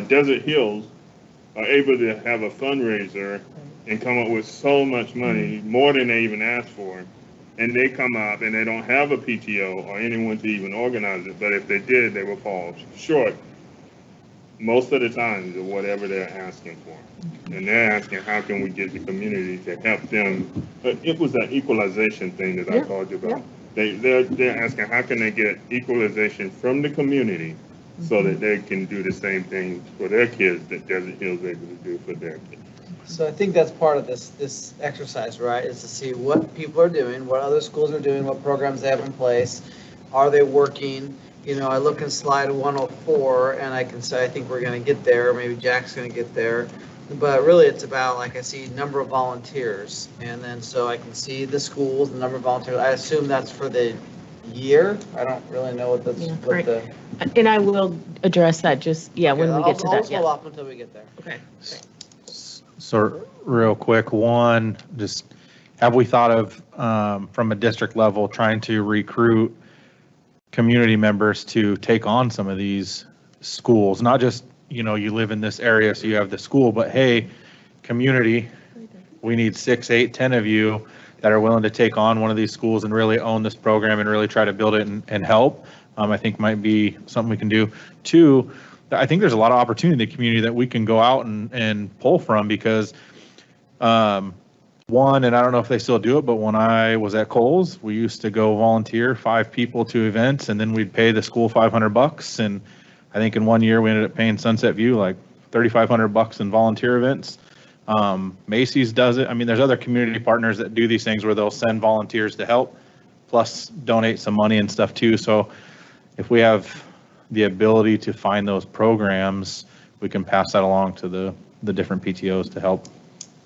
Desert Hills are able to have a fundraiser and come up with so much money, more than they even asked for. And they come up and they don't have a PTO or anyone to even organize it. But if they did, they will fall short most of the time of whatever they're asking for. And they're asking, how can we get the community to help them? But it was that equalization thing that I told you about. They're asking, how can they get equalization from the community so that they can do the same thing for their kids that Desert Hills able to do for their kids. So I think that's part of this exercise, right, is to see what people are doing, what other schools are doing, what programs they have in place. Are they working? I look in slide 104 and I can say, I think we're going to get there. Maybe Jack's going to get there. But really it's about, like, I see number of volunteers. And then so I can see the schools, the number of volunteers. I assume that's for the year. I don't really know what that's, what the. And I will address that just, when we get to that. I'll hold off until we get there. Okay. So real quick, one, just have we thought of, from a district level, trying to recruit community members to take on some of these schools? Not just, you live in this area, so you have the school, but hey, community, we need 6, 8, 10 of you that are willing to take on one of these schools and really own this program and really try to build it and help. I think might be something we can do. 2, I think there's a lot of opportunity in the community that we can go out and pull from, because One, and I don't know if they still do it, but when I was at Kohl's, we used to go volunteer 5 people to events, and then we'd pay the school $500. And I think in 1 year we ended up paying Sunset View like $3,500 in volunteer events. Macy's does it. I mean, there's other community partners that do these things where they'll send volunteers to help, plus donate some money and stuff too. So if we have the ability to find those programs, we can pass that along to the different PTOs to help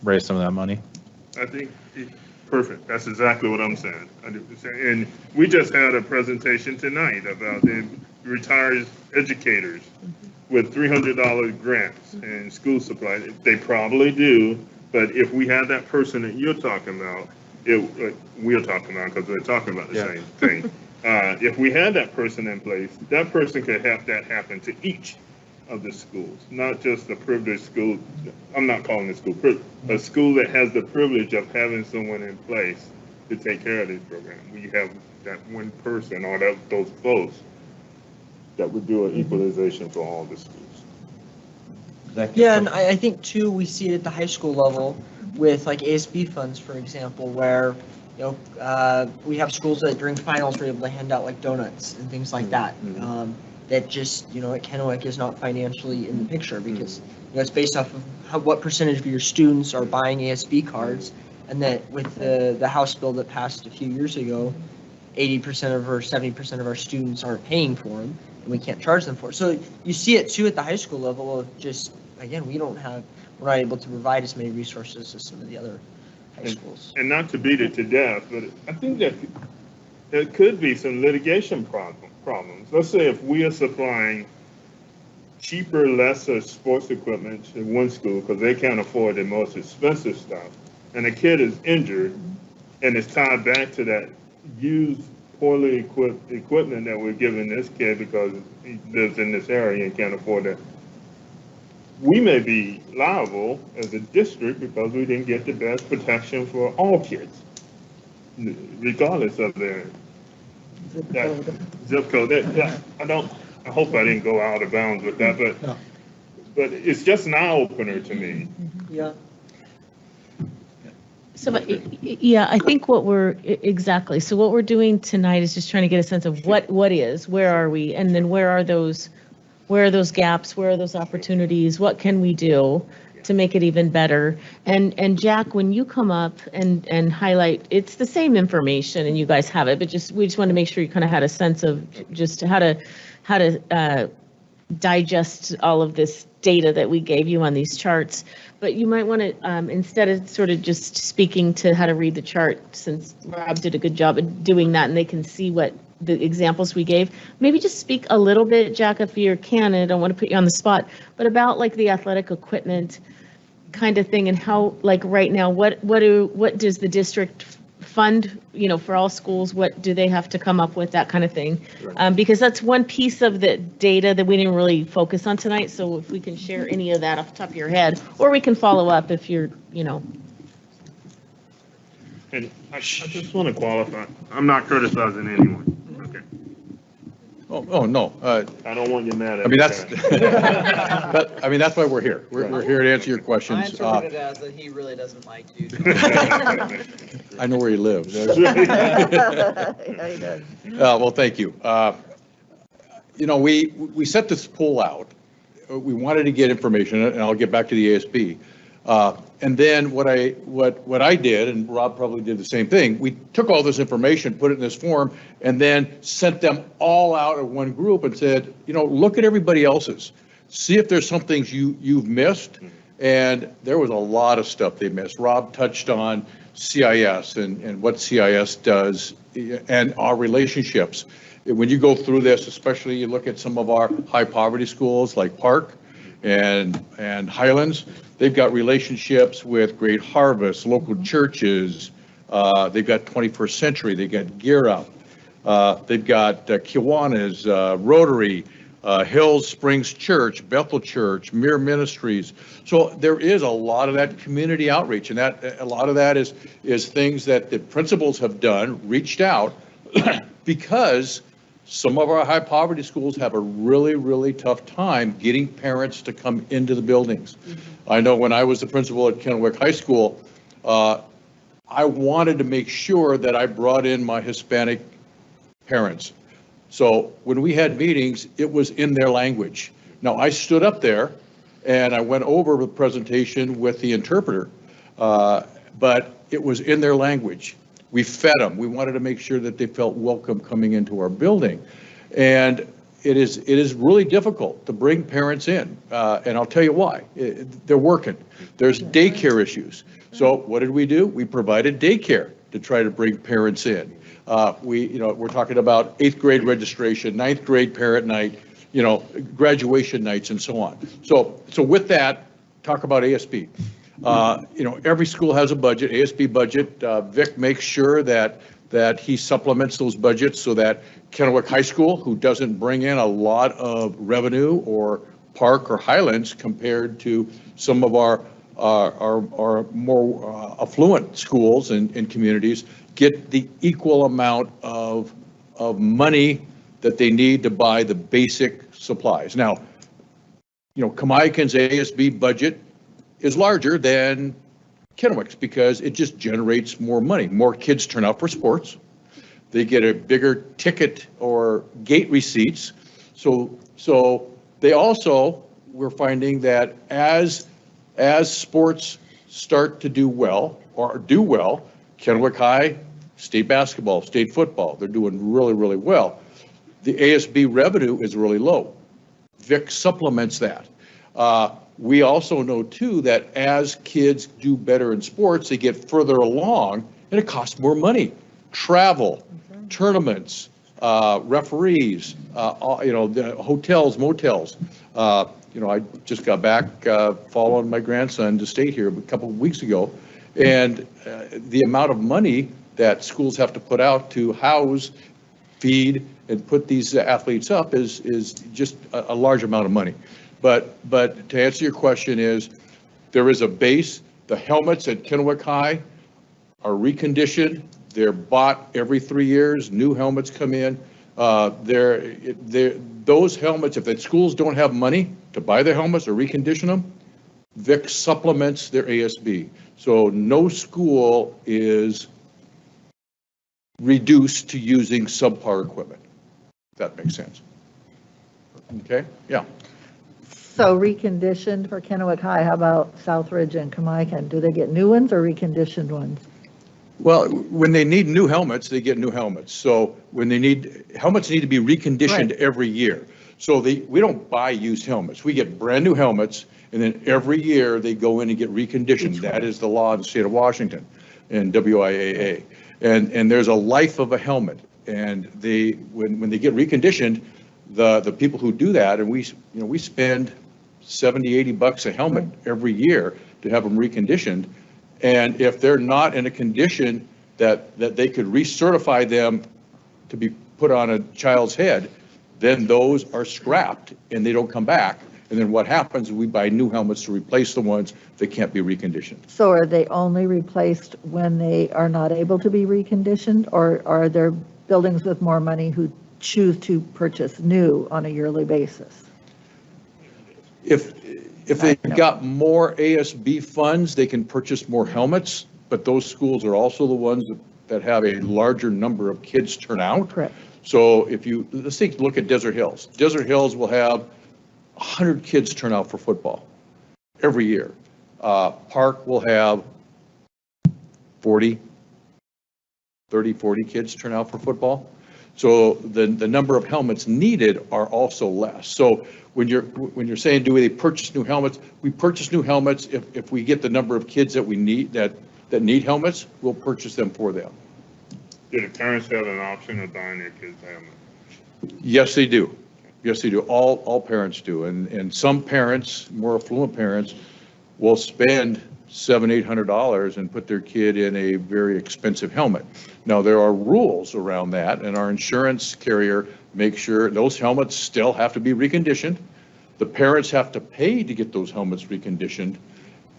raise some of that money. I think, perfect. That's exactly what I'm saying. And we just had a presentation tonight about the retired educators with $300 grants and school supplies. They probably do, but if we had that person that you're talking about, we're talking about because we're talking about the same thing. If we had that person in place, that person could have that happen to each of the schools, not just the privileged school. I'm not calling it school, a school that has the privilege of having someone in place to take care of this program. We have that one person or those folks that would do an equalization for all the schools. Yeah, and I think too, we see it at the high school level with like ASB funds, for example, where, we have schools that during finals are able to hand out like donuts and things like that. That just, at Kennewick is not financially in the picture because, it's based off of what percentage of your students are buying ASB cards. And that with the House bill that passed a few years ago, 80% of or 70% of our students aren't paying for them and we can't charge them for it. So you see it too at the high school level of just, again, we're not able to provide as many resources as some of the other high schools. And not to beat it to death, but I think that there could be some litigation problems. Let's say if we are supplying cheaper, lesser sports equipment to one school because they can't afford the most expensive stuff, and a kid is injured and it's tied back to that used, poorly equipped equipment that we're giving this kid because he lives in this area and can't afford it, we may be liable as a district because we didn't get the best protection for all kids, regardless of their zip code. I hope I didn't go out of bounds with that, but it's just an eye opener to me. Yeah. So, yeah, I think what we're doing tonight is just trying to get a sense of where are we, and then where are those gaps, where are those opportunities, what can we do to make it even better? And Jack, when you come up and highlight, it's the same information and you guys have it, but we just want to make sure you kind of had a sense of just how to digest all of this data that we gave you on these charts. But you might want to, instead of sort of just speaking to how to read the chart, since Rob did a good job of doing that and they can see what the examples we gave, maybe just speak a little bit, Jack, if you can. I don't want to put you on the spot, but about like the athletic equipment kind of thing and how, like right now, what does the district fund, for all schools? What do they have to come up with, that kind of thing? Because that's one piece of the data that we didn't really focus on tonight. So if we can share any of that off the top of your head, or we can follow up if you're, And I just want to qualify, I'm not criticizing anyone. Okay. Oh, no. I don't want you mad at I mean, me. that's why we're here. We're here to answer your questions. I interpret it as that he really doesn't like you. I know where he lives. Well, thank you. We set this poll out. We wanted to get information, and I'll get back to the ASB. And then what I did, and Rob probably did the same thing, we took all this information, put it in this form, and then sent them all out of one group and said, look at everybody else's. See if there's some things you've missed. And there was a lot of stuff they missed. Rob touched on CIS and what CIS does and our relationships. When you go through this, especially you look at some of our high poverty schools like Park and Highlands, they've got relationships with Great Harvest, local churches. They've got 21st Century. They've got Gear Up. They've got Kiwanis, Rotary, Hills Springs Church, Bethel Church, Mere Ministries. So there is a lot of that community outreach, and that a lot of that is things that the principals have done, reached out, because some of our high poverty schools have a really, really tough time getting parents to come into the buildings. I know when I was the principal at Kennewick High School, I wanted to make sure that I brought in my Hispanic parents. So when we had meetings, it was in their language. Now, I stood up there and I went over the presentation with the interpreter, but it was in their language. We fed them. We wanted to make sure that they felt welcome coming into our building. And it is really difficult to bring parents in, and I'll tell you why. They're working. There's daycare issues. So what did we do? We provided daycare to try to bring parents in. We're talking about 8th grade registration, 9th grade parent night, graduation nights and so on. So with that, talk about ASB. Every school has a budget, ASB budget. Vic makes sure that he supplements those budgets so that Kennewick High School, who doesn't bring in a lot of revenue, or Park or Highlands compared to some of our more affluent schools and communities, get the equal amount of money that they need to buy the basic supplies. Now, Kamaikan's ASB budget is larger than Kennewick's because it just generates more money. More kids turn out for sports. They get a bigger ticket or gate receipts. So they also, we're finding that as sports start to do well, Kennewick High, state basketball, state football, they're doing really, really well. The ASB revenue is really low. Vic supplements that. We also know too that as kids do better in sports, they get further along and it costs more money. Travel, tournaments, referees, the hotels, motels. I just got back following my grandson to state here a couple of weeks ago, and the amount of money that schools have to put out to house, feed, and put these athletes up is just a large amount of money. But to answer your question there is a base. The helmets at Kennewick High are reconditioned. They're bought every 3 years. New helmets come in. Those helmets, if the schools don't have money to buy their helmets or recondition them, Vic supplements their ASB. So no school is reduced to using subpar equipment, if that makes sense. Okay, yeah. So reconditioned for Kennewick High, how about Southridge and Kamaikan? Do they get new ones or reconditioned ones? Well, when they need new helmets, they get new helmets. So when helmets need to be reconditioned every year. So we don't buy used helmets. We get brand new helmets, and then every year they go in and get reconditioned. That is the law in the state of Washington and WIAA. And there's a life of a helmet. And when they get reconditioned, the people who do that, and we spend $70, $80 a helmet every year to have them reconditioned. And if they're not in a condition that they could recertify them to be put on a child's head, then those are scrapped and they don't come back. And then what happens, we buy new helmets to replace the ones that can't be reconditioned. So are they only replaced when they are not able to be reconditioned, or are there buildings with more money who choose to purchase new on a yearly basis? If they've got more ASB funds, they can purchase more helmets, but those schools are also the ones that have a larger number of kids turn out. Correct. So let's look at Desert Hills. Desert Hills will have 100 kids turn out for football every year. Park will have 30, 40 kids turn out for football. So the number of helmets needed are also less. So when you're saying, do we purchase new helmets? We purchase new helmets if we get the number of kids that we need that need helmets, we'll purchase them for them. Do the parents have an option of buying their kids helmets? Yes, they do. Yes, they do. All parents do. And some parents, more affluent parents, will spend $700, $800 and put their kid in a very expensive helmet. Now, there are rules around that, and our insurance carrier makes sure those helmets still have to be reconditioned. The parents have to pay to get those helmets reconditioned,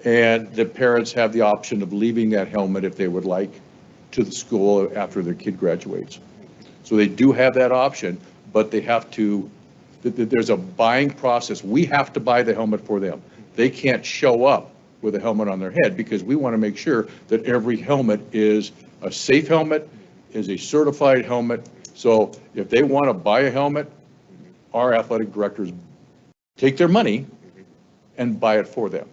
and the parents have the option of leaving that helmet if they would like to the school after their kid graduates. So they do have that option, but they have to, there's a buying process. We have to buy the helmet for them. They can't show up with a helmet on their head, because we want to make sure that every helmet is a safe helmet, is a certified helmet. So if they want to buy a helmet, our athletic directors take their money and buy it for them.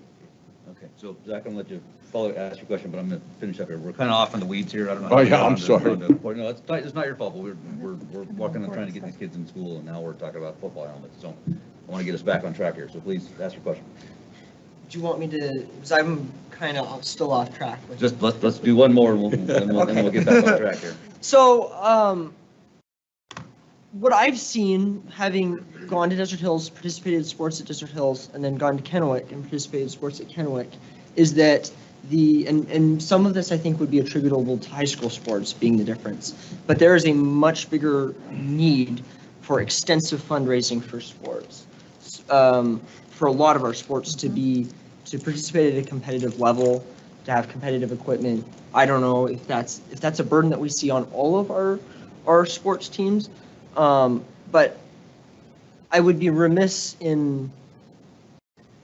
Okay, so Zach, I'm going to let you ask your question, but I'm going to finish up here. We're kind of off in the weeds here. I don't know. Oh, yeah, I'm sorry. No, it's not your fault, but we're walking and trying to get these kids in school, and now we're talking about football helmets. So I want to get us back on track here, so please ask your question. Do you want me to, because I'm kind of still off track. Just let's do one more, and then we'll get back on track here. So, what I've seen, having gone to Desert Hills, participated in sports at Desert Hills, and then gone to Kennewick and participated in sports at Kennewick, is that and some of this I think would be attributable to high school sports being the difference, but there is a much bigger need for extensive fundraising for sports, for a lot of our sports to participate at a competitive level, to have competitive equipment. I don't know if that's a burden that we see on all of our sports teams, but I would be remiss in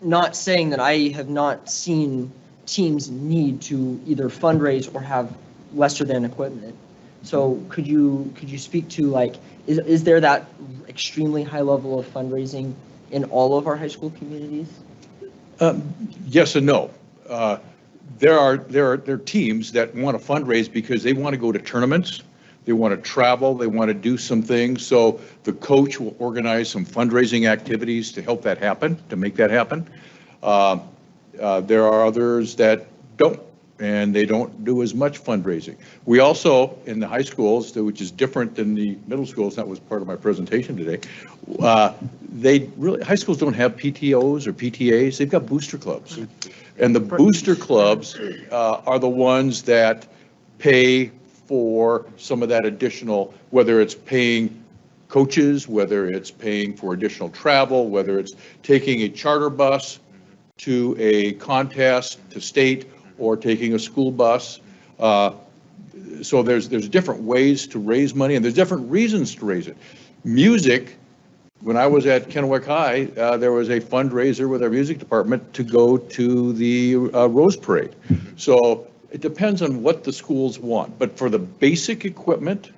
not saying that I have not seen teams need to either fundraise or have lesser than equipment. So could you speak to, like, is there that extremely high level of fundraising in all of our high school communities? Yes and no. There are teams that want to fundraise because they want to go to tournaments, they want to travel, they want to do some things. So the coach will organize some fundraising activities to help that happen, to make that happen. There are others that don't, and they don't do as much fundraising. We also, in the high schools, which is different than the middle schools, that was part of my presentation today, high schools don't have PTOs or PTAs, they've got booster clubs. And the booster clubs are the ones that pay for some of that additional, whether it's paying coaches, whether it's paying for additional travel, whether it's taking a charter bus to a contest to state, or taking a school bus. So there's different ways to raise money, and there's different reasons to raise it. Music, when I was at Kennewick High, there was a fundraiser with our music department to go to the Rose Parade. So it depends on what the schools want. But for the basic equipment,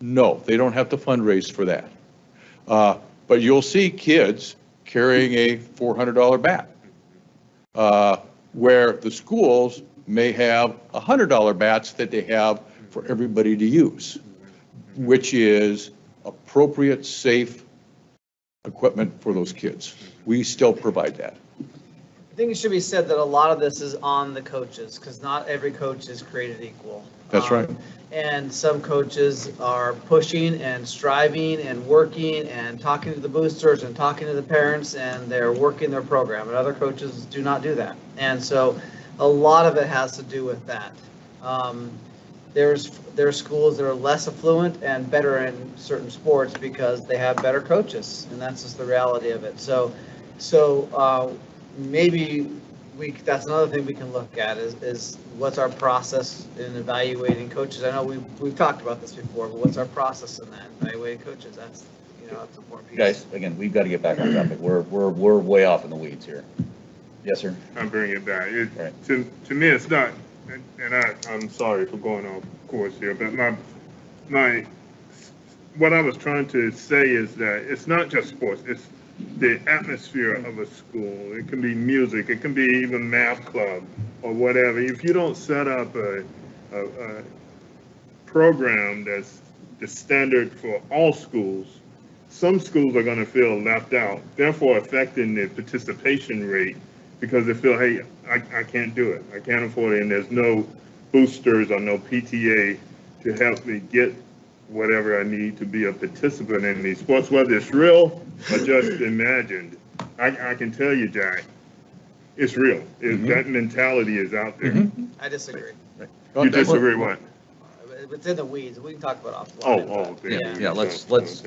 no, they don't have to fundraise for that. But you'll see kids carrying a $400 bat, where the schools may have $100 bats that they have for everybody to use, which is appropriate, safe equipment for those kids. We still provide that. I think it should be said that a lot of this is on the coaches, because not every coach is created equal. That's right. And some coaches are pushing and striving and working and talking to the boosters and talking to the parents, and they're working their program, and other coaches do not do that. And so a lot of it has to do with that. There are schools that are less affluent and better in certain sports because they have better coaches, and that's just the reality of it. So maybe that's another thing we can look at is what's our process in evaluating coaches. I know we've talked about this before, but what's our process in that, evaluating coaches? That's that's an important piece. Guys, again, we've got to get back on topic. We're way off in the weeds here. Yes, sir. I'm bringing it back. To me, it's not, and I'm sorry for going off course here, but what I was trying to say is that it's not just sports. It's the atmosphere of a school. It can be music. It can be even math club or whatever. If you don't set up a program that's the standard for all schools, some schools are going to feel left out, therefore affecting the participation rate because they feel, hey, I can't do it. I can't afford it, and there's no boosters or no PTA to help me get whatever I need to be a participant in these sports, whether it's real or just imagined. I can tell you, Jack, it's real. That mentality is out there. I disagree. You disagree what? It's in the weeds. We can talk about it offline. Yeah. Let's focus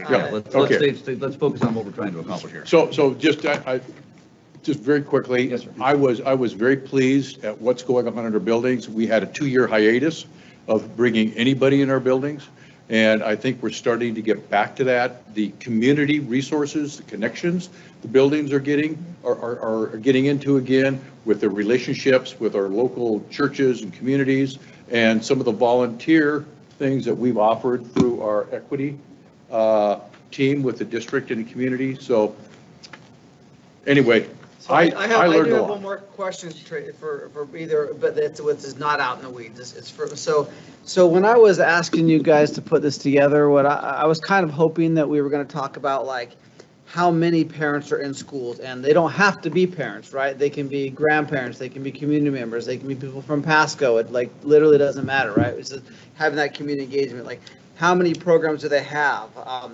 on what we're trying to accomplish here. So just very quickly, yes, I was very pleased at what's going on in our buildings. We had a 2-year hiatus of bringing anybody in our buildings, And I think we're starting to get back to that. The community resources, the connections, the buildings are getting into again with the relationships with our local churches and communities and some of the volunteer things that we've offered through our equity team with the district and the community. So anyway, So I do learned a have lot. one more question for either, but it's not out in the weeds. It's for, so when I was asking you guys to put this together, what I was kind of hoping that we were going to talk about, like, how many parents are in schools, and they don't have to be parents, right? They can be grandparents, they can be community members, they can be people from Pasco. It like literally doesn't matter, right? It's just having that community engagement, like, how many programs do they have?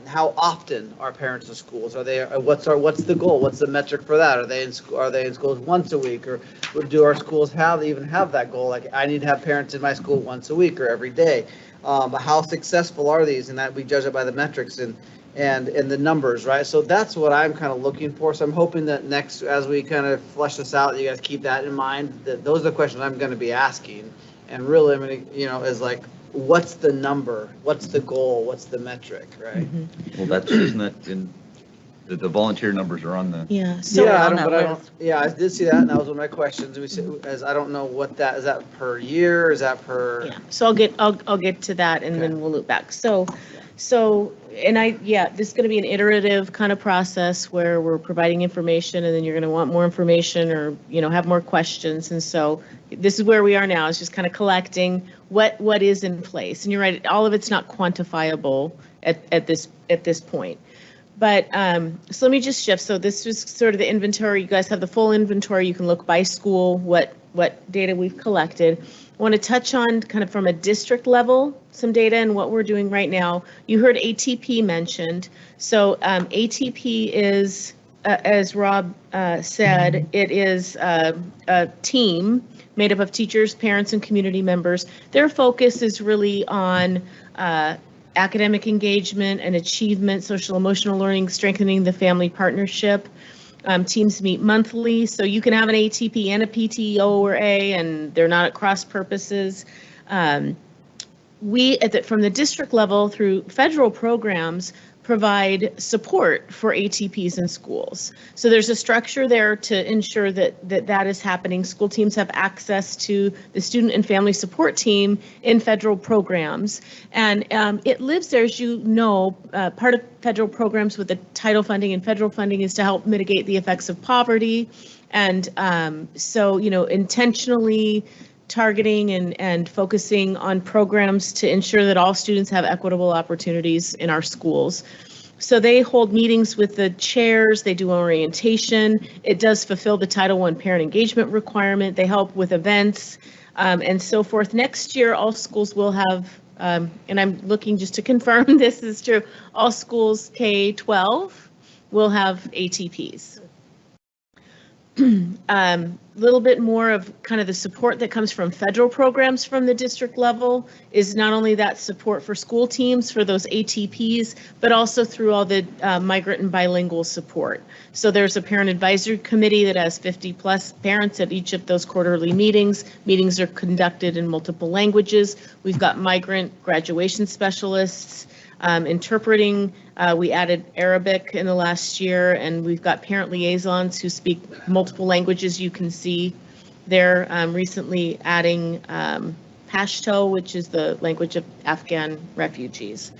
How often are parents in schools? Are they? What's the goal? What's the metric for that? Are they in schools once a week, or do our schools even have that goal? Like, I need to have parents in my school once a week or every day. But how successful are these? And that we judge it by the metrics and the numbers, right? So that's what I'm kind of looking for. So I'm hoping that next, as we kind of flesh this out, you guys keep that in mind. That those are the questions I'm going to be asking. And really, I'm going to, is like, what's the number? What's the goal? What's the metric, right? Well, that's, isn't that in, the volunteer numbers are on the. Yeah. So Yeah, I did see that, and that was one of my questions. We said, as I don't know what that, is that per year? Is that per? Yeah, so I'll get to that and then we'll loop back. So, this is going to be an iterative kind of process where we're providing information and then you're going to want more information or, have more questions. And so this is where we are now. It's just kind of collecting what is in place. And you're right, all of it's not quantifiable at this point. But so let me just shift. So this was sort of the inventory. You guys have the full inventory. You can look by school, what data we've collected. I want to touch on kind of from a district level, some data and what we're doing right now. You heard ATP mentioned. So ATP is, as Rob said, it is a team made up of teachers, parents, and community members. Their focus is really on academic engagement and achievement, social emotional learning, strengthening the family partnership. Teams meet monthly, so you can have an ATP and a PTO or A, and they're not at cross purposes. We, from the district level through federal programs, provide support for ATPs in schools. So there's a structure there to ensure that is happening. School teams have access to the student and family support team in federal programs. And it lives there, as you know, part of federal programs with the title funding and federal funding is to help mitigate the effects of poverty. And so, intentionally targeting and focusing on programs to ensure that all students have equitable opportunities in our schools. So they hold meetings with the chairs, they do orientation. It does fulfill the Title I parent engagement requirement. They help with events and so forth. Next year, all schools will have, and I'm looking just to confirm this is true, all schools K-12 will have ATPs. Little bit more of kind of the support that comes from federal programs from the district level is not only that support for school teams for those ATPs, but also through all the migrant and bilingual support. So there's a parent advisory committee that has 50 plus parents at each of those quarterly meetings. Meetings are conducted in multiple languages. We've got migrant graduation specialists, interpreting. We added Arabic in the last year, and we've got parent liaisons who speak multiple languages. You can see there recently adding Pashto, which is the language of Afghan refugees.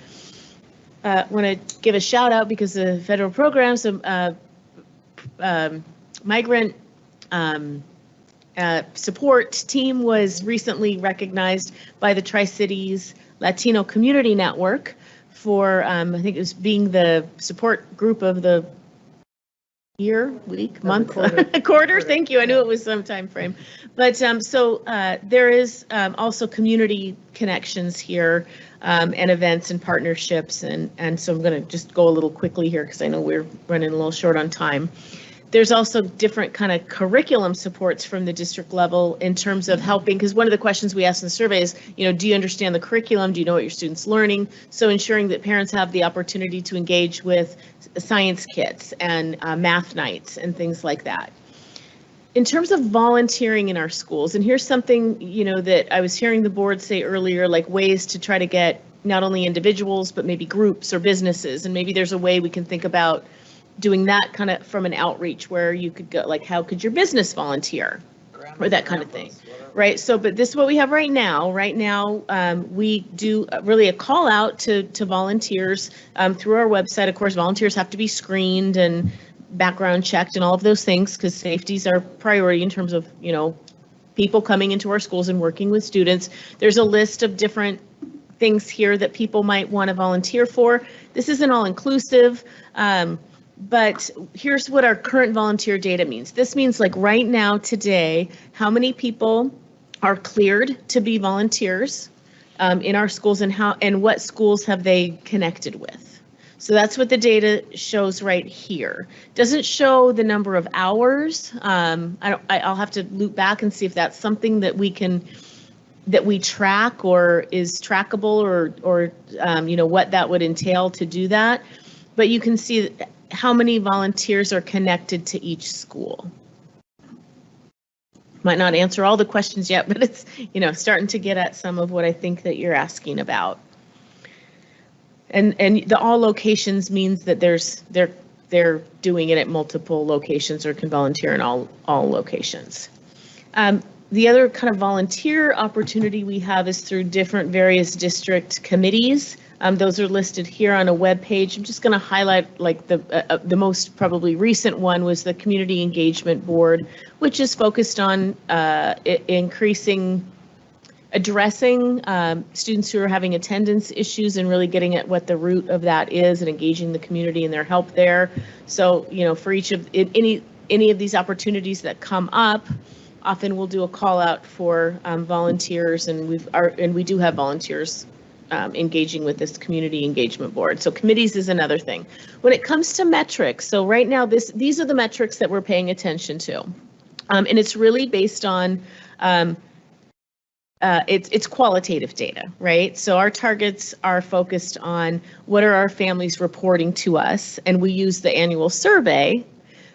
I want to give a shout out because the federal programs, migrant support team was recently recognized by the Tri-Cities Latino Community Network for, I think it was being the support group of the year, week, month, quarter. Thank you. I knew it was some time frame. But so there is also community connections here and events and partnerships. And so I'm going to just go a little quickly here because I know we're running a little short on time. There's also different kind of curriculum supports from the district level in terms of helping, because one of the questions we asked in the survey is, do you understand the curriculum? Do you know what your students learning? So ensuring that parents have the opportunity to engage with science kits and math nights and things like that. In terms of volunteering in our schools, and here's something, that I was hearing the board say earlier, like ways to try to get not only individuals, but maybe groups or businesses. And maybe there's a way we can think about doing that kind of from an outreach where you could go, like, how could your business volunteer? Or that kind of thing, right? So, but this is what we have right now. Right now, we do really a call out to volunteers through our website. Of course, volunteers have to be screened and background checked and all of those things, because safety is our priority in terms of, you know, people coming into our schools and working with students. There's a list of different things here that people might want to volunteer for. This isn't all inclusive. But here's what our current volunteer data means. This means, like, right now, today, how many people are cleared to be volunteers in our schools, and what schools have they connected with. So that's what the data shows right here. Doesn't show the number of hours. I'll have to loop back and see if that's something that we track or is trackable, or you know, what that would entail to do that. But you can see how many volunteers are connected to each school. Might not answer all the questions yet, but it's, you know, starting to get at some of what I think that you're asking about. And the all locations means that they're doing it at multiple locations or can volunteer in all locations. The other kind of volunteer opportunity we have is through different various district committees. Those are listed here on a web page. I'm just going to highlight, like, the most probably recent one was the Community Engagement Board, which is focused on addressing students who are having attendance issues and really getting at what the root of that is and engaging the community and their help there. So, you know, for each of any of these opportunities that come up, often we'll do a call out for volunteers, and we do have volunteers engaging with this Community Engagement Board. So committees is another thing. When it comes to metrics, so right now these are the metrics that we're paying attention to, and it's really based on it's qualitative data, right? So our targets are focused on what are our families reporting to us, and we use the annual survey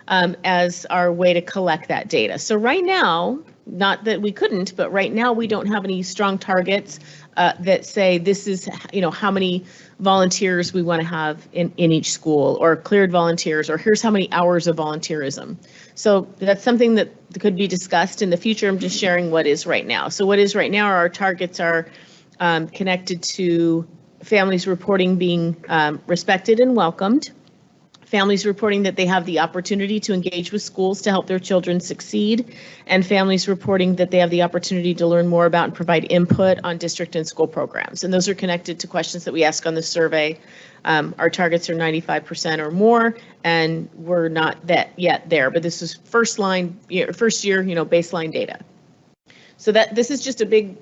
as our way to collect that data. So right now, not that we couldn't, but right now we don't have any strong targets that say this is, you know, how many volunteers we want to have in each school, or cleared volunteers, or here's how many hours of volunteerism. So that's something that could be discussed in the future. I'm just sharing what is right now. So what is right now, our targets are connected to families reporting being respected and welcomed, families reporting that they have the opportunity to engage with schools to help their children succeed, and families reporting that they have the opportunity to learn more about and provide input on district and school programs. And those are connected to questions that we ask on the survey. Our targets are 95% or more, and we're not yet there, but this is first year, baseline data. So that this is just a big,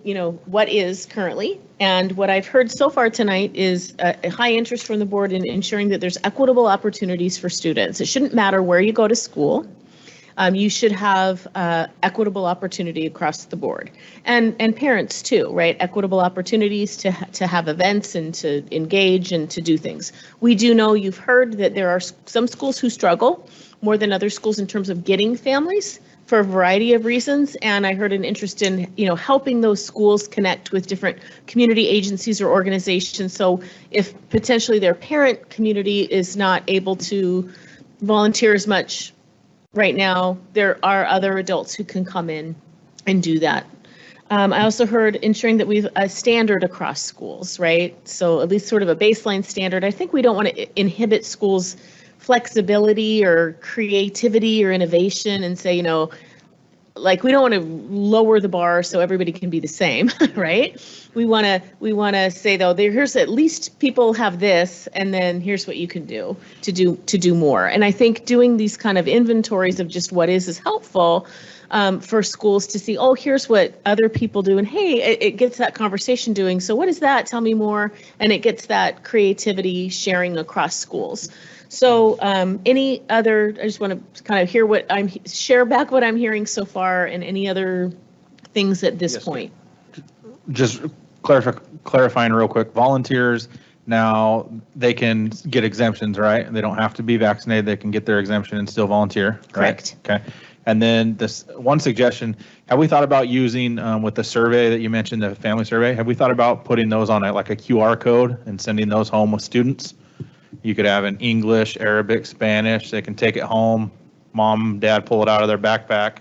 what is currently, and what I've heard so far tonight is a high interest from the board in ensuring that there's equitable opportunities for students. It shouldn't matter where you go to school. You should have equitable opportunity across the board, and parents too, right? Equitable opportunities to have events and to engage and to do things. We do know, you've heard, that there are some schools who struggle more than other schools in terms of getting families for a variety of reasons, and I heard an interest in helping those schools connect with different community agencies or organizations. So if potentially their parent community is not able to volunteer as much right now, there are other adults who can come in and do that. I also heard ensuring that we've a standard across schools, right? So at least sort of a baseline standard. I think we don't want to inhibit schools' flexibility or creativity or innovation and say, like, we don't want to lower the bar so everybody can be the same, right? We want to say, though, here's at least people have this, and then here's what you can do to do more. And I think doing these kind of inventories of just what is helpful for schools to see, oh, here's what other people do, and hey, it gets that conversation doing. So what is that? Tell me more. And it gets that creativity sharing across schools. So any other, I just want to kind of share back what I'm hearing so far, and any other things at this point. Just clarifying real quick, volunteers, now they can get exemptions, right? They don't have to be vaccinated. They can get their exemption and still volunteer, right? Correct. Okay. And then this one suggestion, have we thought about using with the survey that you mentioned, the family survey, have we thought about putting those on like a QR code and sending those home with students? You could have in English, Arabic, Spanish. They can take it home. Mom, dad pull it out of their backpack,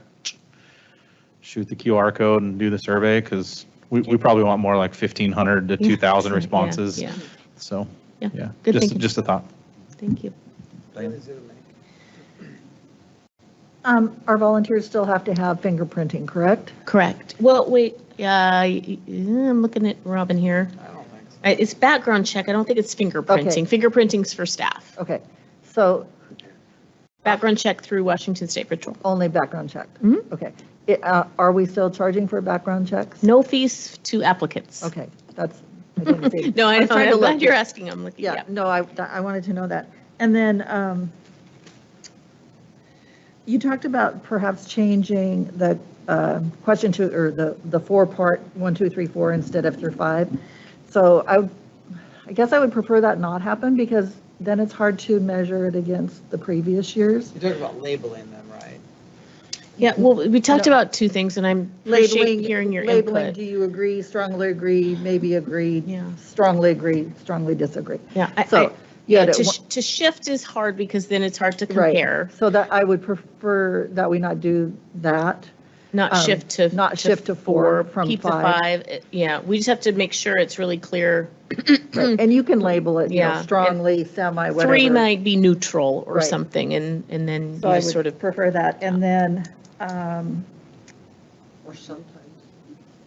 shoot the QR code and do the survey, because we probably want more like 1,500 to 2,000 responses. Yeah. So, yeah, Good thinking. just a thought. Thank you. Our volunteers still have to have fingerprinting, correct? Correct. Well, wait, I'm looking at Robin here. I don't think so. It's background check. I don't think it's fingerprinting. Fingerprinting's for staff. Okay, so Background check through Washington State Patrol. only background check? Mhm. Okay. Are we still charging for background checks? No fees to applicants. Okay, that's. I didn't see. No, I was know. trying to I'm glad look. you're asking. I'm looking. Yeah, no, I wanted to know that. And then you talked about perhaps changing the question to, or the 4-part 1, 2, 3, 4 instead of through 5. So I guess I would prefer that not happen, because then it's hard to measure it against the previous years. You're talking about labeling them, right? Yeah, well, we talked about two things, and I'm appreciate hearing your Labeling, input. do you agree, strongly agree, maybe agree, Yeah. strongly agree, strongly disagree? Yeah, So, yeah, yeah, to shift is hard because then it's hard to right. compare. So that I would prefer that we not do that. Not shift to. Not shift to 4 from Keep 5. the 5. Yeah, we just have to make sure it's really clear. Right. And you can label it, you know, Yeah. strongly, semi, whatever. 3 might be neutral or Right. something, and then So you I just would sort of. prefer that. And then, Or sometimes.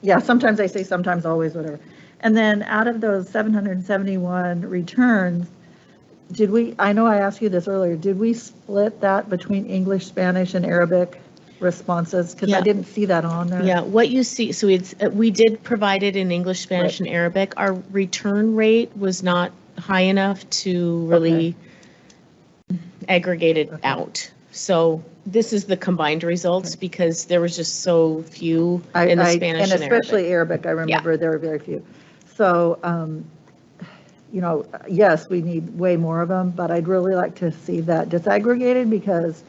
yeah, sometimes I say sometimes, always, whatever. And then out of those 771 returns, did we, I know I asked you this earlier, did we split that between English, Spanish, and Arabic responses? Because I Yeah. didn't see that on there. Yeah, what you see, so we did provide it in English, Spanish, and Arabic. Our return rate was not high enough to really aggregate it out. So this is the combined results because there was just so few in the Spanish and especially Arabic, I remember there were very few. So, you know, yes, we need way more of them, but I'd really like to see that disaggregated, because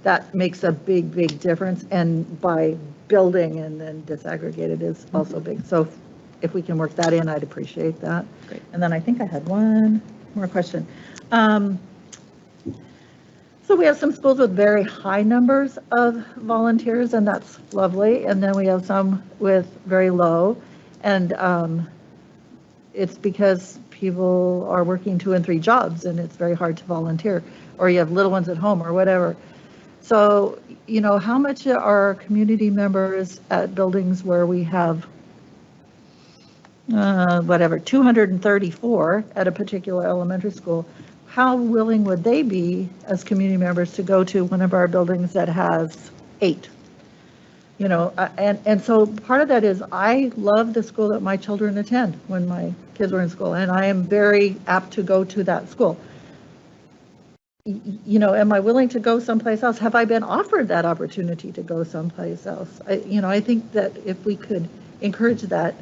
that makes a big, big difference. And by building and then disaggregated is also big. So if we can work that in, I'd appreciate that. Great. And then I think I had one more question. So we have some schools with very high numbers of volunteers, and that's lovely. And then we have some with very low. And it's because people are working 2 and 3 jobs, and it's very hard to volunteer, or you have little ones at home or whatever. So, you know, how much are community members at buildings where we have, 234 at a particular elementary school? How willing would they be as community members to go to one of our buildings that has 8? You know, and so part of that is I love the school that my children attend when my kids were in school, and I am very apt to go to that school. You know, am I willing to go someplace else? Have I been offered that opportunity to go someplace else? I think that if we could encourage that,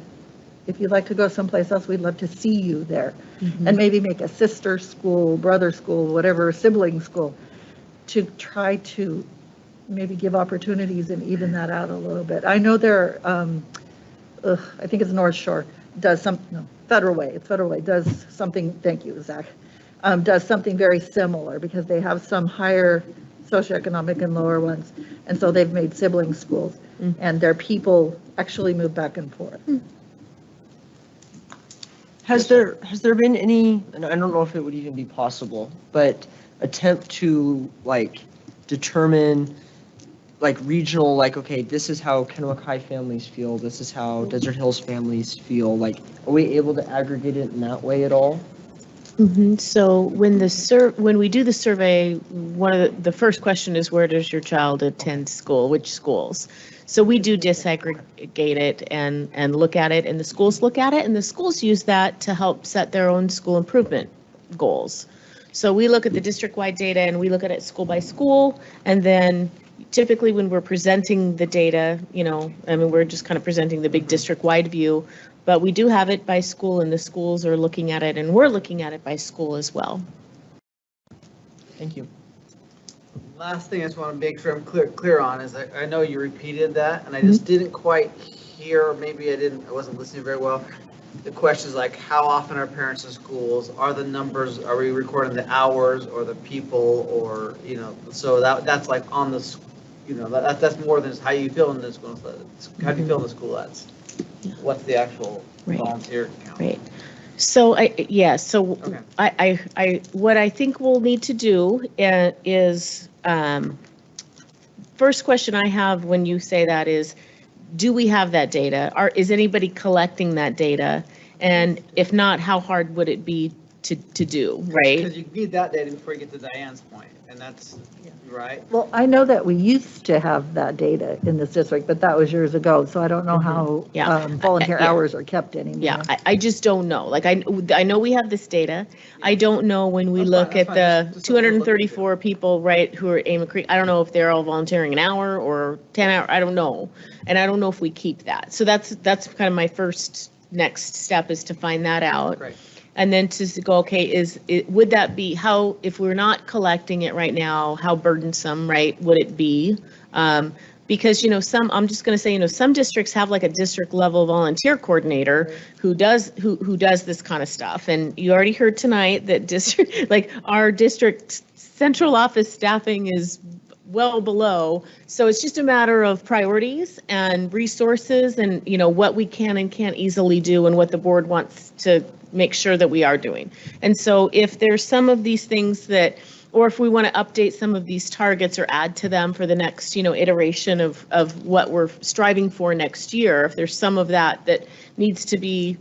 if you'd like to go someplace else, we'd love to see you there. And maybe make a sister school, brother school, whatever, sibling school, to try to maybe give opportunities and even that out a little bit. I know there, I think it's North Shore, does some, no, Federal Way, it's Federal Way, does something, thank you, Zach, does something very similar, because they have some higher socioeconomic and lower ones. And so they've made sibling schools, and their people actually move back and forth. Has there been any, and I don't know if it would even be possible, but attempt to like determine like regional, like, okay, this is how Kennewick High families feel, this is how Desert Hills families feel, like, are we able to aggregate it in that way at all? So when we do the survey, one of the first question is, where does your child attend school? Which schools? So we do disaggregate it and look at it, and the schools look at it, and the schools use that to help set their own school improvement goals. So we look at the district-wide data, and we look at it school by school, and then typically when we're presenting the data, you know, I mean, we're just kind of presenting the big district-wide view, but we do have it by school, and the schools are looking at it, and we're looking at it by school as well. Thank you. Last thing I just want to make sure I'm clear on is I know you repeated that and I just didn't quite hear, maybe I wasn't listening very well. The questions like how often are parents in schools? Are the numbers, are we recording the hours or the people or, so that's like on the, that's more than just how you feel in the school. How do you feel in the school? That's what's the actual volunteer count? Right. So what I think we'll need to do is, first question I have when you say that is, do we have that data? Is anybody collecting that data? And if not, how hard would it be to do, right? Because you need that data before you get to Diane's point, and that's, right? Well, I know that we used to have that data in this district, but that was years ago, so I don't know how volunteer hours are kept anymore. Yeah, I just don't know. Like, I know we have this data. I don't know when we look at the 234 people, right, who are Amy Creek, I don't know if they're all volunteering an hour or 10 hours, I don't know. And I don't know if we keep that. So that's kind of my next step is to find that out. Right. And then to go, okay, would that be if we're not collecting it right now, how burdensome, right, would it be? Because, I'm just going to say, some districts have like a district level volunteer coordinator who does this kind of stuff. And you already heard tonight that our district central office staffing is well below. So it's just a matter of priorities and resources and, what we can and can't easily do and what the board wants to make sure that we are doing. And so if there's some of these things or if we want to update some of these targets or add to them for the next, iteration of what we're striving for next year, if there's some of that needs to be,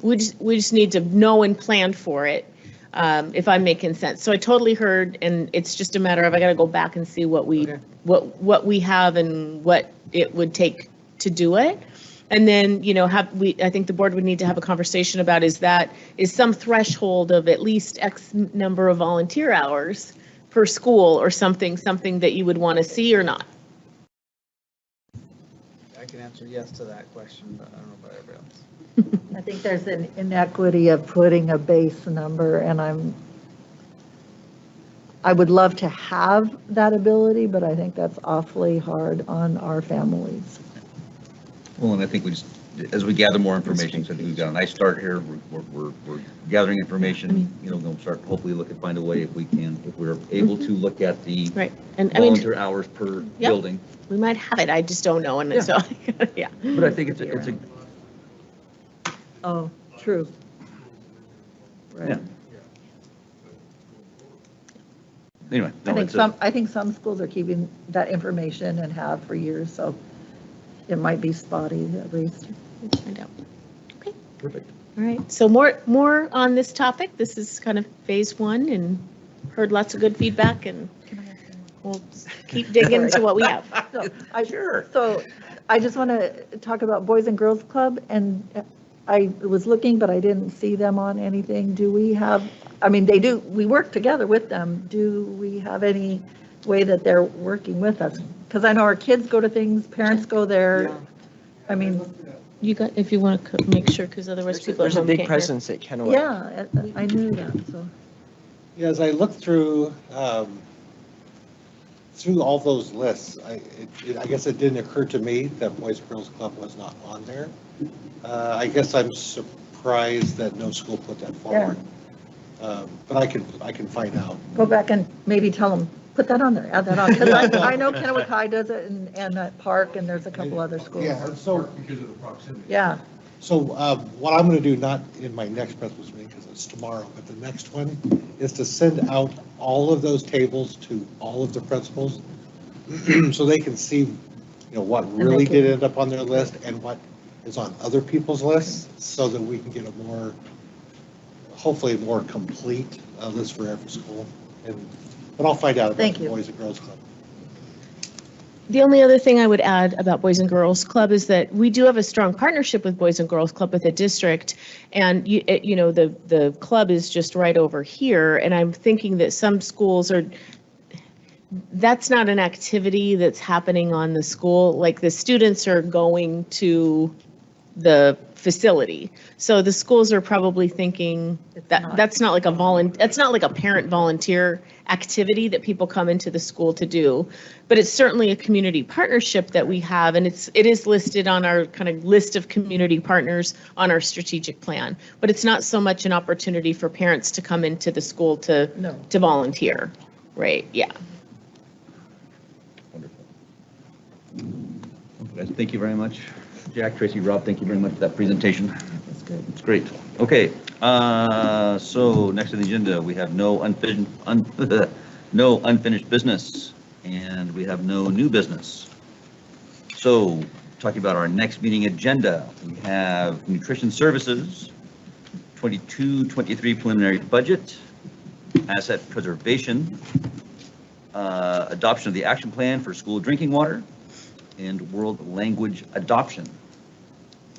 we just need to know and plan for it, if I'm making sense. So I totally heard, and it's just a matter of, I got to go back and see what we have and what it would take to do it. And then, I think the board would need to have a conversation about is some threshold of at least X number of volunteer hours per school or something that you would want to see or not? I can answer yes to that question, but I don't know about everybody else. I think there's an inequity of putting a base number, and I would love to have that ability, but I think that's awfully hard on our families. Well, and I think as we gather more information, so we've got a nice start here. We're gathering information. We'll start hopefully find a way if we're able to look at the volunteer hours per building. We might have it. I just don't know, and so yeah. But I think it's a. Oh, true. Right. Yeah. Anyway, I think some schools are keeping that information and have for years, so it might be spotty at least. Let's find out. Okay. Perfect. All right. So more on this topic. This is kind of phase one, and heard lots of good feedback, and we'll keep digging into what we have. So I just want to talk about Boys and Girls Club, and I was looking, but I didn't see them on anything. Do we have? They do. We work together with them. Do we have any way that they're working with us? Because I know our kids go to things, parents go there. Yeah. You got, if you want to make sure, because otherwise people are There's a big presence at Kennewick. Yeah, I knew that, so. Yeah, as I looked through all those lists, I guess it didn't occur to me that Boys and Girls Club was not on there. I guess I'm surprised that no school put that forward. Yeah. But I can find out. Go back and maybe tell them, put that on there, add that on. Because I know Kennewick High does it, and at Park, and there's a couple other schools. Yeah, so because of the proximity. Yeah. So what I'm going to do, not in my next principal's meeting because it's tomorrow, but the next one is to send out all of those tables to all of the principals so they can see, what really did end up on their list and what is on other people's lists, so that we can get hopefully a more complete list for every school. But I'll find out about the Boys and Girls Club. The only other thing I would add about Boys and Girls Club is that we do have a strong partnership with Boys and Girls Club with the district, and the club is just right over here. And I'm thinking that some schools that's not an activity that's happening on the school. Like the students are going to the facility. So the schools are probably thinking that that's not like that's not like a parent volunteer activity that people come into the school to do, but it's certainly a community partnership that we have, and it is listed on our kind of list of community partners on our strategic plan. But it's not so much an opportunity for parents to come into the school to volunteer, right? Yeah. Wonderful. Thank you very much. Jack, Tracy, Rob, thank you very much for that presentation. That's good. It's great. Okay, so next on the agenda, we have no unfinished business, and we have no new business. So, talking about our next meeting agenda, we have nutrition services, 22-23 preliminary budget, asset preservation, adoption of the action plan for school drinking water, and world language adoption.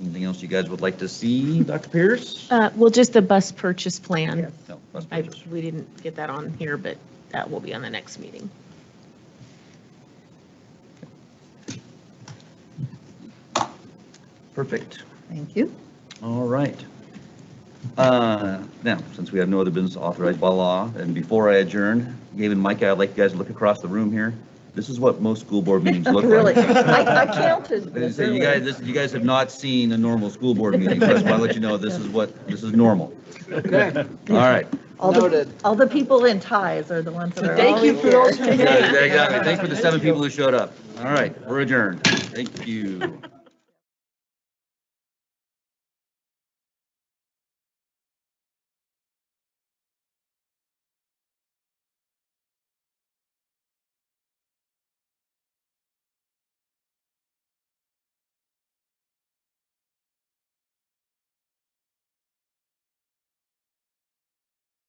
Anything else you guys would like to see, Dr. Pierce? Well, just the bus purchase plan. No, bus purchase. We didn't get that on here, but that will be on the next meeting. Perfect. Thank you. All right. Now, since we have no other business authorized by law, and before I adjourn, Gabe and Micah, I'd like you guys to look across the room here. This is what most school board meetings look Really? like. I counted. So you guys have not seen a normal school board meeting. So I just want to let you know this is normal. Okay. All right. All the people in ties are the ones that are Thank you always for here. those. Yeah, exactly. Thanks for the 7 people who showed up. All right, we're adjourned. Thank you.